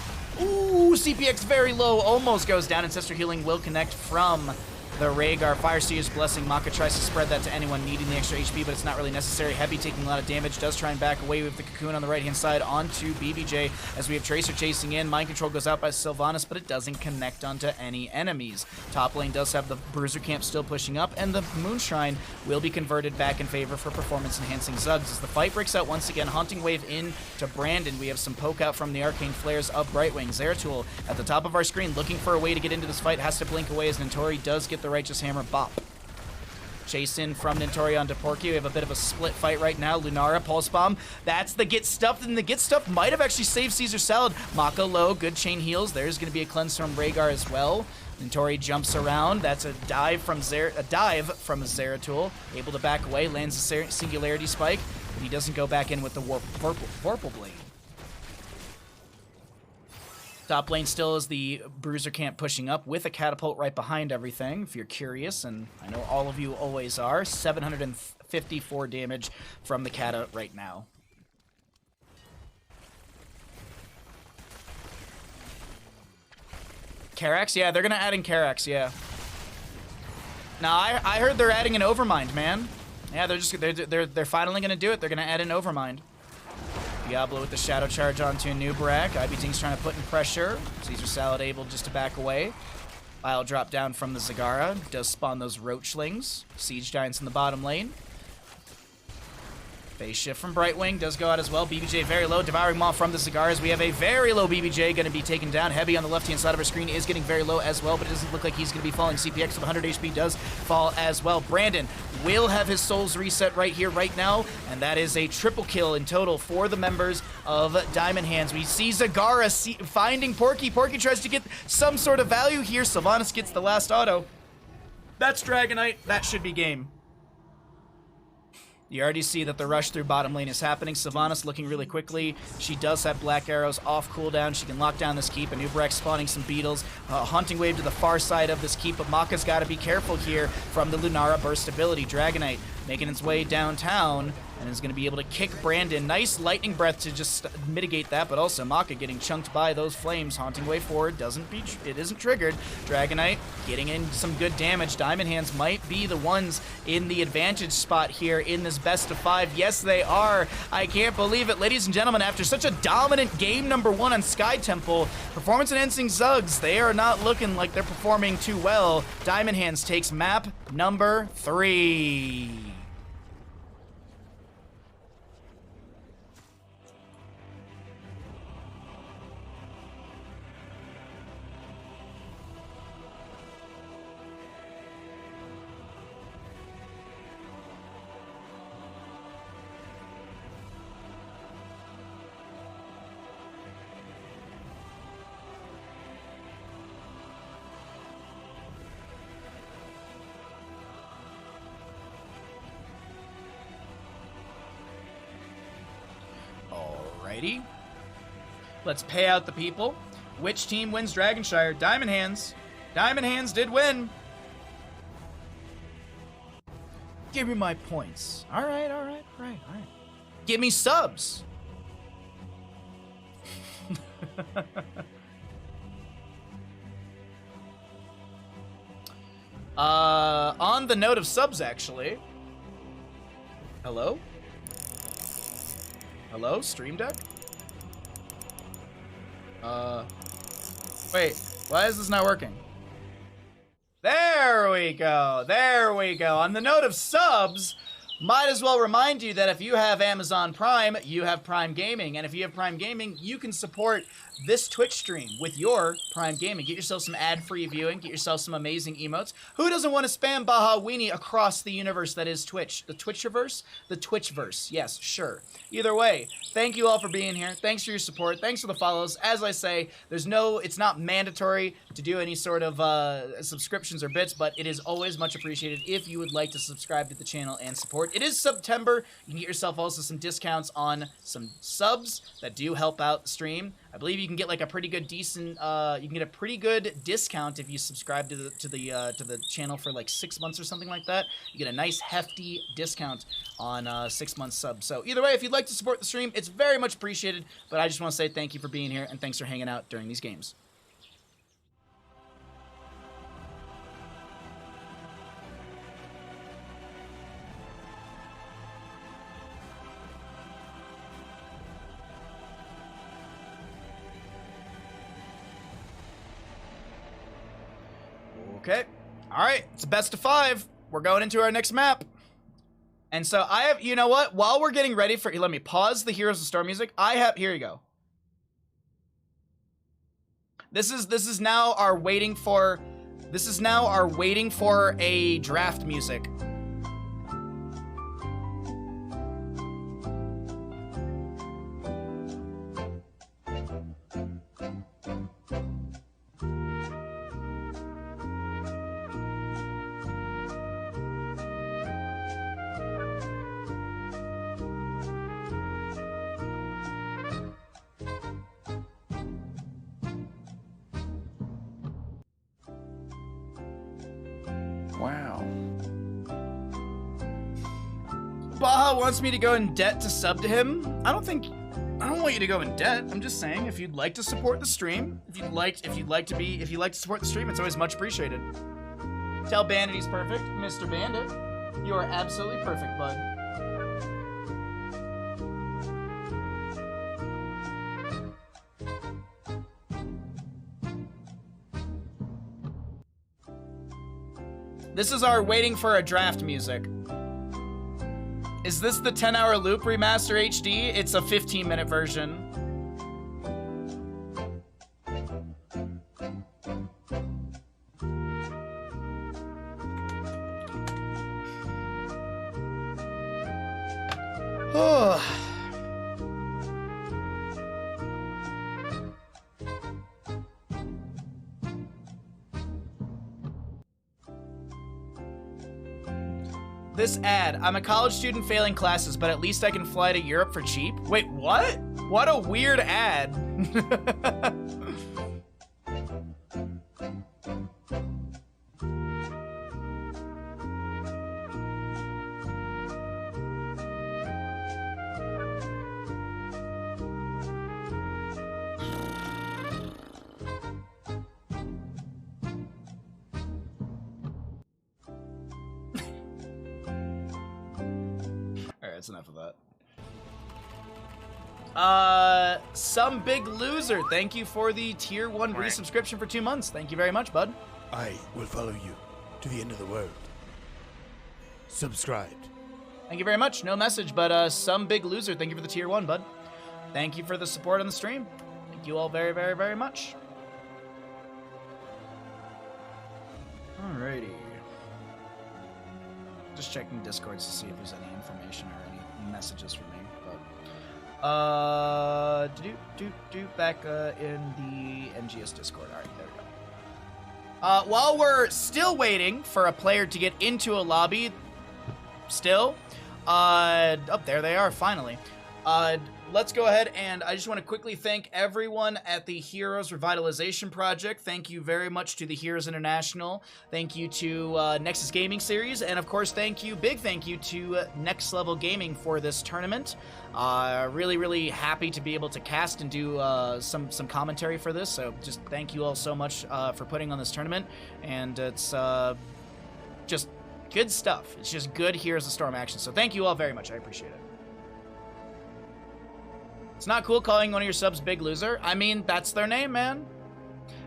ooh, CPX very low, almost goes down. Ancestor Healing will connect from the Rhaegar Fire Seer's Blessing. Maka tries to spread that to anyone needing the extra HP, but it's not really necessary. Heavy taking a lot of damage, does try and back away with the Cocoon on the right-hand side onto BBJ, as we have Tracer chasing in. Mind Control goes out by Sylvanas, but it doesn't connect onto any enemies. Top lane does have the Bruiser Camp still pushing up, and the Moonshrine will be converted back in favor for performance-enhancing Zugs. As the fight breaks out once again, Haunting Wave in to Brandon. We have some poke out from the Arcane Flares of Brightwing. Zeratul at the top of our screen, looking for a way to get into this fight, has to blink away as Nintori does get the Righteous Hammer bop. Chase in from Nintori onto Porky. We have a bit of a split fight right now. Lunara, Pulse Bomb. That's the Get Stuffed, and the Get Stuffed might have actually saved Caesar Salad. Maka low, good chain heals. There's going to be a cleanse from Rhaegar as well. Nintori jumps around. That's a dive from Zeratul. Able to back away, lands a Singularity Spike, but he doesn't go back in with the Vorpal Blade. Top lane still is the Bruiser Camp pushing up with a catapult right behind everything, if you're curious, and I know all of you always are. 754 damage from the Cata right now. Carax? Yeah, they're gonna add in Carax, yeah. Now, I heard they're adding an Overmind, man. Yeah, they're finally gonna do it. They're gonna add in Overmind. Diablo with the Shadow Charge onto Nubrak. IBTing's trying to put in pressure. Caesar Salad able just to back away. I'll drop down from the Zagara. Does spawn those Roachlings. Siege Giants in the bottom lane. Phase shift from Brightwing does go out as well. BBJ very low. Devouring Maw from the Zagaras. We have a very low BBJ going to be taken down. Heavy on the left-hand side of our screen is getting very low as well, but it doesn't look like he's going to be falling. CPX with 100 HP does fall as well. Brandon will have his souls reset right here, right now, and that is a triple kill in total for the members of Diamond Hands. We see Zagara finding Porky. Porky tries to get some sort of value here. Sylvanas gets the last auto. That's Dragonite. That should be game. You already see that the rush through bottom lane is happening. Sylvanas looking really quickly. She does have Black Arrows off cooldown. She can lock down this keep. Anubrak spawning some beetles. Haunting Wave to the far side of this keep, but Maka's got to be careful here from the Lunara burst ability. Dragonite making its way downtown and is going to be able to kick Brandon. Nice lightning breath to just mitigate that, but also Maka getting chunked by those flames. Haunting Wave forward it isn't triggered. Dragonite getting in some good damage. Diamond Hands might be the ones in the advantage spot here in this best of 5. Yes, they are. I can't believe it. Ladies and gentlemen, after such a dominant game number 1 on Sky Temple, performance enhancing Zugs, they are not looking like they're performing too well. Diamond Hands takes map number 3. Alrighty. Let's pay out the people. Which team wins Dragonshire? Diamond Hands. Diamond Hands did win. Give me my points. Alright. Give me subs. On the note of subs, actually. Hello? Hello, Stream Deck? Wait, why is this not working? There we go, On the note of subs, might as well remind you that if you have Amazon Prime, you have Prime Gaming, and if you have Prime Gaming, you can support this Twitch stream with your Prime Gaming. Get yourself some ad-free viewing, get yourself some amazing emotes. Who doesn't want to spam Baja Weenie across the universe that is Twitch? The Twitcherverse? The Twitchverse. Yes, sure. Either way, thank you all for being here. Thanks for your support. Thanks for the follows. As I say, it's not mandatory to do any sort of subscriptions or bits, but it is always much appreciated if you would like to subscribe to the channel and support. It is September. You can get yourself also some discounts on some subs that do help out the stream. I believe you can get like a pretty good discount if you subscribe to the channel for like 6 months or something like that. You get a nice hefty discount on 6 months sub. So either way, if you'd like to support the stream, it's very much appreciated. But I just want to say thank you for being here and thanks for hanging out during these games. Okay. All right. It's a best of 5. We're going into our next map. And so I have, you know what? While we're getting ready for, let me pause the Heroes of Storm music. Here you go. This is now our waiting for a draft music. Wow. Baha wants me to go in debt to sub to him. I don't want you to go in debt. I'm just saying, if you'd like to support the stream, if you'd like to support the stream, it's always much appreciated. Tell Bandit he's perfect, Mr. Bandit. You are absolutely perfect, bud. This is our waiting for a draft music. Is this the 10-hour loop remaster HD? It's a 15-minute version. Oh. This ad. I'm a college student failing classes, but at least I can fly to Europe for cheap. Wait, what? What a weird ad. That's enough of that. Some Big Loser, thank you for the tier 1 resubscription for 2 months. Thank you very much, bud. I will follow you to the end of the world. Subscribed. Thank you very much. No message, but Some Big Loser, thank you for the tier 1, bud. Thank you for the support on the stream. Thank you all very, very, very much. Alrighty. Just checking Discords to see if there's any information or any messages for me. But back in the NGS Discord. All right, there we go. While we're still waiting for a player to get into a lobby, there they are finally. Let's go ahead, and I just want to quickly thank everyone at the Heroes Revitalization Project. Thank you very much to the Heroes International. Thank you to Nexus Gaming Series, and of course, big thank you to Next Level Gaming for this tournament. Really, really happy to be able to cast and do some commentary for this. So just thank you all so much for putting on this tournament, and it's just good stuff. It's just good Heroes of Storm action. So thank you all very much. I appreciate it. It's not cool calling one of your subs Big Loser. I mean, that's their name, man.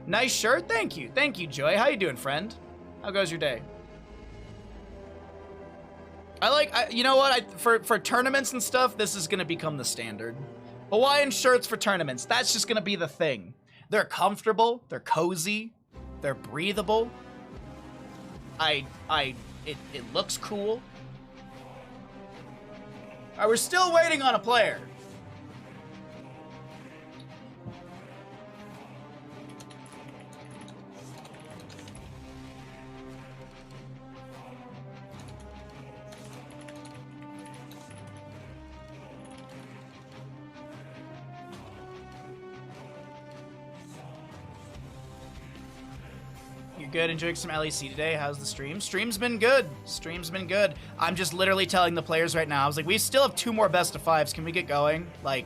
Nice shirt. Thank you. Thank you, Joy. How you doing, friend? How goes your day? You know what? For tournaments and stuff, this is going to become the standard. Hawaiian shirts for tournaments. That's just going to be the thing. They're comfortable. They're cozy. They're breathable. It looks cool. All right, we're still waiting on a player. Good, enjoying some LEC today. How's the stream? Stream's been good. Stream's been good. I'm just literally telling the players right now. I was like, we still have 2 more best of 5s. Can we get going? Like,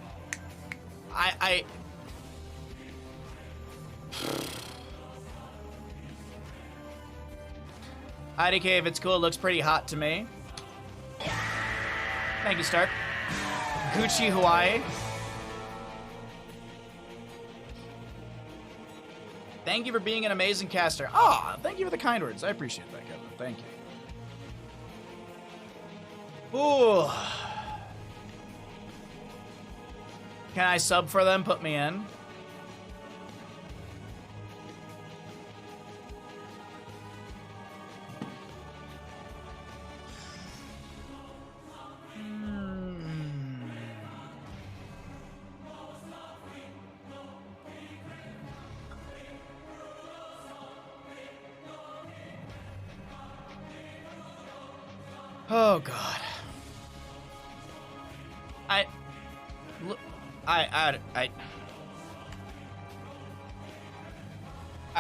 IDK, if it's cool, it looks pretty hot to me. Thank you, Stark. Gucci, Hawaii. Thank you for being an amazing caster. Ah, thank you for the kind words. I appreciate that, Kevin. Thank you. Ooh. Can I sub for them? Put me in. Oh God. I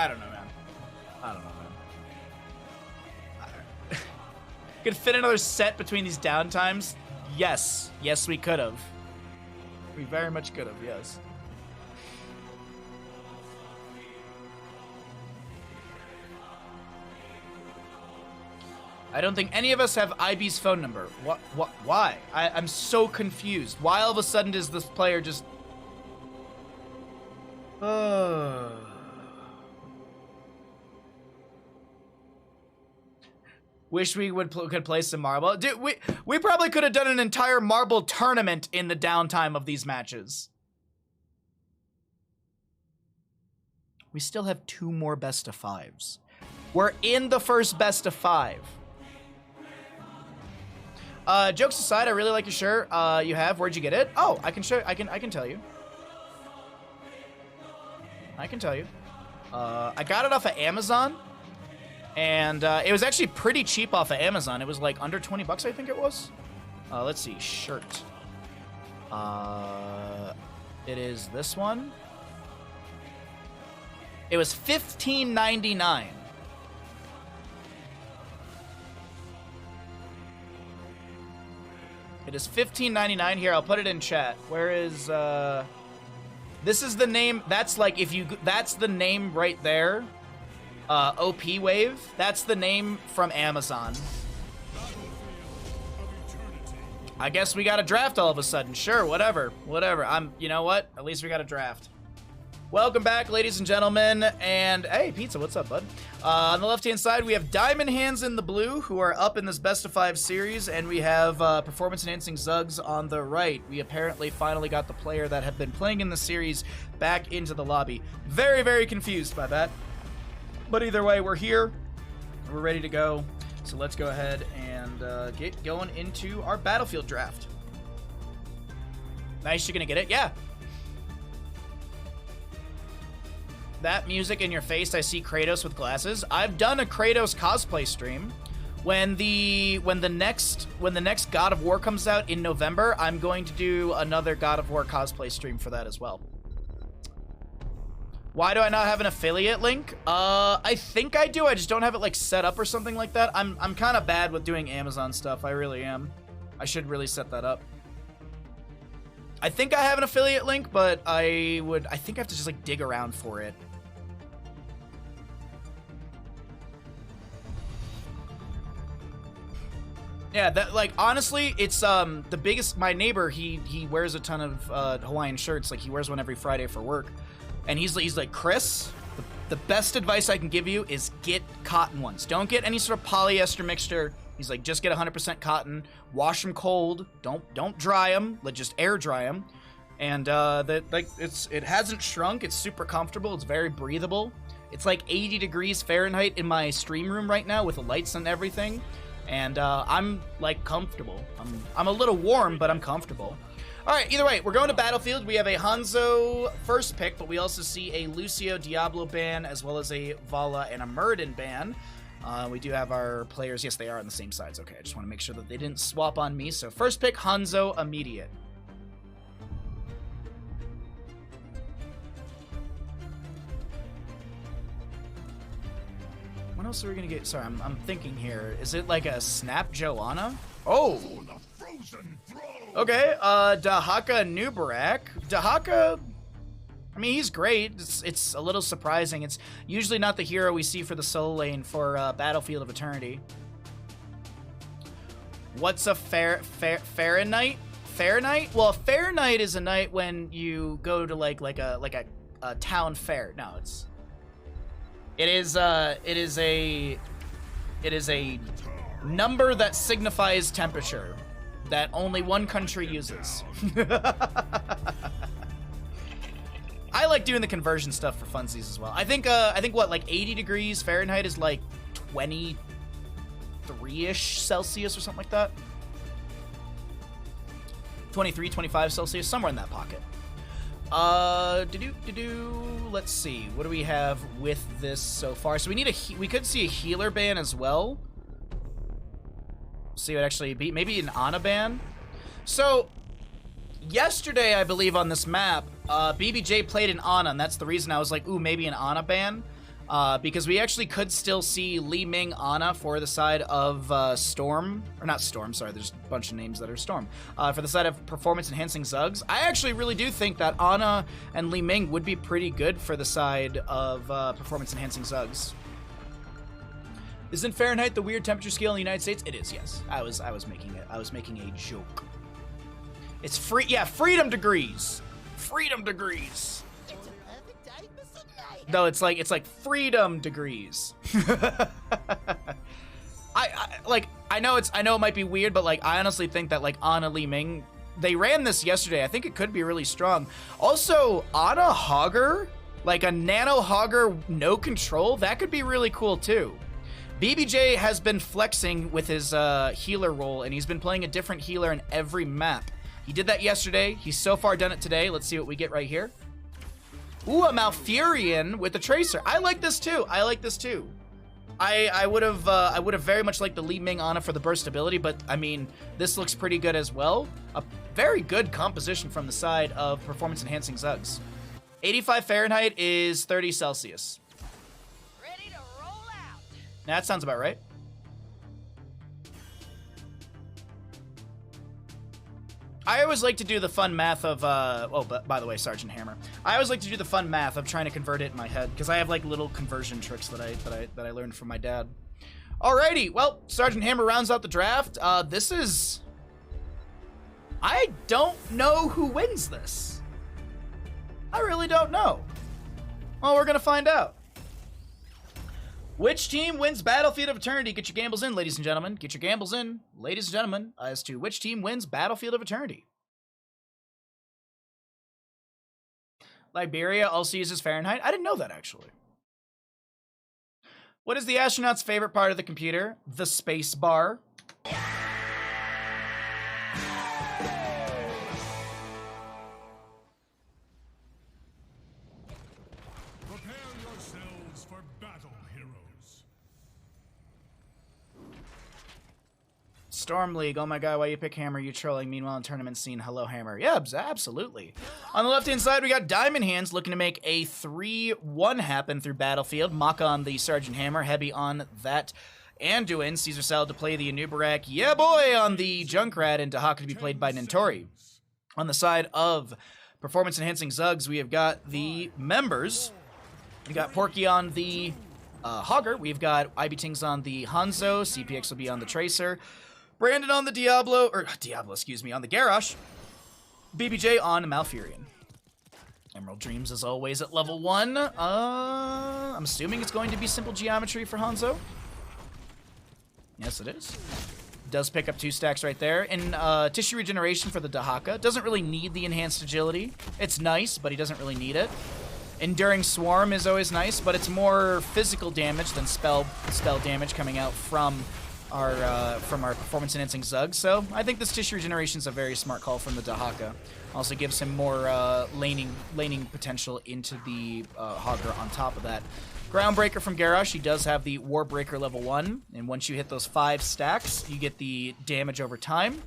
don't know, man. I don't know, man. Could fit another set between these downtimes? Yes. Yes, we could have. We very much could have, yes. I don't think any of us have IB's phone number. What? Why? I'm so confused. Why all of a sudden does this player just... Wish we could play some marble. Dude, we probably could have done an entire marble tournament in the downtime of these matches. We still have 2 more best of 5s. We're in the first best of 5. Jokes aside, I really like your shirt. You have. Where'd you get it? Oh, I can show. I can tell you. I can tell you. I got it off of Amazon, and it was actually pretty cheap off of Amazon. It was like under 20 bucks, I think it was. Let's see, shirt. It is this one. It was $15.99. It is $15.99 here. I'll put it in chat. Where is, this is the name. That's like, if you, that's the name right there. OP Wave. That's the name from Amazon. I guess we got a draft all of a sudden. Sure, whatever. You know what? At least we got a draft. Welcome back, ladies and gentlemen, and hey, Pizza, what's up, bud? On the left-hand side, we have Diamond Hands in the blue, who are up in this Best of 5 series, and we have Performance-Enhancing Zugs on the right. We apparently finally got the player that had been playing in the series back into the lobby. Very, very confused by that. But either way, we're here, we're ready to go, so let's go ahead and get going into our Battlefield draft. Nice, you're gonna get it? Yeah. That music in your face, I see Kratos with glasses. I've done a Kratos cosplay stream. When the next God of War comes out in November, I'm going to do another God of War cosplay stream for that as well. Why do I not have an affiliate link? I think I do. I just don't have it like set up or something like that. I'm kind of bad with doing Amazon stuff. I really am. I should really set that up. I think I have an affiliate link, but I think I have to just like dig around for it. Yeah, that, like, honestly, it's the biggest. My neighbor, he wears a ton of Hawaiian shirts. Like, he wears one every Friday for work, and he's like, Chris, the best advice I can give you is get cotton ones. Don't get any sort of polyester mixture. He's like, just get 100% cotton. Wash them cold. Don't dry them. Just air dry them. And it hasn't shrunk. It's super comfortable. It's very breathable. It's like 80 degrees Fahrenheit in my stream room right now with the lights and everything. And I'm like comfortable. I'm a little warm, but I'm comfortable. All right, either way, we're going to Battlefield. We have a Hanzo first pick, but we also see a Lucio Diablo ban, as well as a Vala and a Muradin ban. We do have our players. Yes, they are on the same sides. Okay, I just want to make sure that they didn't swap on me. So first pick, Hanzo, immediate. What else are we gonna get? Sorry, I'm thinking here. Is it like a Snap Joanna? Oh! Okay, Dahaka Nubarak. Dahaka, I mean, he's great. It's a little surprising. It's usually not the hero we see for the solo lane for Battlefield of Eternity. What's a Fahrenheit? Fahrenheit? Well, Fahrenheit is a night when you go to like a town fair. No, It is a number that signifies temperature that only one country uses. I like doing the conversion stuff for funsies as well. I think what, like 80 degrees Fahrenheit is like 23-ish Celsius or something like that. 23, 25 Celsius, somewhere in that pocket. Let's see. What do we have with this so far? So we need we could see a healer ban as well. See what actually be. Maybe an Ana ban. So yesterday, I believe on this map, BBJ played an Ana, and that's the reason I was like, ooh, maybe an Ana ban. Because we actually could still see Li Ming Ana for the side of Storm, or not Storm, sorry, there's a bunch of names that are Storm. For the side of Performance Enhancing Zugs. I actually really do think that Ana and Li Ming would be pretty good for the side of Performance Enhancing Zugs. Isn't Fahrenheit the weird temperature scale in the United States? It is, yes. I was making it. I was making a joke. It's freedom degrees. Freedom degrees. No, it's like freedom degrees. I know it might be weird, but like I honestly think that like Ana Li Ming, they ran this yesterday. I think it could be really strong. Also, Ana Hogger, like a nano Hogger, no control, that could be really cool too. BBJ has been flexing with his healer role, and he's been playing a different healer in every map. He did that yesterday. He's so far done it today. Let's see what we get right here. Ooh, a Malfurion with the Tracer. I like this too. I like this too. I would have very much liked the Li Ming Ana for the burst ability, but I mean, this looks pretty good as well. A very good composition from the side of Performance Enhancing Zugs. 85 Fahrenheit is 30 Celsius. Ready to roll out. That sounds about right. I always like to do the fun math of, by the way, Sergeant Hammer. I always like to do the fun math of trying to convert it in my head, because I have like little conversion tricks that I learned from my dad. Alrighty, well, Sergeant Hammer rounds out the draft. This is... I don't know who wins this. I really don't know. Well, we're gonna find out. Which team wins Battlefield of Eternity? Get your gambles in, ladies and gentlemen. Get your gambles in, ladies and gentlemen, as to which team wins Battlefield of Eternity. Liberia also uses Fahrenheit. I didn't know that, actually. What is the astronaut's favorite part of the computer? The space bar. Prepare yourselves for battle, heroes. Storm League, oh my god, why you pick Hammer? You trolling. Meanwhile, in tournament scene, hello Hammer. Yeah, absolutely. On the left-hand side, we got Diamond Hands looking to make a 3-1 happen through Battlefield. Maka on the Sergeant Hammer, Heavy on that Anduin. Caesar Salad to play the Anubarak. Yeah, boy, on the Junkrat, and Dahaka to be played by Nintori. On the side of Performance Enhancing Zugs, we have got the members. We got Porky on the Hogger. We've got IB Tings on the Hanzo. CPX will be on the Tracer. Brandon on the Diablo, on the Garrosh. BBJ on Malfurion. Emerald Dreams, as always, at level 1. I'm assuming it's going to be simple geometry for Hanzo. Yes, it is. Does pick up 2 stacks right there. And Tissue Regeneration for the Dahaka. Doesn't really need the enhanced agility. It's nice, but he doesn't really need it. Enduring Swarm is always nice, but it's more physical damage than spell damage coming out from our Performance Enhancing Zug. So I think this Tissue Regeneration is a very smart call from the Dahaka. Also gives him more laning potential into the Hogger on top of that. Groundbreaker from Garrosh. He does have the Warbreaker level 1, and once you hit those 5 stacks, you get the damage over time.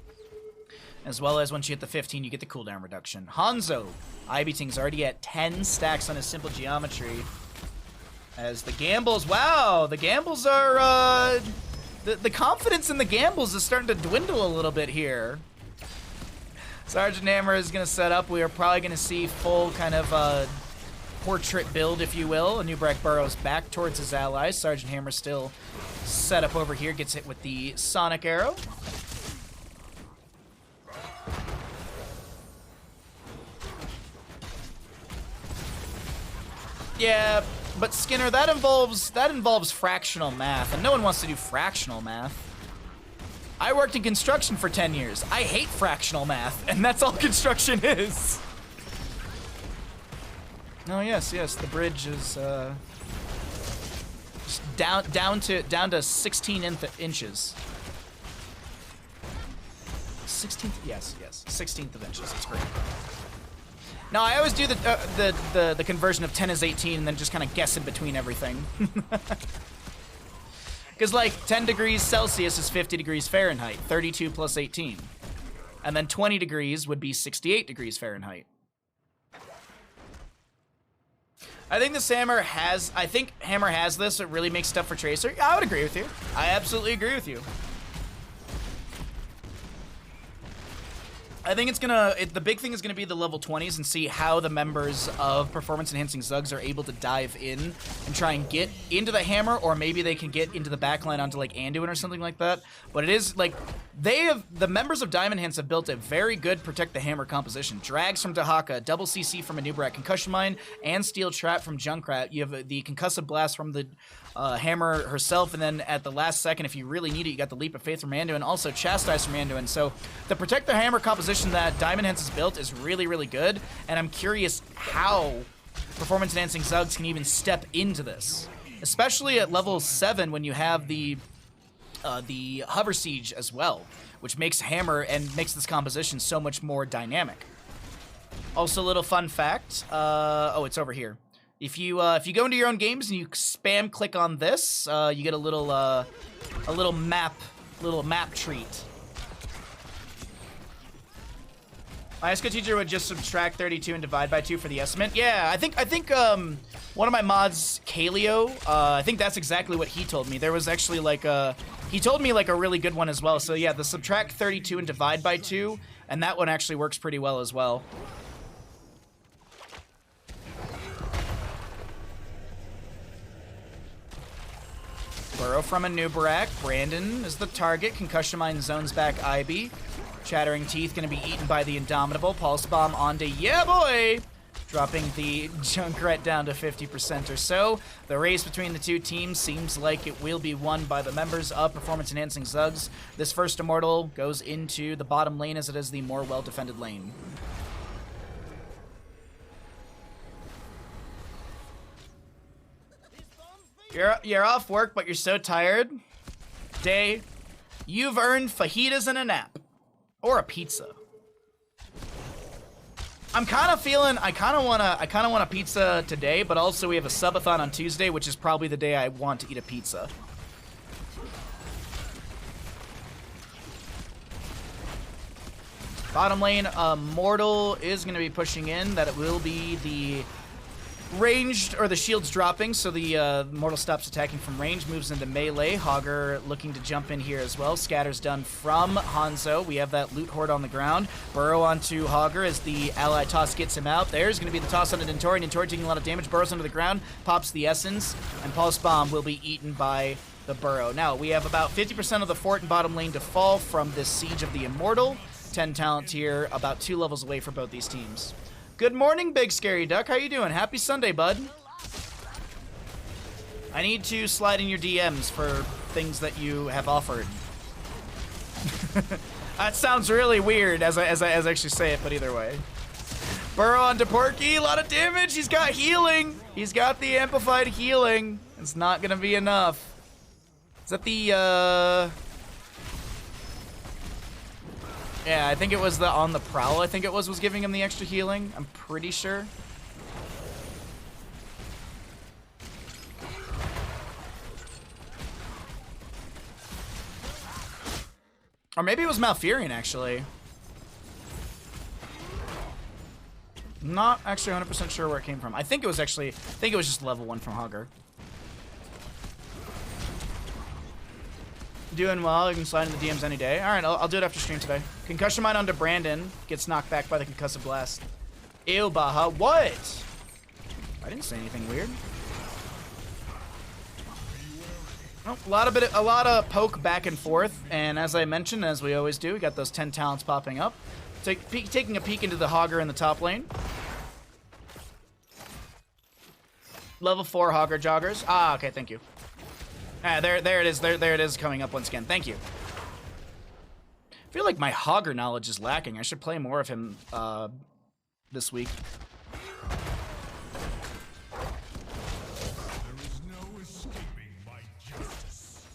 As well as once you hit the 15, you get the cooldown reduction. Hanzo, IB Ting's already at 10 stacks on his simple geometry. As the gambles, wow, the gambles are, the confidence in the gambles is starting to dwindle a little bit here. Sergeant Hammer is going to set up. We are probably going to see full kind of portrait build, if you will. Anubarak burrows back towards his allies. Sergeant Hammer still set up over here, gets hit with the Sonic Arrow. Yeah, But Skinner, that involves fractional math, and no one wants to do fractional math. I worked in construction for 10 years. I hate fractional math, and that's all construction is. Oh yes, the bridge is just down to 16 inches. 16th, yes, 16th of inches. It's great. No, I always do the conversion of 10 is 18 and then just kind of guess in between everything. Because like 10 degrees Celsius is 50 degrees Fahrenheit, 32 plus 18. And then 20 degrees would be 68 degrees Fahrenheit. I think this hammer has, Hammer has this. It really makes stuff for Tracer. I would agree with you. I absolutely agree with you. I think it's the big thing is gonna be the level 20s and see how the members of Performance Enhancing Zugs are able to dive in and try and get into the hammer, or maybe they can get into the backline onto like Anduin or something like that. But it is like, the members of Diamond Hands have built a very good Protect the Hammer composition. Drags from Dahaka, double CC from Anub'arak, Concussion Mine, and Steel Trap from Junkrat. You have the Concussive Blast from the Hammer herself, and then at the last second, if you really need it, you got the Leap of Faith from Anduin, and also Chastise from Anduin. So the Protect the Hammer composition that Diamond Hands has built is really, really good, and I'm curious how Performance Enhancing Zugs can even step into this, especially at level 7 when you have the Hover Siege as well, which makes Hammer and makes this composition so much more dynamic. Also, a little fun fact. Oh, it's over here. If you go into your own games and you spam click on this, you get a little map treat. My high school teacher would just subtract 32 and divide by 2 for the estimate. Yeah, I think one of my mods, Kaleo, I think that's exactly what he told me. There was actually like he told me like a really good one as well. So yeah, the subtract 32 and divide by 2, and that one actually works pretty well as well. Burrow from Anub'arak. Brandon is the target. Concussion Mine zones back Ivy. Chattering Teeth going to be eaten by the Indomitable. Pulse Bomb onto yeah boy! Dropping the Junkrat down to 50% or so. The race between the two teams seems like it will be won by the members of Performance Enhancing Zugs. This first Immortal goes into the bottom lane as it is the more well-defended lane. You're off work, but you're so tired. Day, you've earned fajitas and a nap. Or a pizza. I'm kind of feeling, I kind of want a pizza today, but also we have a subathon on Tuesday, which is probably the day I want to eat a pizza. Bottom lane, Mortal is going to be pushing in. That it will be the ranged, or the shield's dropping, so the Mortal stops attacking from range, moves into melee. Hogger looking to jump in here as well. Scatter's done from Hanzo. We have that loot horde on the ground. Burrow onto Hogger as the ally toss gets him out. There's going to be the toss onto Dentori. Dentori taking a lot of damage. Burrows under the ground, pops the Essence, and Pulse Bomb will be eaten by the Burrow. Now, we have about 50% of the fort and bottom lane to fall from this Siege of the Immortal. 10 talent here, about 2 levels away for both these teams. Good morning, Big Scary Duck. How you doing? Happy Sunday, bud. I need to slide in your DMs for things that you have offered. That sounds really weird as I actually say it, but either way. Burrow onto Porky, a lot of damage. He's got healing. He's got the amplified healing. It's not gonna be enough. Is that the yeah, I think it was the On the Prowl, I think it was giving him the extra healing. I'm pretty sure. Or maybe it was Malfurion, actually. Not actually 100% sure where it came from. I think it was just level 1 from Hogger. Doing well. You can slide in the DMs any day. All right, I'll do it after stream today. Concussion Mine onto Brandon. Gets knocked back by the Concussive Blast. Ew, Baha. What? I didn't say anything weird. Oh, a lot of poke back and forth. And as I mentioned, as we always do, we got those 10 talents popping up. Taking a peek into the Hogger in the top lane. Level 4 Hogger Joggers. Ah, okay, thank you. Ah, there it is. There it is coming up once again. Thank you. I feel like my Hogger knowledge is lacking. I should play more of him this week. There is no escaping my justice.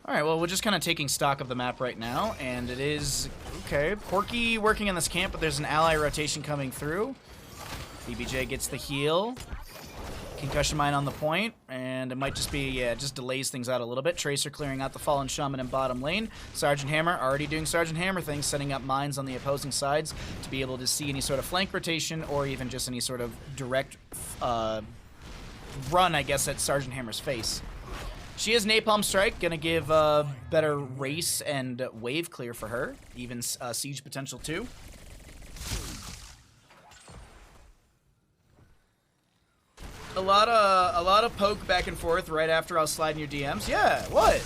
All right, well, we're just kind of taking stock of the map right now, and it is, okay, Porky working in this camp, but there's an ally rotation coming through. BBJ gets the heal. Concussion Mine on the point, and it might just be, yeah, just delays things out a little bit. Tracer clearing out the Fallen Shaman in bottom lane. Sergeant Hammer already doing Sergeant Hammer things, setting up mines on the opposing sides to be able to see any sort of flank rotation or even just any sort of direct run, I guess, at Sergeant Hammer's face. She has Napalm Strike, gonna give better race and wave clear for her, even siege potential too. A lot of poke back and forth right after I'll slide in your DMs. Yeah, what?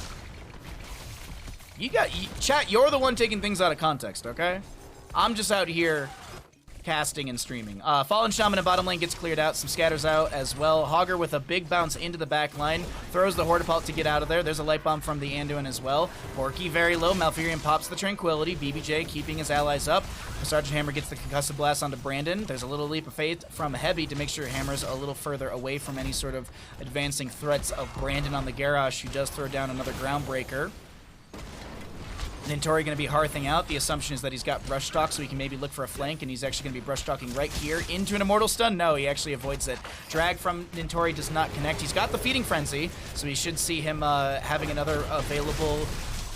Chat, you're the one taking things out of context, okay? I'm just out here casting and streaming. Fallen Shaman in bottom lane gets cleared out. Some scatters out as well. Hogger with a big bounce into the back line. Throws the Hortipult to get out of there. There's a light bomb from the Anduin as well. Porky very low. Malfurion pops the Tranquility. BBJ keeping his allies up. Sergeant Hammer gets the Concussive Blast onto Brandon. There's a little leap of faith from Heavy to make sure Hammer's a little further away from any sort of advancing threats of Brandon on the Garrosh, who does throw down another Groundbreaker. Nintori going to be hearthing out. The assumption is that he's got Brush Stalk, so he can maybe look for a flank, and he's actually going to be Brush Stalking right here into an Immortal Stun. No, he actually avoids it. Drag from Nintori does not connect. He's got the Feeding Frenzy, so we should see him having another available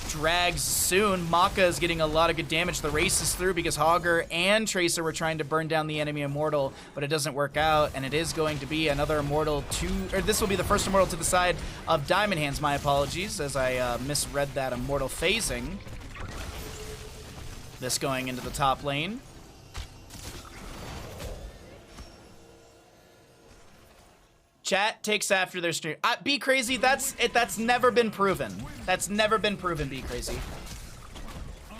drags soon. Maka is getting a lot of good damage. The race is through because Hogger and Tracer were trying to burn down the enemy Immortal, but it doesn't work out, and it is going to be another Immortal this will be the first Immortal to the side of Diamond Hands. My apologies, as I misread that Immortal phasing. This going into the top lane. Chat takes after their stream. Be Crazy, that's never been proven. That's never been proven, Be Crazy. I will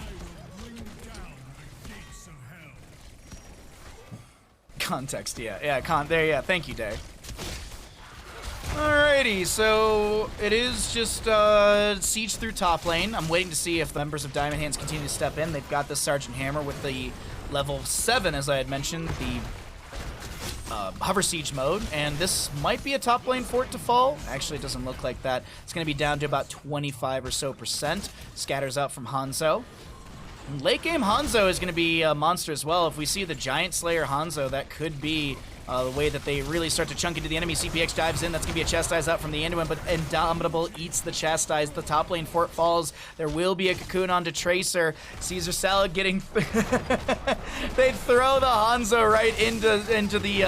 bring down the gates of hell. Context, yeah, thank you, Day. Alrighty, so it is just siege through top lane. I'm waiting to see if the members of Diamond Hands continue to step in. They've got the Sergeant Hammer with the level 7, as I had mentioned, the hover siege mode, and this might be a top lane fort to fall. Actually, it doesn't look like that. It's going to be down to about 25 or so %. Scatters out from Hanzo. Late game Hanzo is going to be a monster as well. If we see the Giant Slayer Hanzo, that could be the way that they really start to chunk into the enemy. CPX dives in. That's going to be a Chastise out from the Anduin, but Indomitable eats the Chastise. The top lane fort falls. There will be a Cocoon onto Tracer. Caesar Salad getting... they throw the Hanzo right into the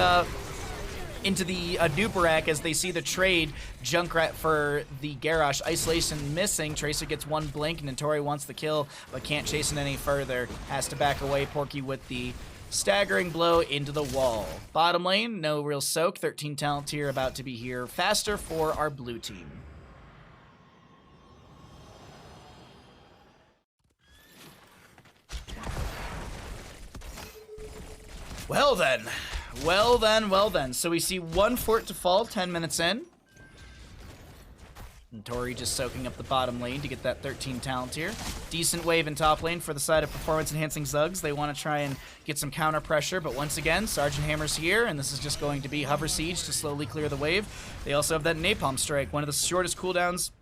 Duperak as they see the trade. Junkrat for the Garrosh. Isolation missing. Tracer gets one blink. Nintori wants the kill, but can't chase it any further. Has to back away. Porky with the staggering blow into the wall. Bottom lane, no real soak. 13 talent tier about to be here faster for our blue team. Well then. Well then. So we see one fort to fall 10 minutes in. And Tori just soaking up the bottom lane to get that 13 talent here. Decent wave in top lane for the side of performance-enhancing Zugs. They want to try and get some counter pressure, but once again, Sergeant Hammer's here, and this is just going to be Hover Siege to slowly clear the wave. They also have that Napalm Strike, one of the shortest cooldowns,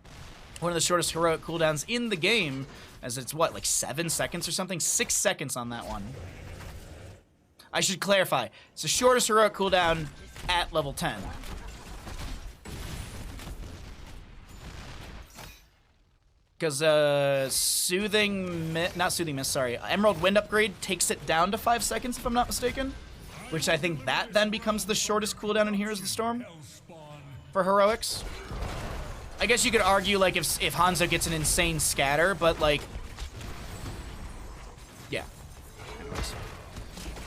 one of the shortest heroic cooldowns in the game, as it's, what, like 7 seconds or something? 6 seconds on that one. I should clarify, it's the shortest heroic cooldown at level 10. Because Emerald Wind upgrade takes it down to 5 seconds, if I'm not mistaken. Which I think that then becomes the shortest cooldown in Heroes of the Storm for heroics. I guess you could argue, like, if Hanzo gets an insane scatter, but, like, yeah. Anyways.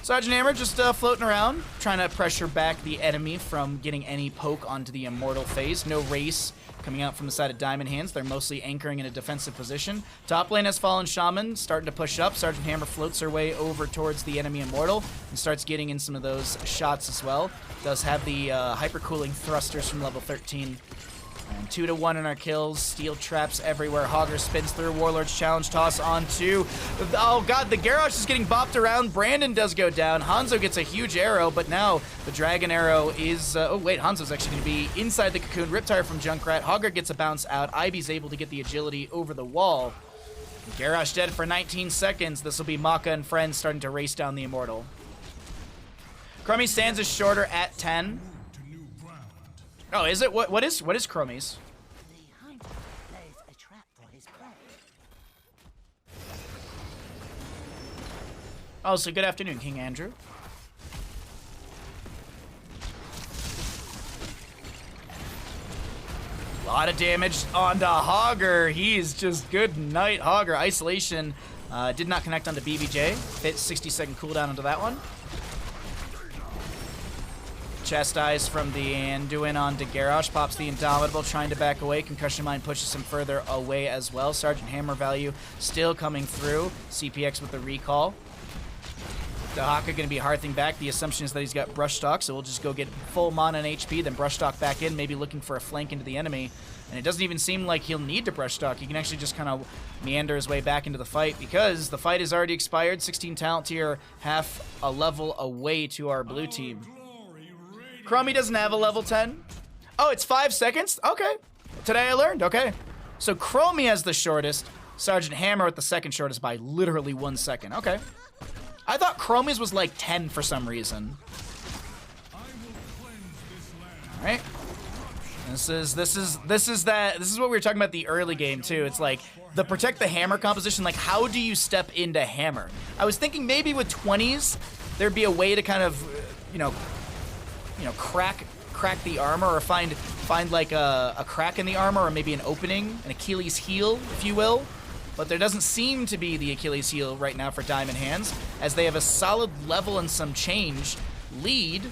Sergeant Hammer just floating around, trying to pressure back the enemy from getting any poke onto the Immortal phase. No race coming out from the side of Diamond Hands. They're mostly anchoring in a defensive position. Top lane has Fallen Shaman, starting to push up. Sergeant Hammer floats her way over towards the enemy Immortal and starts getting in some of those shots as well. Does have the hyper-cooling thrusters from level 13. And 2-1 in our kills. Steel traps everywhere. Hogger spins through. Warlord's challenge toss onto. Oh god, the Garrosh is getting bopped around. Brandon does go down. Hanzo gets a huge arrow, but now the dragon arrow is. Oh wait, Hanzo's actually going to be inside the cocoon. Riptire from Junkrat. Hogger gets a bounce out. Ivy's able to get the agility over the wall. Garrosh dead for 19 seconds. This will be Maka and friends starting to race down the Immortal. Crummy stands is shorter at 10. Oh, is it? What is Chromie's? The hunter lays a trap for his prey. Oh, so good afternoon, King Andrew. A lot of damage onto Hogger. He's just good night, Hogger. Isolation did not connect onto BBJ. Hit 60-second cooldown onto that one. Chastise from the Anduin onto Garrosh. Pops the Indomitable, trying to back away. Concussion Mine pushes him further away as well. Sergeant Hammer value still coming through. CPX with the recall. Dahaka going to be hearthing back. The assumption is that he's got Brush Stock, so we'll just go get full mana and HP, then Brush Stock back in, maybe looking for a flank into the enemy. And it doesn't even seem like he'll need to Brush Stock. He can actually just kind of meander his way back into the fight because the fight is already expired. 16 talent tier, half a level away to our blue team. Crummy doesn't have a level 10. Oh, it's 5 seconds? Okay. Today I learned. Okay. So Chromie has the shortest. Sergeant Hammer with the second shortest by literally 1 second. Okay. I thought Chromie's was like 10 for some reason. All right. This is what we were talking about the early game too. It's like the protect the hammer composition. Like, how do you step into hammer? I was thinking maybe with 20s there'd be a way to kind of, crack the armor, or find like a crack in the armor, or maybe an opening, an Achilles heel, if you will. But there doesn't seem to be the Achilles heel right now for Diamond Hands, as they have a solid level and some change lead,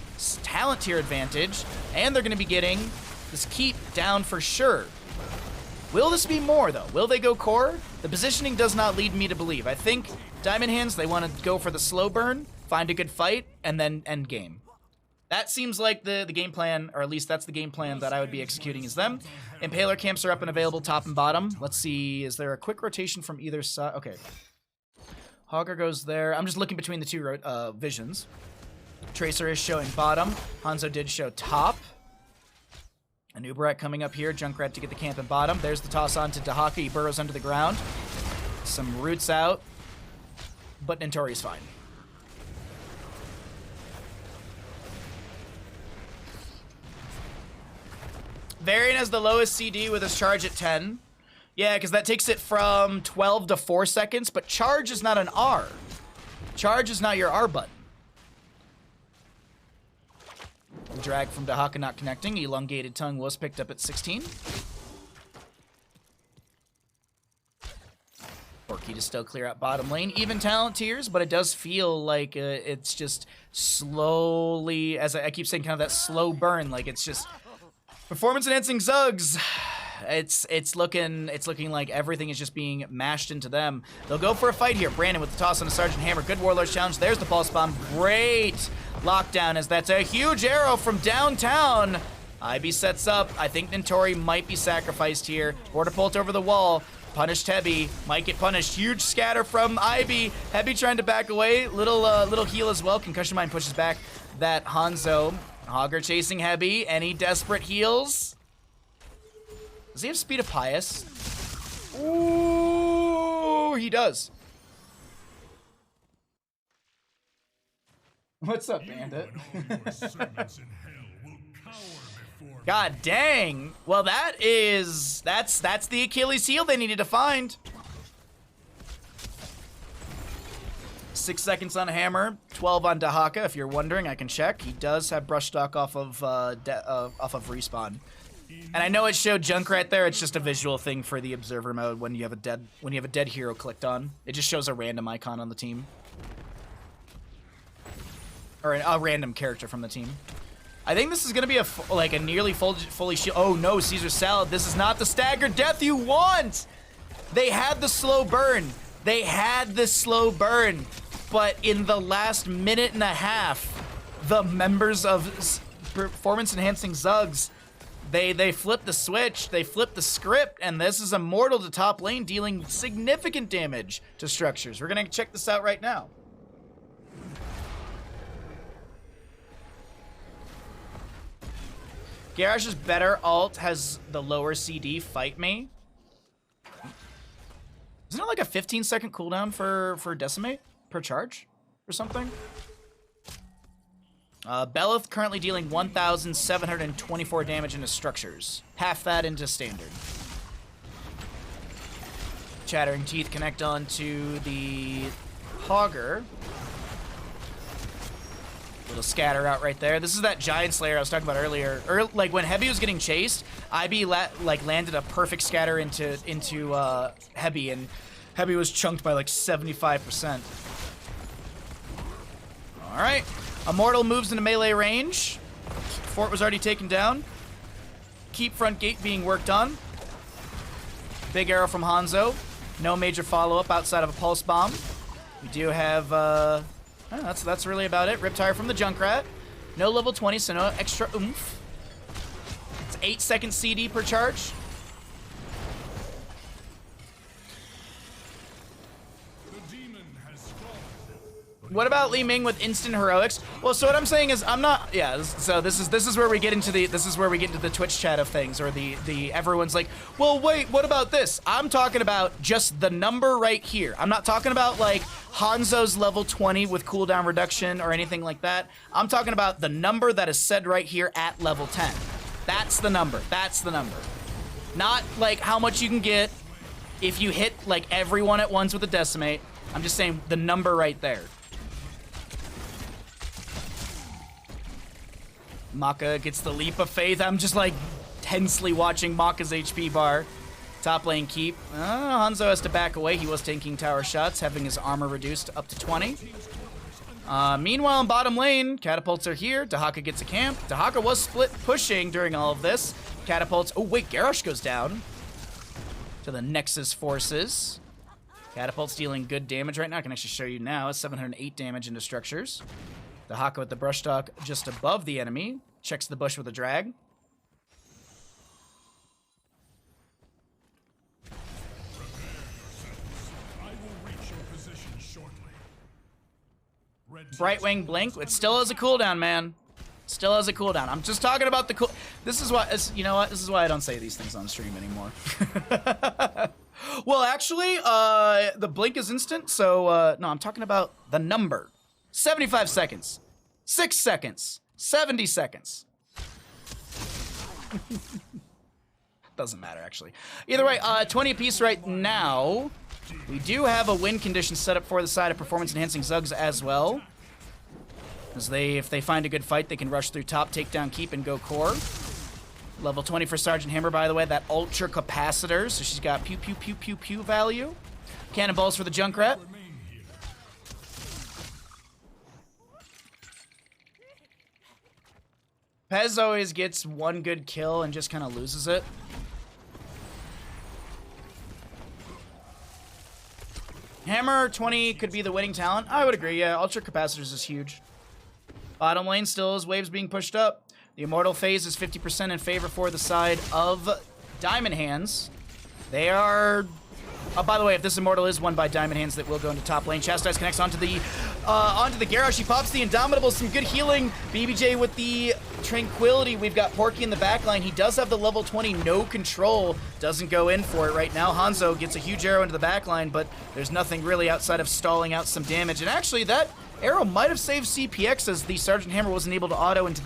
talent tier advantage, and they're going to be getting this keep down for sure. Will this be more, though? Will they go core? The positioning does not lead me to believe. I think Diamond Hands, they want to go for the slow burn, find a good fight, and then end game. That seems like the game plan, or at least that's the game plan that I would be executing as them. Impaler camps are up and available top and bottom. Let's see, is there a quick rotation from either side? Okay. Hogger goes there. I'm just looking between the two visions. Tracer is showing bottom. Hanzo did show top. Anubarak coming up here. Junkrat to get the camp in bottom. There's the toss on to Dahaka. He burrows under the ground. Some roots out. But Nintori's fine. Varian has the lowest CD with his charge at 10. Yeah, because that takes it from 12 to 4 seconds, but charge is not an R. Charge is not your R button. Drag from Dahaka not connecting. Elongated tongue was picked up at 16. Orky to still clear out bottom lane. Even talent tiers, but it does feel like it's just slowly, as I keep saying, kind of that slow burn. Like it's just performance enhancing Zugs. It's looking like everything is just being mashed into them. They'll go for a fight here. Brandon with the toss on a Sergeant Hammer. Good Warlord's challenge. There's the pulse bomb. Great lockdown, as that's a huge arrow from downtown. IB sets up. I think Nintori might be sacrificed here. Borderpult over the wall. Punished Heavy. Might get punished. Huge scatter from IB. Heavy trying to back away. Little heal as well. Concussion Mine pushes back that Hanzo. Hogger chasing Heavy. Any desperate heals? Does he have Speed of Pious? Ooh, he does. What's up, Bandit? God dang. Well, that's the Achilles heel they needed to find. 6 seconds on Hammer, 12 on Dahaka. If you're wondering, I can check. He does have brush stock off of respawn. And I know it showed Junkrat there. It's just a visual thing for the observer mode when you have a dead hero clicked on. It just shows a random icon on the team. or a random character from the team. I think this is gonna be a nearly fully shield. Oh no, Caesar Salad. This is not the staggered death you want. They had the slow burn. They had the slow burn, but in the last minute and a half, the members of performance enhancing Zugs, they flipped the switch. They flipped the script, and this is Immortal to top lane, dealing significant damage to structures. We're gonna check this out right now. Garash's better ult has the lower CD, Fight Me. Isn't it like a 15-second cooldown for Decimate per charge or something? Belith currently dealing 1,724 damage into structures. Half that into standard. Chattering Teeth connect onto the Hogger. Little scatter out right there. This is that Giant Slayer I was talking about earlier. Like when Heavy was getting chased, IB landed a perfect scatter into Heavy, and Heavy was chunked by like 75%. All right, Immortal moves into melee range. Fort was already taken down. Keep front gate being worked on. Big arrow from Hanzo. No major follow-up outside of a pulse bomb. We do have. That's really about it. Riptire from the Junkrat. No level 20, so no extra oomph. It's 8-second CD per charge. The demon has fallen. What about Li Ming with instant heroics? Well, so what I'm saying is I'm not. Yeah. So this is where we get into the Twitch chat of things, or the everyone's like, well, wait, what about this? I'm talking about just the number right here. I'm not talking about like Hanzo's level 20 with cooldown reduction or anything like that. I'm talking about the number that is said right here at level 10. That's the number. That's the number. Not like how much you can get if you hit like everyone at once with a decimate. I'm just saying the number right there. Maka gets the leap of faith. I'm just like tensely watching Maka's HP bar. Top lane keep. Hanzo has to back away. He was tanking tower shots, having his armor reduced up to 20. Meanwhile, in bottom lane, catapults are here. Dahaka gets a camp. Dahaka was split pushing during all of this. Catapults. Oh, wait, Garrosh goes down to the Nexus forces. Catapults dealing good damage right now. I can actually show you now. It's 708 damage into structures. Dahaka with the brush talk just above the enemy. Checks the bush with a drag. Brightwing Blink. It still has a cooldown, man. Still has a cooldown. I'm just talking about the cool. This is why. You know what? This is why I don't say these things on stream anymore. Well, actually, the blink is instant. So no, I'm talking about the number. 75 seconds. 6 seconds. 70 seconds. Doesn't matter, actually. Either way, 20 apiece right now. We do have a win condition set up for the side of performance-enhancing Zugs as well. As if they find a good fight, they can rush through top, take down, keep, and go core. Level 20 for Sergeant Hammer, by the way, that ultra capacitor, so she's got pew, pew, pew, pew, pew value. Cannonballs for the Junkrat. Pez always gets one good kill and just kind of loses it. Hammer 20 could be the winning talent. I would agree, yeah. Ultra Capacitors is huge. Bottom lane still is waves being pushed up. The Immortal phase is 50% in favor for the side of Diamond Hands. They are... Oh, by the way, if this Immortal is won by Diamond Hands, that will go into top lane. Chastise connects onto the Garrosh. He pops the Indomitable. Some good healing. BBJ with the Tranquility. We've got Porky in the backline. He does have the level 20 no control. Doesn't go in for it right now. Hanzo gets a huge arrow into the backline, but there's nothing really outside of stalling out some damage. And actually, that arrow might have saved CPX as the Sergeant Hammer wasn't able to auto into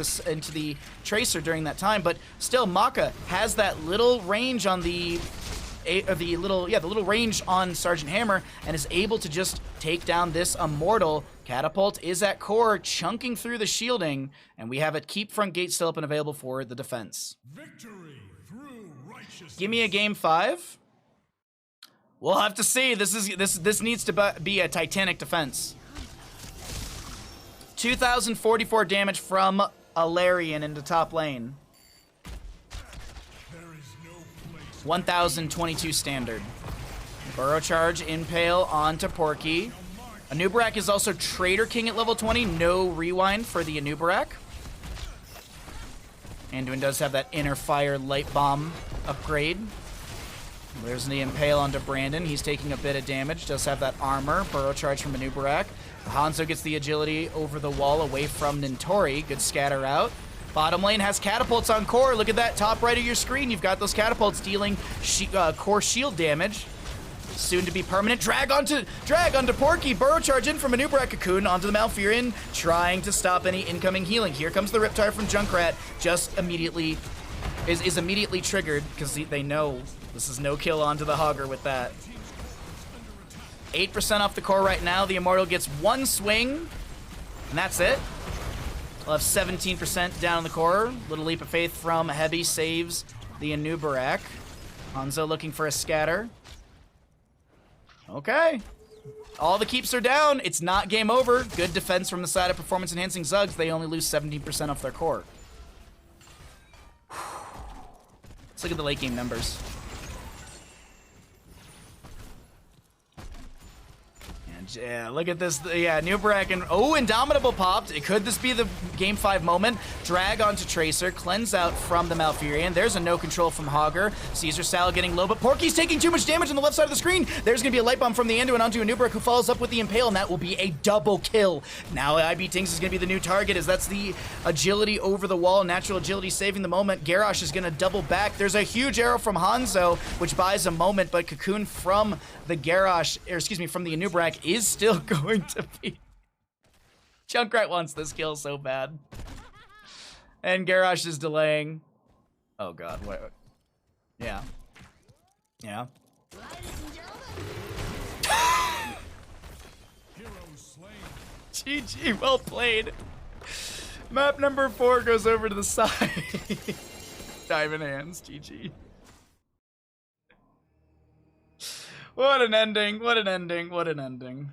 the Tracer during that time. But still, Maka has that little range on the little range on Sergeant Hammer and is able to just take down this Immortal. Catapult is at core, chunking through the shielding, and we have a keep front gate still up and available for the defense. Victory through righteousness. Give me a game 5. We'll have to see. This needs to be a Titanic defense. 2,044 damage from Alarian into top lane. 1,022 standard. Burrow Charge, Impale onto Porky. Anubarak is also Trader King at level 20. No rewind for the Anubarak. Anduin does have that Inner Fire Light Bomb upgrade. There's the Impale onto Brandon. He's taking a bit of damage. Does have that armor. Burrow Charge from Anubarak. Hanzo gets the agility over the wall away from Nintori. Good scatter out. Bottom lane has catapults on core. Look at that top right of your screen. You've got those catapults dealing core shield damage. Soon to be permanent. Drag onto Porky. Burrow Charge in from Anubarak Cocoon onto the Malfurion, trying to stop any incoming healing. Here comes the Riptide from Junkrat. Just immediately is immediately triggered because they know this is no kill onto the Hogger with that. 8% off the core right now. The Immortal gets one swing, and that's it. We'll have 17% down on the core. Little leap of faith from Heavy saves the Anubarak. Hanzo looking for a scatter. Okay. All the keeps are down. It's not game over. Good defense from the side of Performance Enhancing Zugs. They only lose 17% off their core. Let's look at the late game numbers. Yeah, look at this. Yeah, Anubarak and Indomitable popped. Could this be the game 5 moment? Drag onto Tracer, cleanse out from the Malfurion. There's a no control from Hogger. Caesar Sal getting low, but Porky's taking too much damage on the left side of the screen. There's gonna be a light bomb from the Anduin onto Anubarak, who follows up with the Impale, and that will be a double kill. Now IB Tinks is gonna be the new target, as that's the agility over the wall, natural agility saving the moment. Garrosh is gonna double back. There's a huge arrow from Hanzo, which buys a moment, but Cocoon from the Garrosh, or excuse me, from the Anubarak is still going to be. Junkrat wants this kill so bad. And Garrosh is delaying. Oh god, what? Yeah. Yeah. GG, well played. Map number 4 goes over to the side. Diamond hands, GG. What an ending, what an ending, what an ending.